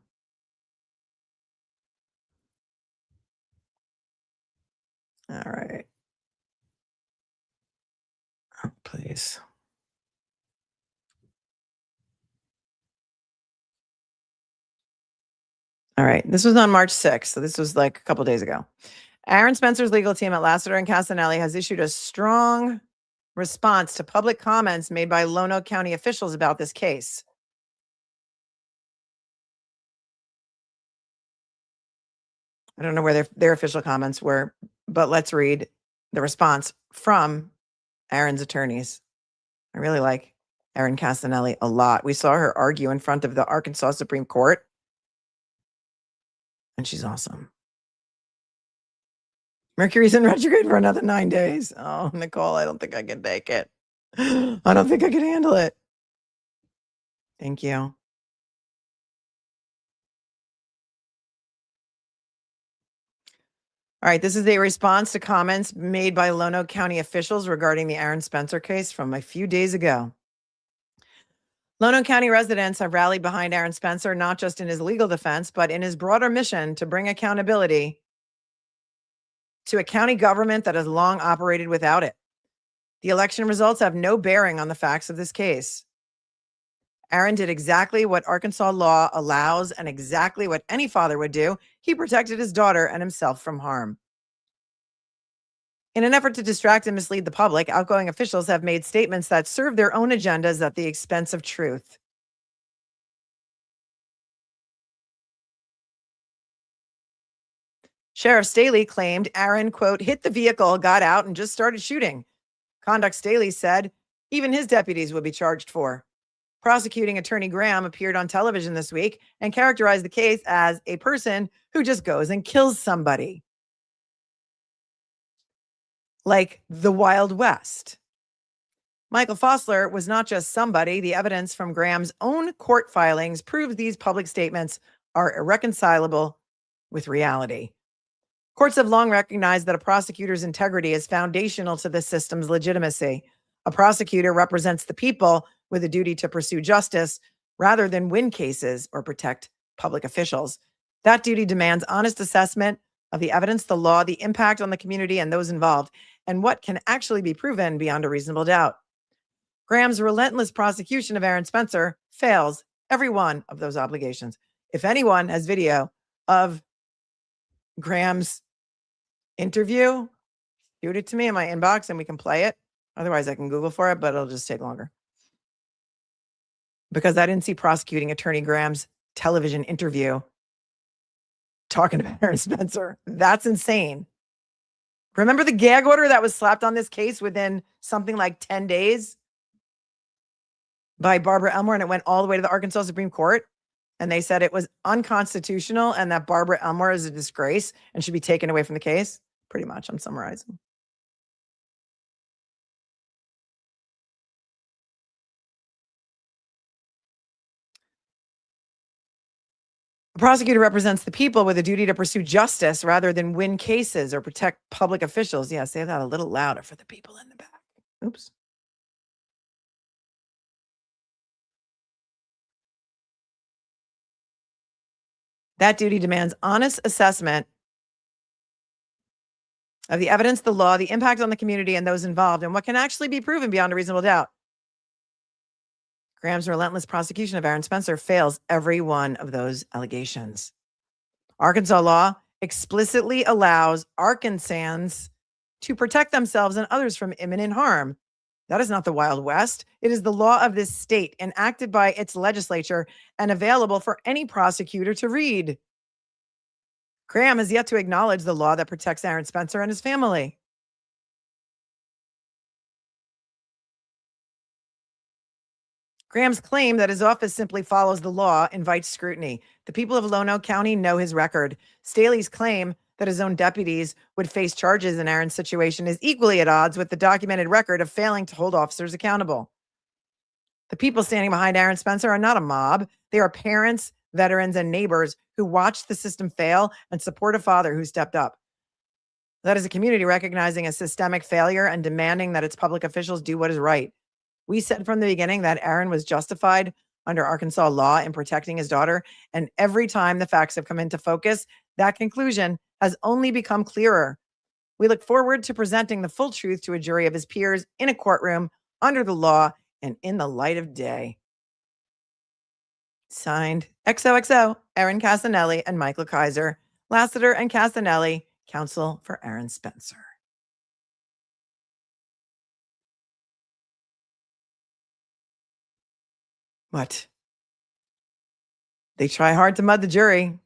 All right. Oh, please. All right. This was on March 6th. So this was like a couple days ago. Aaron Spencer's legal team at Lassiter and Castanelli has issued a strong response to public comments made by Lonoke County officials about this case. I don't know where their official comments were, but let's read the response from Aaron's attorneys. I really like Erin Castanelli a lot. We saw her argue in front of the Arkansas Supreme Court, and she's awesome. Mercury's in retrograde for another 9 days. Oh, Nicole, I don't think I can take it. I don't think I can handle it. Thank you. All right, this is a response to comments made by Lonoke County officials regarding the Aaron Spencer case from a few days ago. Lonoke County residents have rallied behind Aaron Spencer, not just in his legal defense, but in his broader mission to bring accountability to a county government that has long operated without it. The election results have no bearing on the facts of this case. Aaron did exactly what Arkansas law allows and exactly what any father would do. He protected his daughter and himself from harm. In an effort to distract and mislead the public, outgoing officials have made statements that serve their own agendas at the expense of truth. Sheriff Staley claimed Aaron, quote, hit the vehicle, got out, and just started shooting. Conduct Staley said even his deputies would be charged for. Prosecuting attorney Graham appeared on television this week and characterized the case as a person who just goes and kills somebody. Like the Wild West. Michael Fosler was not just somebody. The evidence from Graham's own court filings proves these public statements are irreconcilable with reality. Courts have long recognized that a prosecutor's integrity is foundational to the system's legitimacy. A prosecutor represents the people with a duty to pursue justice rather than win cases or protect public officials. That duty demands honest assessment of the evidence, the law, the impact on the community and those involved, and what can actually be proven beyond a reasonable doubt. Graham's relentless prosecution of Aaron Spencer fails every one of those obligations. If anyone has video of Graham's interview, shoot it to me in my inbox and we can play it. Otherwise, I can Google for it, but it'll just take longer. Because I didn't see prosecuting attorney Graham's television interview talking about Aaron Spencer. That's insane. Remember the gag order that was slapped on this case within something like 10 days by Barbara Elmore, and it went all the way to the Arkansas Supreme Court? And they said it was unconstitutional and that Barbara Elmore is a disgrace and should be taken away from the case. Pretty much, I'm summarizing. A prosecutor represents the people with a duty to pursue justice rather than win cases or protect public officials. Yeah, say that a little louder for the people in the back. Oops. That duty demands honest assessment of the evidence, the law, the impact on the community and those involved, and what can actually be proven beyond a reasonable doubt. Graham's relentless prosecution of Aaron Spencer fails every one of those allegations. Arkansas law explicitly allows Arkansans to protect themselves and others from imminent harm. That is not the Wild West. It is the law of this state, enacted by its legislature and available for any prosecutor to read. Graham has yet to acknowledge the law that protects Aaron Spencer and his family. Graham's claim that his office simply follows the law invites scrutiny. The people of Lonoke County know his record. Staley's claim that his own deputies would face charges in Aaron's situation is equally at odds with the documented record of failing to hold officers accountable. The people standing behind Aaron Spencer are not a mob. They are parents, veterans, and neighbors who watched the system fail and support a father who stepped up. That is a community recognizing a systemic failure and demanding that its public officials do what is right. We said from the beginning that Aaron was justified under Arkansas law in protecting his daughter, and every time the facts have come into focus, that conclusion has only become clearer. We look forward to presenting the full truth to a jury of his peers in a courtroom, under the law, and in the light of day. Signed, XOXO, Aaron Casanelli and Michael Kaiser, Lassiter and Casanelli, counsel for Aaron Spencer. What? They try hard to mud the jury.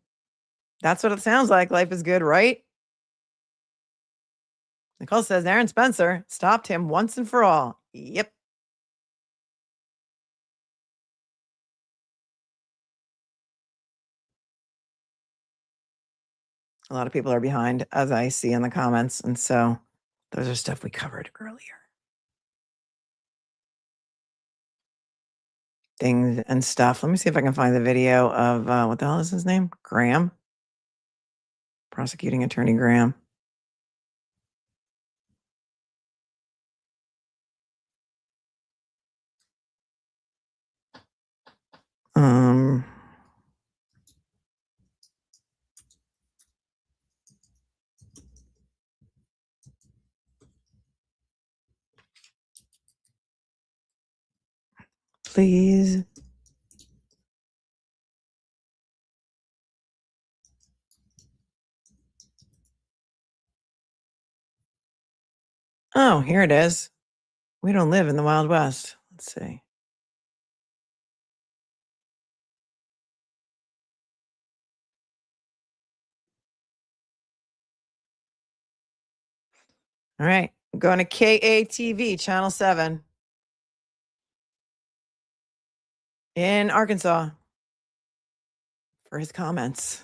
That's what it sounds like. Life is good, right? Nicole says Aaron Spencer stopped him once and for all. Yep. A lot of people are behind, as I see in the comments. And so those are stuff we covered earlier. Things and stuff. Let me see if I can find the video of, what the hell is his name? Graham? Prosecuting attorney Graham. Please. Oh, here it is. We don't live in the Wild West. Let's see. All right. I'm going to KATV, Channel 7 in Arkansas for his comments.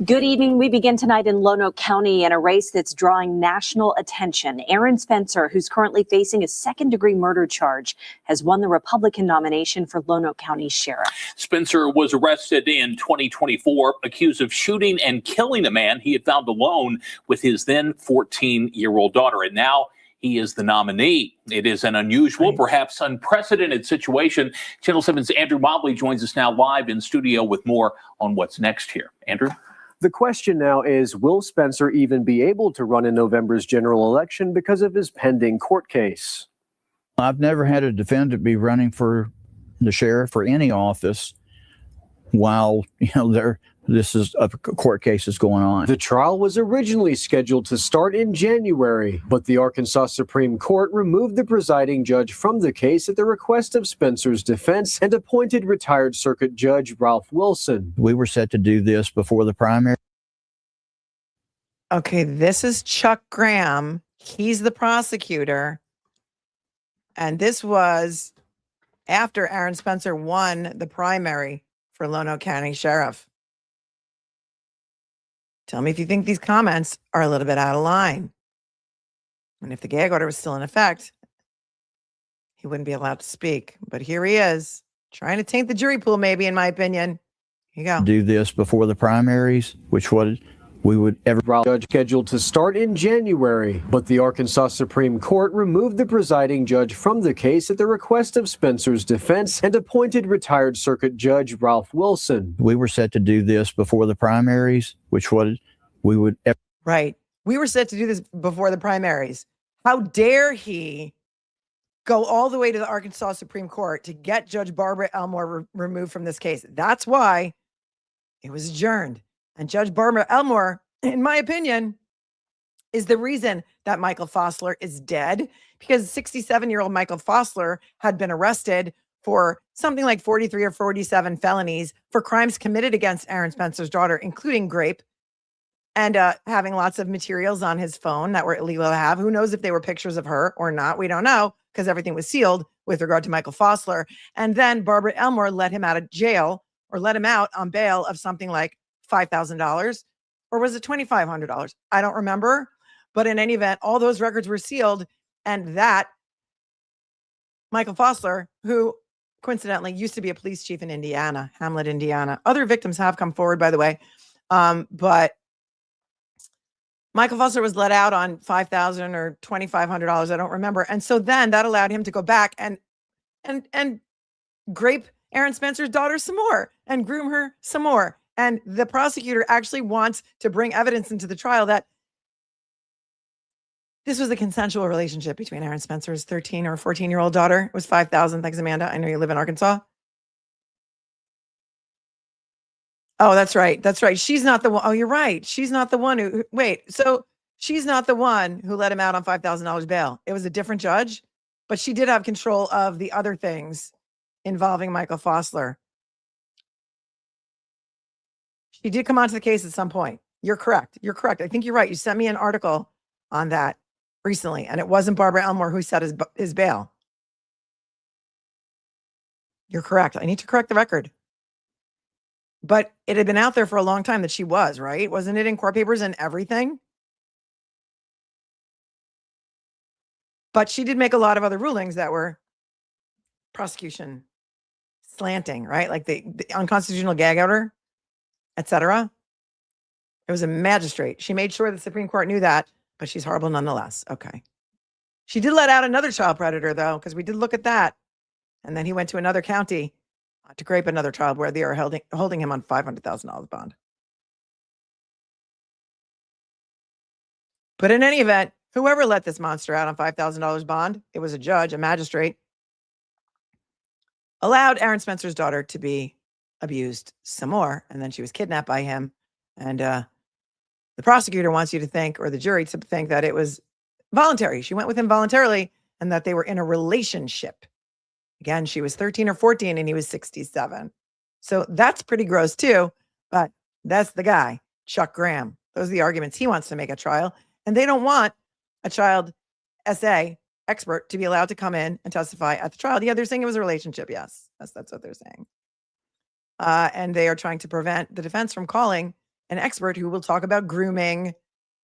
Good evening. We begin tonight in Lonoke County in a race that's drawing national attention. Aaron Spencer, who's currently facing a second-degree murder charge, has won the Republican nomination for Lonoke County Sheriff.
Spencer was arrested in 2024, accused of shooting and killing a man he had found alone with his then 14-year-old daughter. And now he is the nominee. It is an unusual, perhaps unprecedented situation. Channel 7's Andrew Mobley joins us now live in studio with more on what's next here. Andrew?
The question now is, will Spencer even be able to run in November's general election because of his pending court case?
I've never had a defendant be running for the sheriff or any office while, this is a court case is going on.
The trial was originally scheduled to start in January, but the Arkansas Supreme Court removed the presiding judge from the case at the request of Spencer's defense and appointed retired circuit judge Ralph Wilson.
We were set to do this before the primary.
Okay, this is Chuck Graham. He's the prosecutor. And this was after Aaron Spencer won the primary for Lonoke County Sheriff. Tell me if you think these comments are a little bit out of line. And if the gag order was still in effect, he wouldn't be allowed to speak. But here he is, trying to taint the jury pool, maybe, in my opinion. Here you go.
Do this before the primaries, which we would ever
judge scheduled to start in January, but the Arkansas Supreme Court removed the presiding judge from the case at the request of Spencer's defense and appointed retired circuit judge Ralph Wilson.
We were set to do this before the primaries, which we would ever.
Right. We were set to do this before the primaries. How dare he go all the way to the Arkansas Supreme Court to get Judge Barbara Elmore removed from this case? That's why it was adjourned. And Judge Barbara Elmore, in my opinion, is the reason that Michael Fosler is dead, because 67-year-old Michael Fosler had been arrested for something like 43 or 47 felonies for crimes committed against Aaron Spencer's daughter, including rape, and having lots of materials on his phone that were illegal to have. Who knows if they were pictures of her or not? We don't know, because everything was sealed with regard to Michael Fosler. And then Barbara Elmore let him out of jail, or let him out on bail of something like $5,000, or was it $2,500? I don't remember. But in any event, all those records were sealed. And that Michael Fosler, who coincidentally used to be a police chief in Indiana, Hamlet, Indiana. Other victims have come forward, by the way. But Michael Fosler was let out on $5,000 or $2,500. I don't remember. And so then that allowed him to go back and grape Aaron Spencer's daughter some more and groom her some more. And the prosecutor actually wants to bring evidence into the trial that this was a consensual relationship between Aaron Spencer's 13 or 14-year-old daughter. It was $5,000. Thanks, Amanda. I know you live in Arkansas. Oh, that's right. That's right. She's not the one. Oh, you're right. She's not the one who, wait, so she's not the one who let him out on $5,000 bail. It was a different judge, but she did have control of the other things involving Michael Fosler. She did come onto the case at some point. You're correct. You're correct. I think you're right. You sent me an article on that recently, and it wasn't Barbara Elmore who set his bail. You're correct. I need to correct the record. But it had been out there for a long time that she was, right? Wasn't it in court papers and everything? But she did make a lot of other rulings that were prosecution slanting, right? Like the unconstitutional gag order, etc. It was a magistrate. She made sure the Supreme Court knew that, but she's horrible nonetheless. Okay. She did let out another child predator, though, because we did look at that. And then he went to another county to grape another child where they are holding him on $500,000 bond. But in any event, whoever let this monster out on $5,000 bond, it was a judge, a magistrate, allowed Aaron Spencer's daughter to be abused some more. And then she was kidnapped by him. And the prosecutor wants you to think, or the jury to think, that it was voluntary. She went with him voluntarily and that they were in a relationship. Again, she was 13 or 14 and he was 67. So that's pretty gross too. But that's the guy, Chuck Graham. Those are the arguments he wants to make at trial. And they don't want a child SA expert to be allowed to come in and testify at the trial. Yeah, they're saying it was a relationship. Yes, that's what they're saying. And they are trying to prevent the defense from calling an expert who will talk about grooming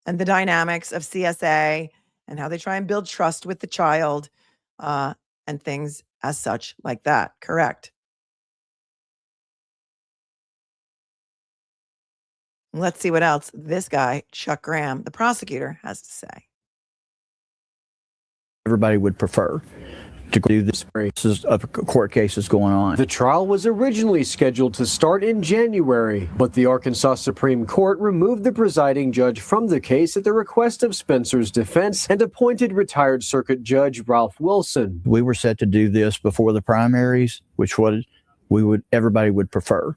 and the dynamics of CSA and how they try and build trust with the child and things as such like that. Correct. Let's see what else this guy, Chuck Graham, the prosecutor, has to say.
everybody would prefer to do this of court cases going on.
The trial was originally scheduled to start in January, but the Arkansas Supreme Court removed the presiding judge from the case at the request of Spencer's defense and appointed retired circuit judge Ralph Wilson.
We were set to do this before the primaries, which everybody would prefer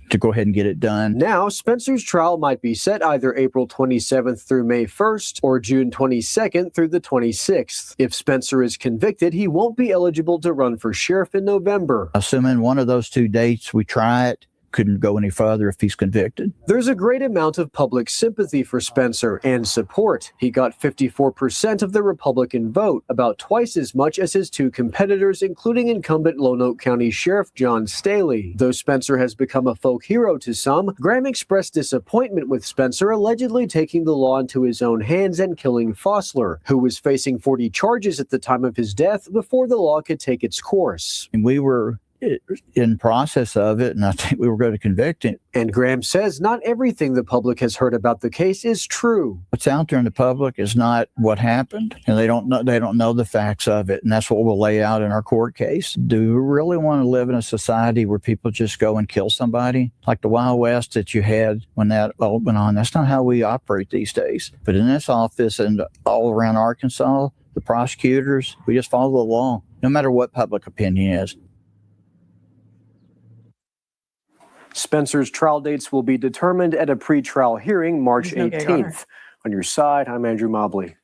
to go ahead and get it done.
Now, Spencer's trial might be set either April 27th through May 1st or June 22nd through the 26th. If Spencer is convicted, he won't be eligible to run for sheriff in November.
Assuming one of those 2 dates we try it, couldn't go any further if he's convicted.
There's a great amount of public sympathy for Spencer and support. He got 54% of the Republican vote, about twice as much as his 2 competitors, including incumbent Lonoke County Sheriff John Staley. Though Spencer has become a folk hero to some, Graham expressed disappointment with Spencer allegedly taking the law into his own hands and killing Fosler, who was facing 40 charges at the time of his death before the law could take its course.
And we were in process of it, and I think we were going to convict him.
And Graham says not everything the public has heard about the case is true.
What's out there in the public is not what happened, and they don't know the facts of it, and that's what we'll lay out in our court case. Do we really want to live in a society where people just go and kill somebody like the Wild West that you had when that all went on? That's not how we operate these days. But in this office and all around Arkansas, the prosecutors, we just follow the law, no matter what public opinion is.
Spencer's trial dates will be determined at a pre-trial hearing March 18th. On your side, I'm Andrew Mobley.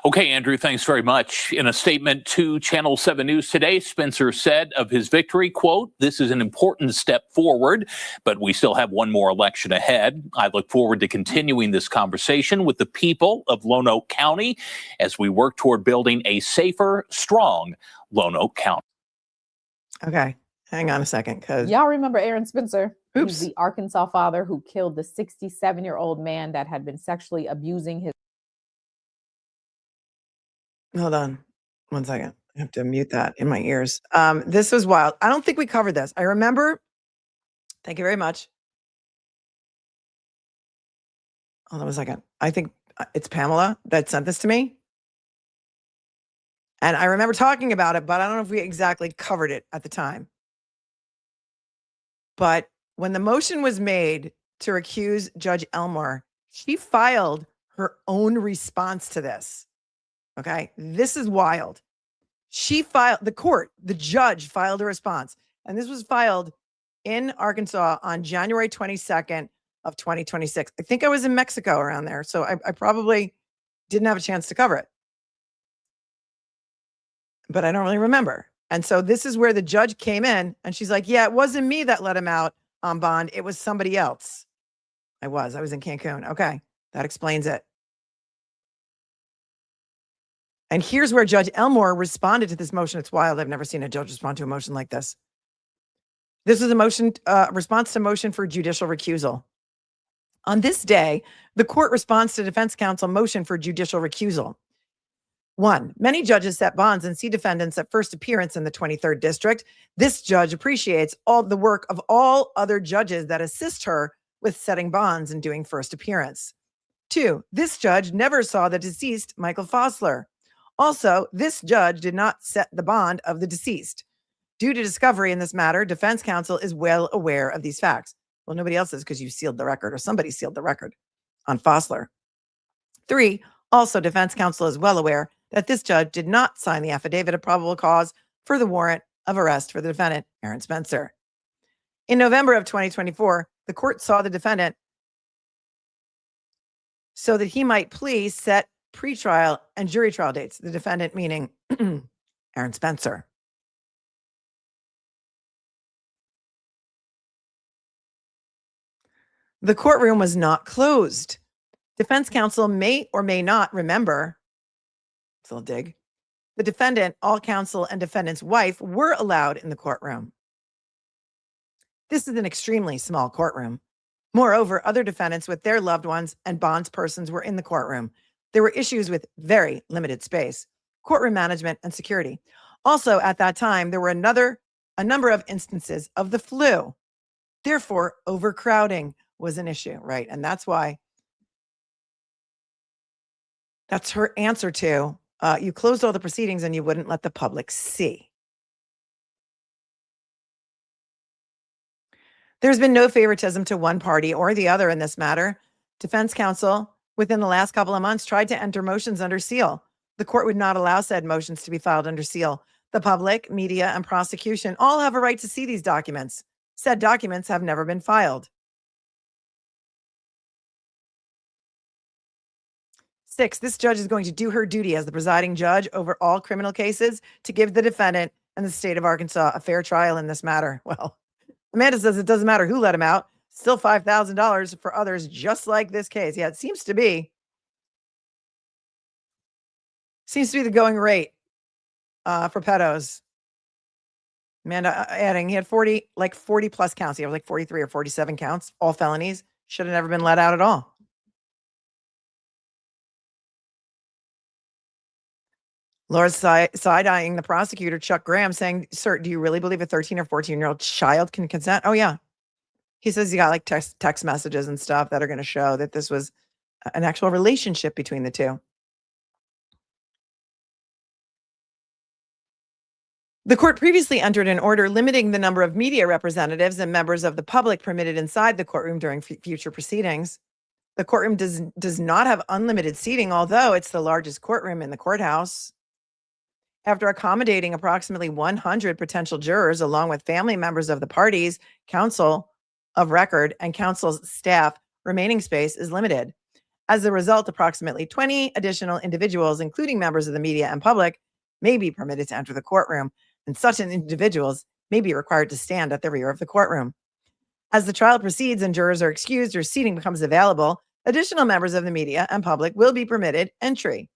Okay, Andrew, thanks very much. In a statement to Channel 7 News today, Spencer said of his victory, quote, "This is an important step forward, but we still have one more election ahead. I look forward to continuing this conversation with the people of Lonoke County as we work toward building a safer, strong Lonoke County."
Okay, hang on a second, because
y'all remember Aaron Spencer?
Oops.
He's the Arkansas father who killed the 67-year-old man that had been sexually abusing his.
Hold on 1 second. I have to mute that in my ears. This was wild. I don't think we covered this. I remember. Thank you very much. Hold on a second. I think it's Pamela that sent this to me. And I remember talking about it, but I don't know if we exactly covered it at the time. But when the motion was made to recuse Judge Elmore, she filed her own response to this. Okay, this is wild. She filed, the judge filed a response, and this was filed in Arkansas on January 22nd of 2026. I think I was in Mexico around there, so I probably didn't have a chance to cover it. But I don't really remember. And so this is where the judge came in, and she's like, yeah, it wasn't me that let him out on bond. It was somebody else. I was in Cancun. Okay, that explains it. And here's where Judge Elmore responded to this motion. It's wild. I've never seen a judge respond to a motion like this. This is a motion, response to motion for judicial recusal. On this day, the court responds to defense counsel motion for judicial recusal. 1, many judges set bonds and see defendants at first appearance in the 23rd District. This judge appreciates all the work of all other judges that assist her with setting bonds and doing first appearance. 2, this judge never saw the deceased Michael Fosler. Also, this judge did not set the bond of the deceased. Due to discovery in this matter, defense counsel is well aware of these facts. Well, nobody else is because you sealed the record, or somebody sealed the record on Fosler. 3, also defense counsel is well aware that this judge did not sign the affidavit of probable cause for the warrant of arrest for the defendant, Aaron Spencer. In November of 2024, the court saw the defendant so that he might please set pretrial and jury trial dates. The defendant meaning Aaron Spencer. The courtroom was not closed. Defense counsel may or may not remember. It's a little dig. The defendant, all counsel, and defendant's wife were allowed in the courtroom. This is an extremely small courtroom. Moreover, other defendants with their loved ones and bondspersons were in the courtroom. There were issues with very limited space, courtroom management, and security. Also, at that time, there were a number of instances of the flu. Therefore, overcrowding was an issue, right? And that's why, that's her answer to You closed all the proceedings and you wouldn't let the public see. There's been no favoritism to one party or the other in this matter. Defense counsel, within the last couple of months, tried to enter motions under seal. The court would not allow said motions to be filed under seal. The public, media, and prosecution all have a right to see these documents. Said documents have never been filed. 6, this judge is going to do her duty as the presiding judge over all criminal cases to give the defendant and the state of Arkansas a fair trial in this matter. Well, Amanda says it doesn't matter who let him out. Still $5,000 for others just like this case. Yeah, it seems to be the going rate for pedos. Amanda adding, he had 40 plus counts. He had like 43 or 47 counts, all felonies. Should have never been let out at all. Laura's side-eyeing the prosecutor, Chuck Graham, saying, sir, do you really believe a 13 or 14-year-old child can consent? Oh, yeah. He says he got like text messages and stuff that are going to show that this was an actual relationship between the two. The court previously entered an order limiting the number of media representatives and members of the public permitted inside the courtroom during future proceedings. The courtroom does not have unlimited seating, although it's the largest courtroom in the courthouse. After accommodating approximately 100 potential jurors, along with family members of the parties, counsel of record, and counsel's staff, remaining space is limited. As a result, approximately 20 additional individuals, including members of the media and public, may be permitted to enter the courtroom, and such individuals may be required to stand at the rear of the courtroom. As the trial proceeds and jurors are excused or seating becomes available, additional members of the media and public will be permitted entry.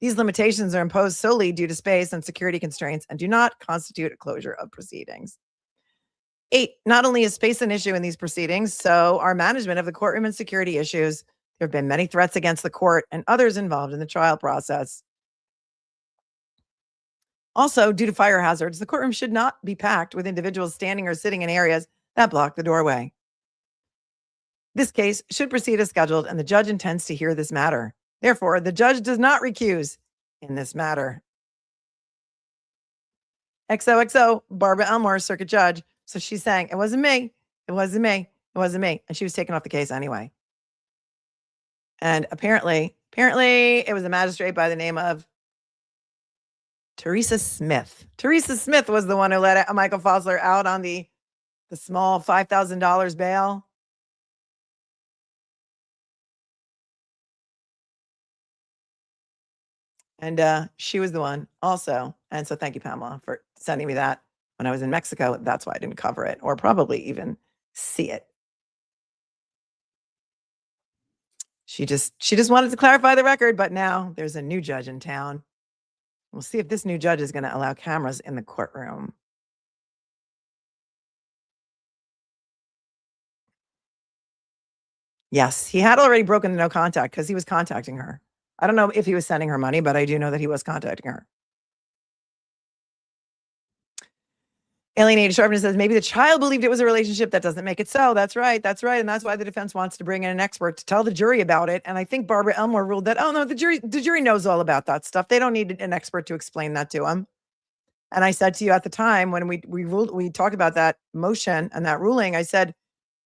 These limitations are imposed solely due to space and security constraints and do not constitute a closure of proceedings. 8, not only is space an issue in these proceedings, so are management of the courtroom and security issues. There have been many threats against the court and others involved in the trial process. Also, due to fire hazards, the courtroom should not be packed with individuals standing or sitting in areas that block the doorway. This case should proceed as scheduled, and the judge intends to hear this matter. Therefore, the judge does not recuse in this matter. XOXO, Barbara Elmore, circuit judge. So she's saying, it wasn't me. It wasn't me. It wasn't me. And she was taken off the case anyway. And apparently it was a magistrate by the name of Teresa Smith. Teresa Smith was the one who let Michael Fosler out on the small $5,000 bail. And she was the one also. And so thank you, Pamela, for sending me that when I was in Mexico. That's why I didn't cover it or probably even see it. She just wanted to clarify the record, but now there's a new judge in town. We'll see if this new judge is going to allow cameras in the courtroom. Yes, he had already broken the no contact because he was contacting her. I don't know if he was sending her money, but I do know that he was contacting her. Alienated Sharpness says, maybe the child believed it was a relationship. That doesn't make it so. That's right. That's right. And that's why the defense wants to bring in an expert to tell the jury about it. And I think Barbara Elmore ruled that, oh no, the jury knows all about that stuff. They don't need an expert to explain that to them. And I said to you at the time when we talked about that motion and that ruling, I said,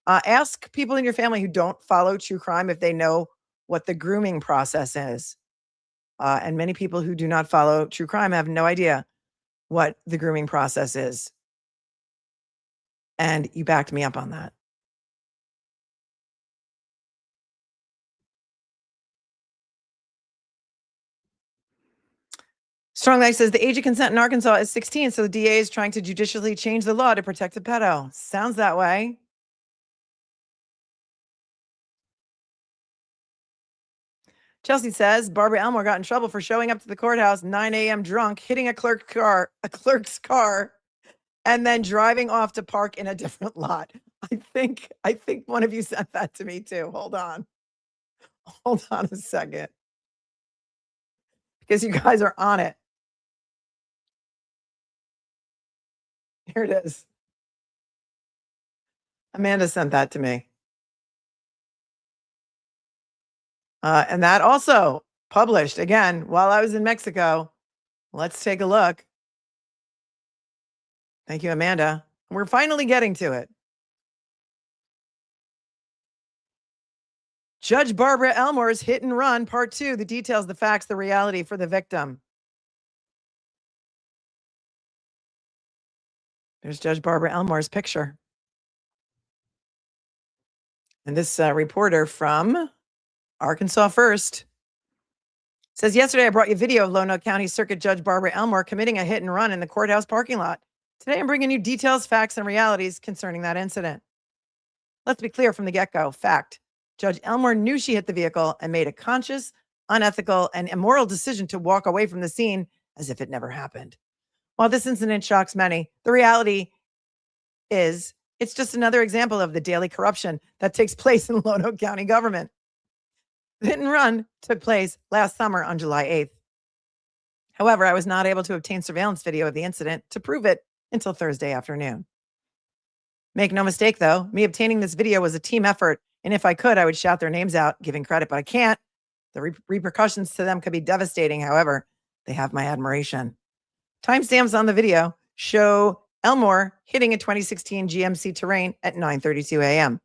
ask people in your family who don't follow true crime if they know what the grooming process is. And many people who do not follow true crime have no idea what the grooming process is. And you backed me up on that. Strong Life says the age of consent in Arkansas is 16, so the DA is trying to judicially change the law to protect the pedo. Sounds that way. Chelsea says Barbara Elmore got in trouble for showing up to the courthouse 9 a.m. drunk, hitting a clerk's car, and then driving off to park in a different lot. I think one of you sent that to me too. Hold on a second, because you guys are on it. Here it is. Amanda sent that to me. And that also published again while I was in Mexico. Let's take a look. Thank you, Amanda. We're finally getting to it. Judge Barbara Elmore's Hit and Run, Part 2, the details, the facts, the reality for the victim. There's Judge Barbara Elmore's picture. And this reporter from Arkansas First says, yesterday I brought you video of Lonoke County Circuit Judge Barbara Elmore committing a hit and run in the courthouse parking lot. Today I'm bringing you details, facts, and realities concerning that incident. Let's be clear from the get-go. Fact. Judge Elmore knew she hit the vehicle and made a conscious, unethical, and immoral decision to walk away from the scene as if it never happened. While this incident shocks many, the reality is it's just another example of the daily corruption that takes place in Lonoke County government. The hit and run took place last summer on July 8th. However, I was not able to obtain surveillance video of the incident to prove it until Thursday afternoon. Make no mistake, though, me obtaining this video was a team effort, and if I could, I would shout their names out, giving credit, but I can't. The repercussions to them could be devastating. However, they have my admiration. Timestamps on the video show Elmore hitting a 2016 GMC Terrain at 9:32 a.m.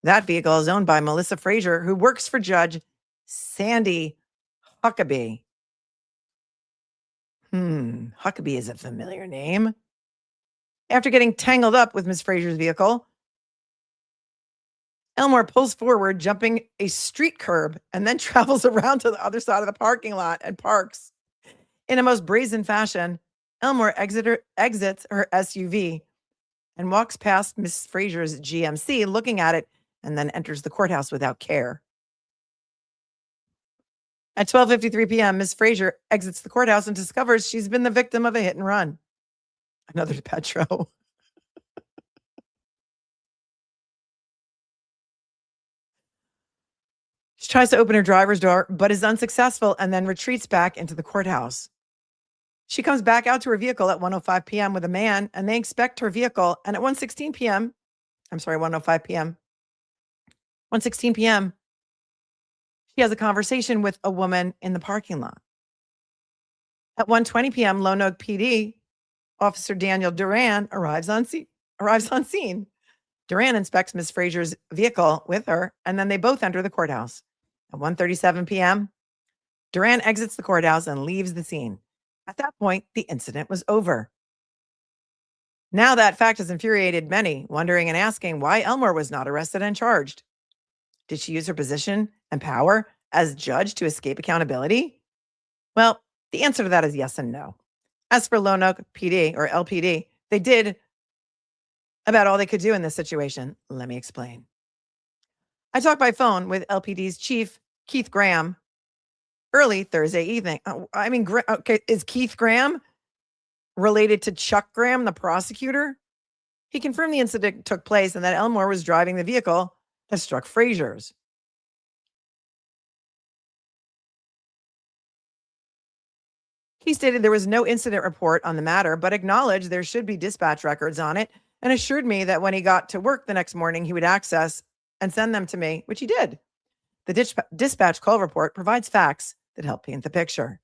That vehicle is owned by Melisa Frazier, who works for Judge Sandy Huckabee. Huckabee is a familiar name. After getting tangled up with Ms. Frazier's vehicle, Elmore pulls forward, jumping a street curb, and then travels around to the other side of the parking lot and parks. In a most brazen fashion, Elmore exits her SUV and walks past Ms. Frazier's GMC, looking at it, and then enters the courthouse without care. At 12:53 p.m., Ms. Frazier exits the courthouse and discovers she's been the victim of a hit and run. Another Petro. She tries to open her driver's door, but is unsuccessful and then retreats back into the courthouse. She comes back out to her vehicle at 1:05 p.m. with a man, and they inspect her vehicle. And at 1:05 p.m., 1:16 p.m., she has a conversation with a woman in the parking lot. At 1:20 p.m., Lonoke PD Officer Daniel Duran arrives on scene. Duran inspects Ms. Frazier's vehicle with her, and then they both enter the courthouse. At 1:37 p.m., Duran exits the courthouse and leaves the scene. At that point, the incident was over. Now that fact has infuriated many, wondering and asking why Elmore was not arrested and charged. Did she use her position and power as judge to escape accountability? Well, the answer to that is yes and no. As for Lonoke PD or LPD, they did about all they could do in this situation. Let me explain. I talked by phone with LPD's chief, Keith Graham, early Thursday evening. Okay, is Keith Graham related to Chuck Graham, the prosecutor? He confirmed the incident took place and that Elmore was driving the vehicle that struck Frazier's. He stated there was no incident report on the matter, but acknowledged there should be dispatch records on it and assured me that when he got to work the next morning, he would access and send them to me, which he did. The dispatch call report provides facts that help paint the picture.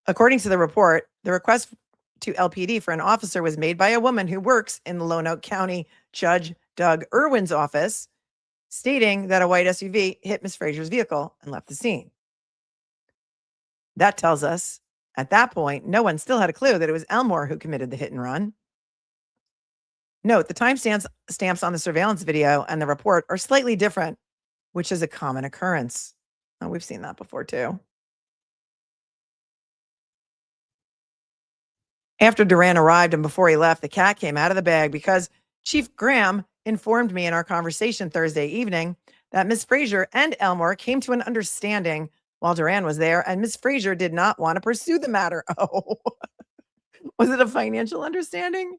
According to the report, the request to LPD for an officer was made by a woman who works in the Lonoke County Judge Doug Irwin's office, stating that a white SUV hit Ms. Frazier's vehicle and left the scene. That tells us, at that point, no one still had a clue that it was Elmore who committed the hit and run. Note, the timestamps on the surveillance video and the report are slightly different, which is a common occurrence. Oh, we've seen that before, too. After Duran arrived and before he left, the cat came out of the bag because Chief Graham informed me in our conversation Thursday evening that Ms. Frazier and Elmore came to an understanding while Duran was there, and Ms. Frazier did not want to pursue the matter. Oh, was it a financial understanding?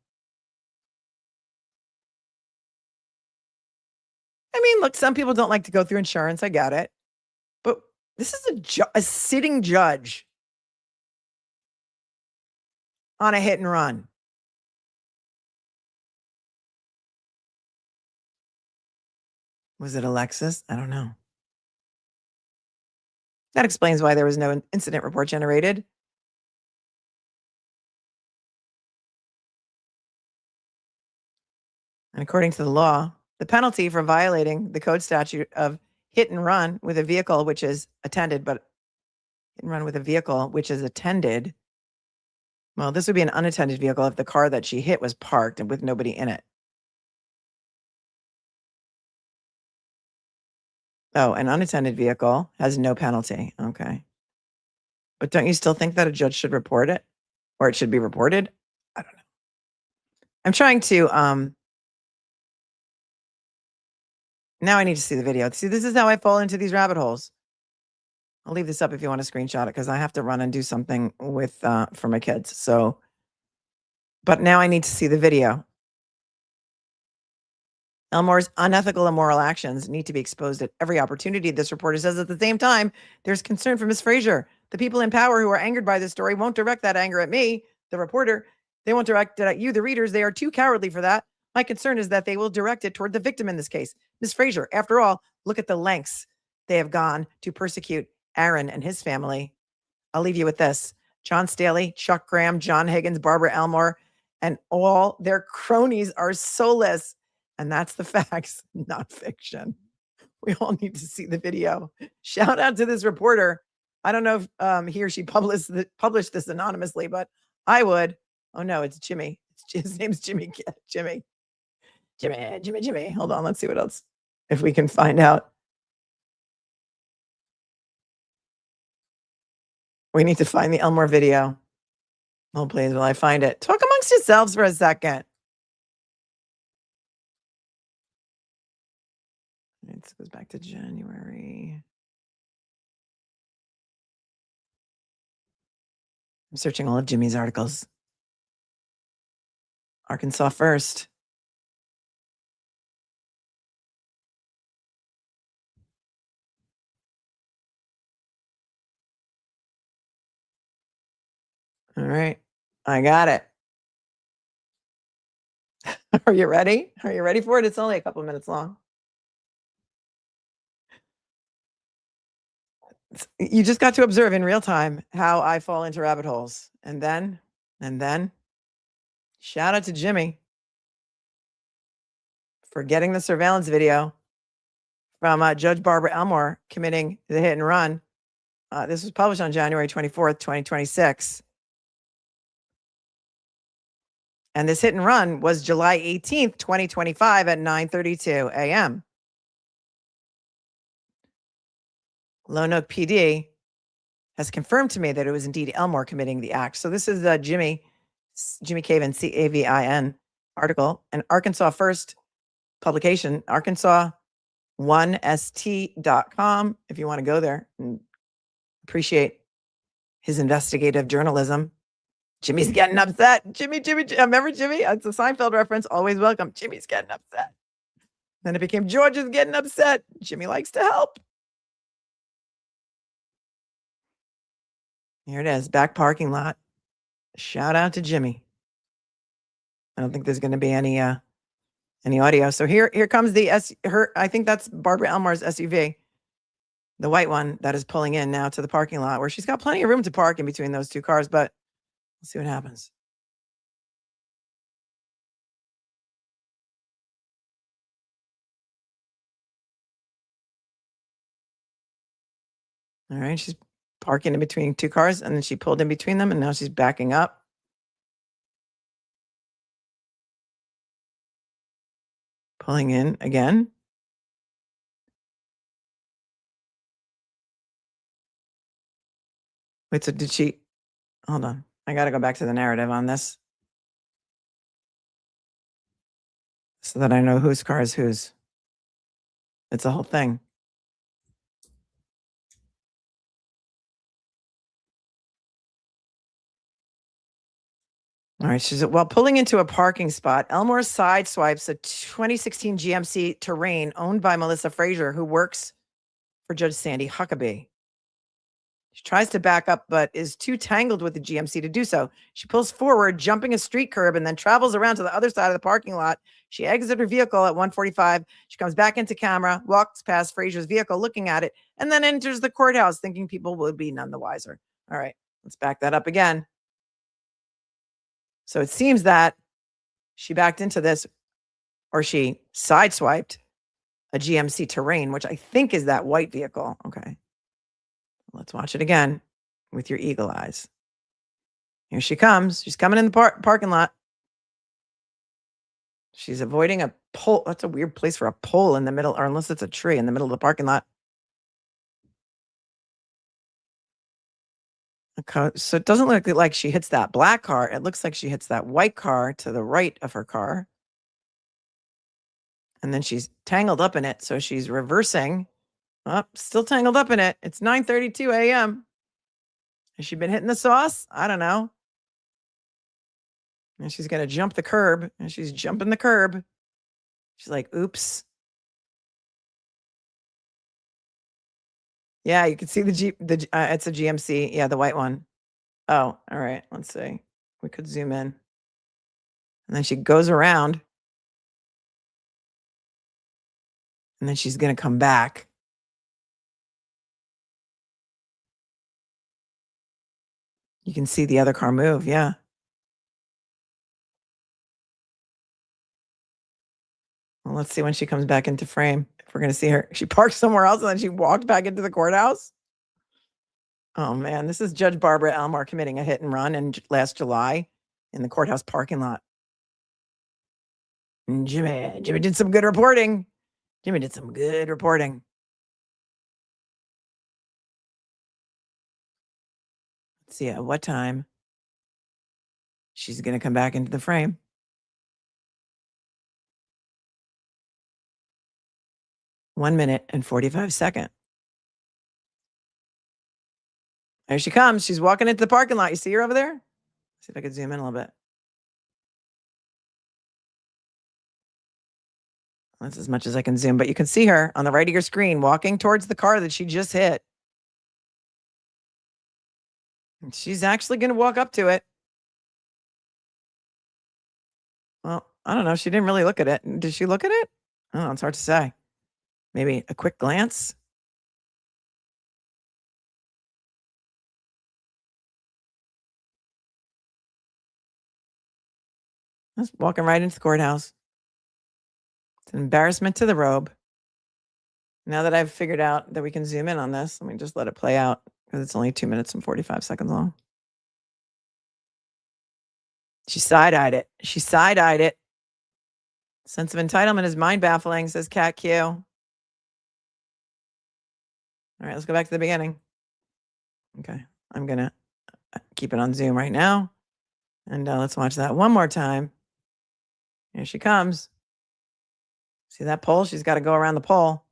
I mean, look, some people don't like to go through insurance. I get it. But this is a sitting judge on a hit and run. Was it Alexis? I don't know. That explains why there was no incident report generated. And according to the law, the penalty for violating the code statute of hit and run with a vehicle which is attended, but hit and run with a vehicle which is attended. Well, this would be an unattended vehicle if the car that she hit was parked and with nobody in it. Oh, an unattended vehicle has no penalty. Okay. But don't you still think that a judge should report it? Or it should be reported? I don't know. I'm trying to now I need to see the video. See, this is how I fall into these rabbit holes. I'll leave this up if you want to screenshot it because I have to run and do something with for my kids. So, but now I need to see the video. Elmore's unethical, immoral actions need to be exposed at every opportunity. This reporter says at the same time, there's concern for Ms. Frazier. The people in power who are angered by this story won't direct that anger at me, the reporter. They won't direct it at you, the readers. They are too cowardly for that. My concern is that they will direct it toward the victim in this case, Ms. Frazier. After all, look at the lengths they have gone to persecute Aaron and his family. I'll leave you with this. John Staley, Chuck Graham, John Higgins, Barbara Elmore, and all their cronies are soulless. And that's the facts, not fiction. We all need to see the video. Shout out to this reporter. I don't know if he or she published this anonymously, but I would. Oh no, it's Jimmy. His name's Jimmy. Jimmy. Hold on, let's see what else. If we can find out. We need to find the Elmore video. Oh, please, will I find it? Talk amongst yourselves for a second. This goes back to January. I'm searching all of Jimmy's articles. Arkansas first. All right, I got it. Are you ready? Are you ready for it? It's only a couple minutes long. You just got to observe in real time how I fall into rabbit holes. And then, shout out to Jimmy for getting the surveillance video from Judge Barbara Elmore committing the hit and run. This was published on January 24th, 2026. And this hit and run was July 18th, 2025 at 9:32 a.m. Lone Oak PD has confirmed to me that it was indeed Elmore committing the act. So this is Jimmy Cavin, Cavin article, an Arkansas First publication, Arkansas1st.com, if you want to go there and appreciate his investigative journalism. Jimmy's getting upset. Jimmy, remember Jimmy? It's a Seinfeld reference, always welcome. Jimmy's getting upset. Then it became George is getting upset. Jimmy likes to help. Here it is, back parking lot. Shout out to Jimmy. I don't think there's going to be any audio. So here comes I think that's Barbara Elmore's SUV, the white one that is pulling in now to the parking lot where she's got plenty of room to park in between those two cars, but we'll see what happens. All right, she's parking in between two cars, and then she pulled in between them, and now she's backing up. Pulling in again. Wait, so did she? Hold on. I got to go back to the narrative on this so that I know whose car is whose. It's a whole thing. All right, she's while pulling into a parking spot, Elmore sideswipes a 2016 GMC Terrain owned by Melisa Frazier, who works for Judge Sandy Huckabee. She tries to back up, but is too tangled with the GMC to do so. She pulls forward, jumping a street curb, and then travels around to the other side of the parking lot. She exits her vehicle at 1:45. She comes back into camera, walks past Frazier's vehicle, looking at it, and then enters the courthouse, thinking people will be none the wiser. All right, let's back that up again. So it seems that she backed into this, or she sideswiped a GMC Terrain, which I think is that white vehicle. Okay. Let's watch it again with your eagle eyes. Here she comes. She's coming in the parking lot. She's avoiding a pole. That's a weird place for a pole in the middle, or unless it's a tree in the middle of the parking lot. Okay, so it doesn't look like she hits that black car. It looks like she hits that white car to the right of her car. And then she's tangled up in it, so she's reversing. Oh, still tangled up in it. It's 9:32 a.m. Has she been hitting the sauce? I don't know. And she's going to jump the curb, and she's jumping the curb. She's like, oops. Yeah, you can see the Jeep. It's a GMC. Yeah, the white one. Oh, all right. Let's see. We could zoom in. And then she goes around. And then she's going to come back. You can see the other car move, yeah. Well, let's see when she comes back into frame. If we're going to see her. She parked somewhere else and then she walked back into the courthouse. Oh, man. This is Judge Barbara Elmore committing a hit and run last July in the courthouse parking lot. And Jimmy did some good reporting. Jimmy did some good reporting. Let's see at what time she's going to come back into the frame. One minute and 45 seconds. There she comes. She's walking into the parking lot. You see her over there? See if I could zoom in a little bit. That's as much as I can zoom, but you can see her on the right of your screen walking towards the car that she just hit. And she's actually going to walk up to it. Well, I don't know. She didn't really look at it. Did she look at it? I don't know. It's hard to say. Maybe a quick glance. Just walking right into the courthouse. It's an embarrassment to the robe. Now that I've figured out that we can zoom in on this, let me just let it play out because it's only 2 minutes and 45 seconds long. She side-eyed it. She side-eyed it. Sense of entitlement is mind-baffling, says Cat Q. All right, let's go back to the beginning. Okay, I'm going to keep it on Zoom right now. And let's watch that one more time. Here she comes. See that pole? She's got to go around the pole.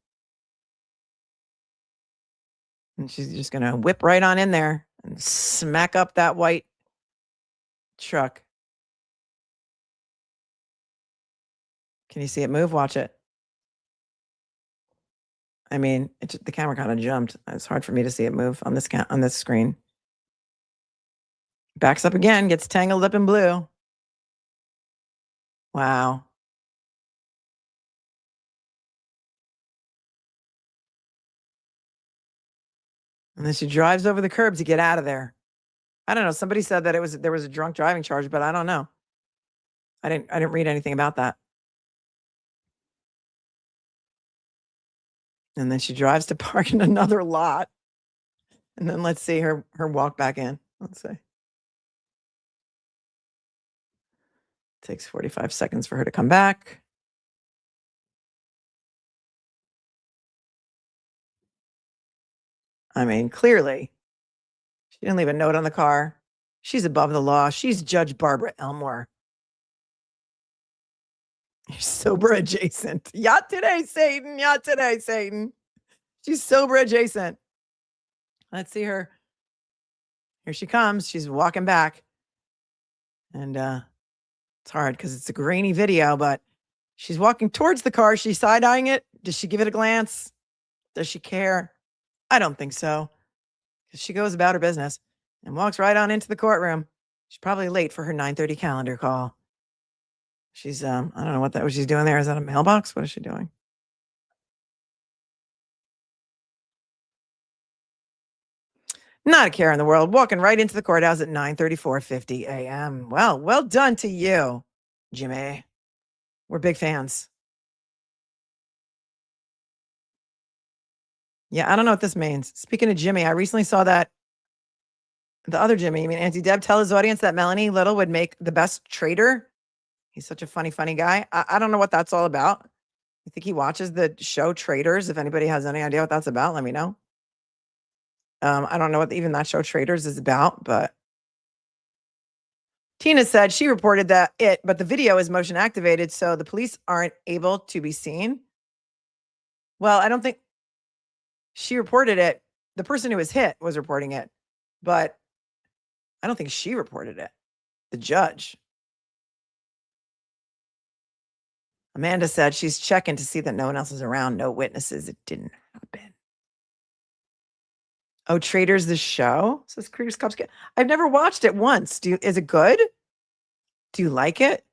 And she's just going to whip right on in there and smack up that white truck. Can you see it move? Watch it. I mean, the camera kind of jumped. It's hard for me to see it move on this screen. Backs up again, gets tangled up in blue. Wow. And then she drives over the curb to get out of there. I don't know. Somebody said that there was a drunk driving charge, but I don't know. I didn't read anything about that. And then she drives to park in another lot. And then let's see her walk back in. Let's see. Takes 45 seconds for her to come back. I mean, clearly, she didn't leave a note on the car. She's above the law. She's Judge Barbara Elmore. You're sober adjacent. Yacht today, Satan. Yacht today, Satan. She's sober adjacent. Let's see her. Here she comes. She's walking back. And it's hard because it's a grainy video, but she's walking towards the car. She's side-eyeing it. Does she give it a glance? Does she care? I don't think so. She goes about her business and walks right on into the courtroom. She's probably late for her 9:30 calendar call. She's I don't know what she's doing there. Is that a mailbox? What is she doing? Not a care in the world. Walking right into the courthouse at 9:34:50 a.m. Well done to you, Jimmy. We're big fans. Yeah, I don't know what this means. Speaking of Jimmy, I recently saw that the other Jimmy, Auntie Deb, tell his audience that Melanie Little would make the best trader. He's such a funny guy. I don't know what that's all about. I think he watches the show Traders. If anybody has any idea what that's about, let me know. I don't know what even that show Traders is about, but Tina said she reported but the video is motion activated, so the police aren't able to be seen. Well, I don't think she reported it. The person who was hit was reporting it, but I don't think she reported it. The judge. Amanda said she's checking to see that no one else is around. No witnesses. It didn't happen. Oh, Traders the show? Says Kriegers Cups. I've never watched it once. Is it good? Do you like it?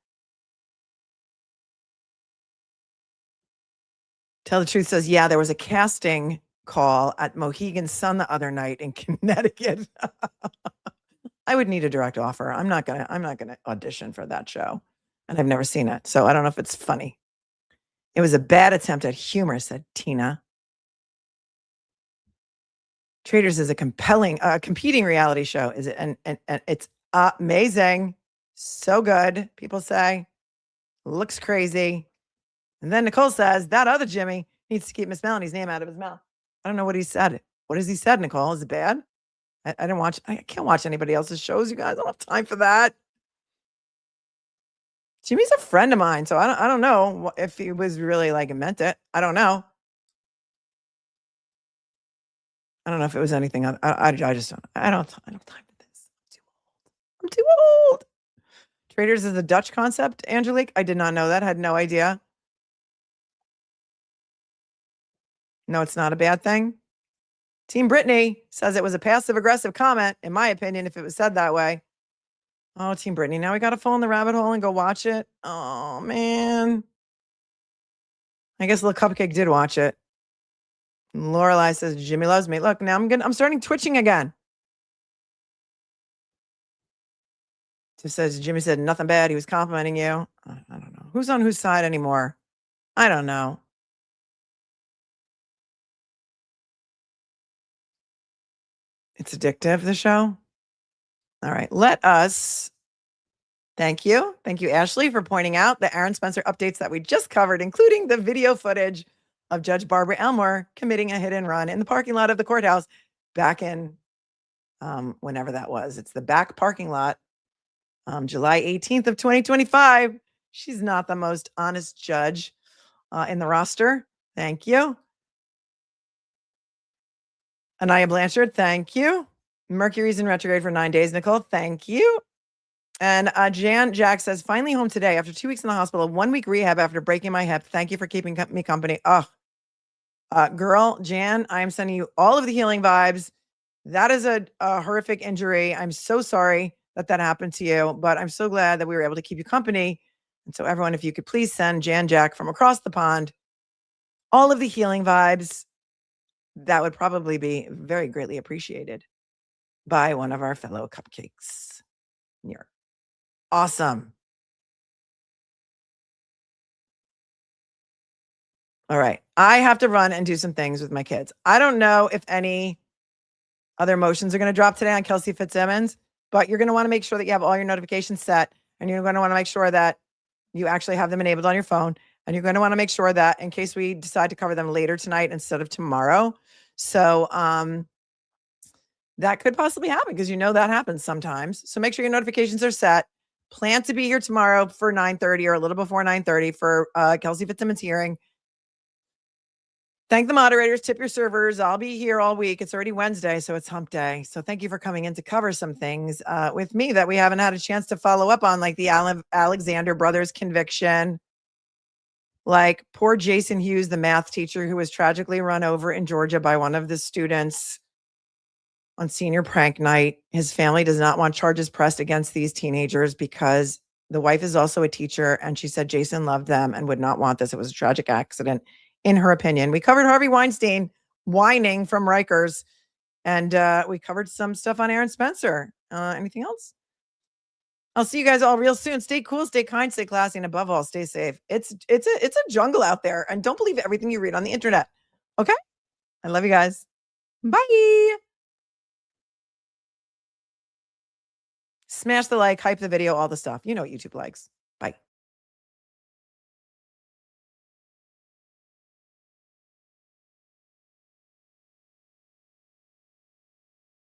Tell the Truth says, yeah, there was a casting call at Mohegan Sun the other night in Connecticut. I would need a direct offer. I'm not gonna audition for that show. And I've never seen it. So I don't know if it's funny. It was a bad attempt at humor, said Tina. Traders is a compelling, competing reality show. Is it? And it's amazing. So good. People say. Looks crazy. And then Nicole says that other Jimmy needs to keep Miss Melanie's name out of his mouth. I don't know what he said. What has he said, Nicole? Is it bad? I didn't watch. I can't watch anybody else's shows, you guys. I don't have time for that. Jimmy's a friend of mine, so I don't know if he was really like meant it. I don't know. I don't know if it was anything. I just don't. I don't have time for this. I'm too old. Traders is a Dutch concept, Angelique. I did not know that. Had no idea. No, it's not a bad thing. Team Brittany says it was a passive-aggressive comment, in my opinion, if it was said that way. Oh, Team Brittany, now we got to fall in the rabbit hole and go watch it. Oh, man. I guess Little Cupcake did watch it. Lorelai says, Jimmy loves me. Look, now I'm starting twitching again. Just says, Jimmy said nothing bad. He was complimenting you. I don't know. Who's on whose side anymore? I don't know. It's addictive, the show. All right, let us. Thank you. Thank you, Ashley, for pointing out the Aaron Spencer updates that we just covered, including the video footage of Judge Barbara Elmore committing a hit and run in the parking lot of the courthouse back in whenever that was. It's the back parking lot, July 18th of 2025. She's not the most honest judge in the roster. Thank you. Anaya Blanchard, thank you. Mercury's in retrograde for 9 days. Nicole, thank you. And Jan Jack says, finally home today after 2 weeks in the hospital, 1 week rehab after breaking my hip. Thank you for keeping me company. Girl, Jan, I'm sending you all of the healing vibes. That is a horrific injury. I'm so sorry that happened to you, but I'm so glad that we were able to keep you company. And so everyone, if you could please send Jan Jack from across the pond all of the healing vibes, that would probably be very greatly appreciated by one of our fellow cupcakes. You're awesome. All right. I have to run and do some things with my kids. I don't know if any other motions are going to drop today on Kelsey Fitzsimmons, but you're going to want to make sure that you have all your notifications set, and you're going to want to make sure that you actually have them enabled on your phone, and you're going to want to make sure that in case we decide to cover them later tonight instead of tomorrow. So that could possibly happen because that happens sometimes. So make sure your notifications are set. Plan to be here tomorrow for 9:30 or a little before 9:30 for Kelsey Fitzsimmons' hearing. Thank the moderators, tip your servers. I'll be here all week. It's already Wednesday, so it's hump day. So thank you for coming in to cover some things with me that we haven't had a chance to follow up on, like the Alexander brothers conviction, like poor Jason Hughes, the math teacher who was tragically run over in Georgia by one of the students. on senior prank night. His family does not want charges pressed against these teenagers because the wife is also a teacher, and she said Jason loved them and would not want this. It was a tragic accident, in her opinion. We covered Harvey Weinstein whining from Rikers, and we covered some stuff on Aaron Spencer. Anything else? I'll see you guys all real soon. Stay cool, stay kind, stay classy, and above all, stay safe. It's a jungle out there, and don't believe everything you read on the internet. Okay? I love you guys. Bye. Smash the like, hype the video, all the stuff. You know what YouTube likes. Bye.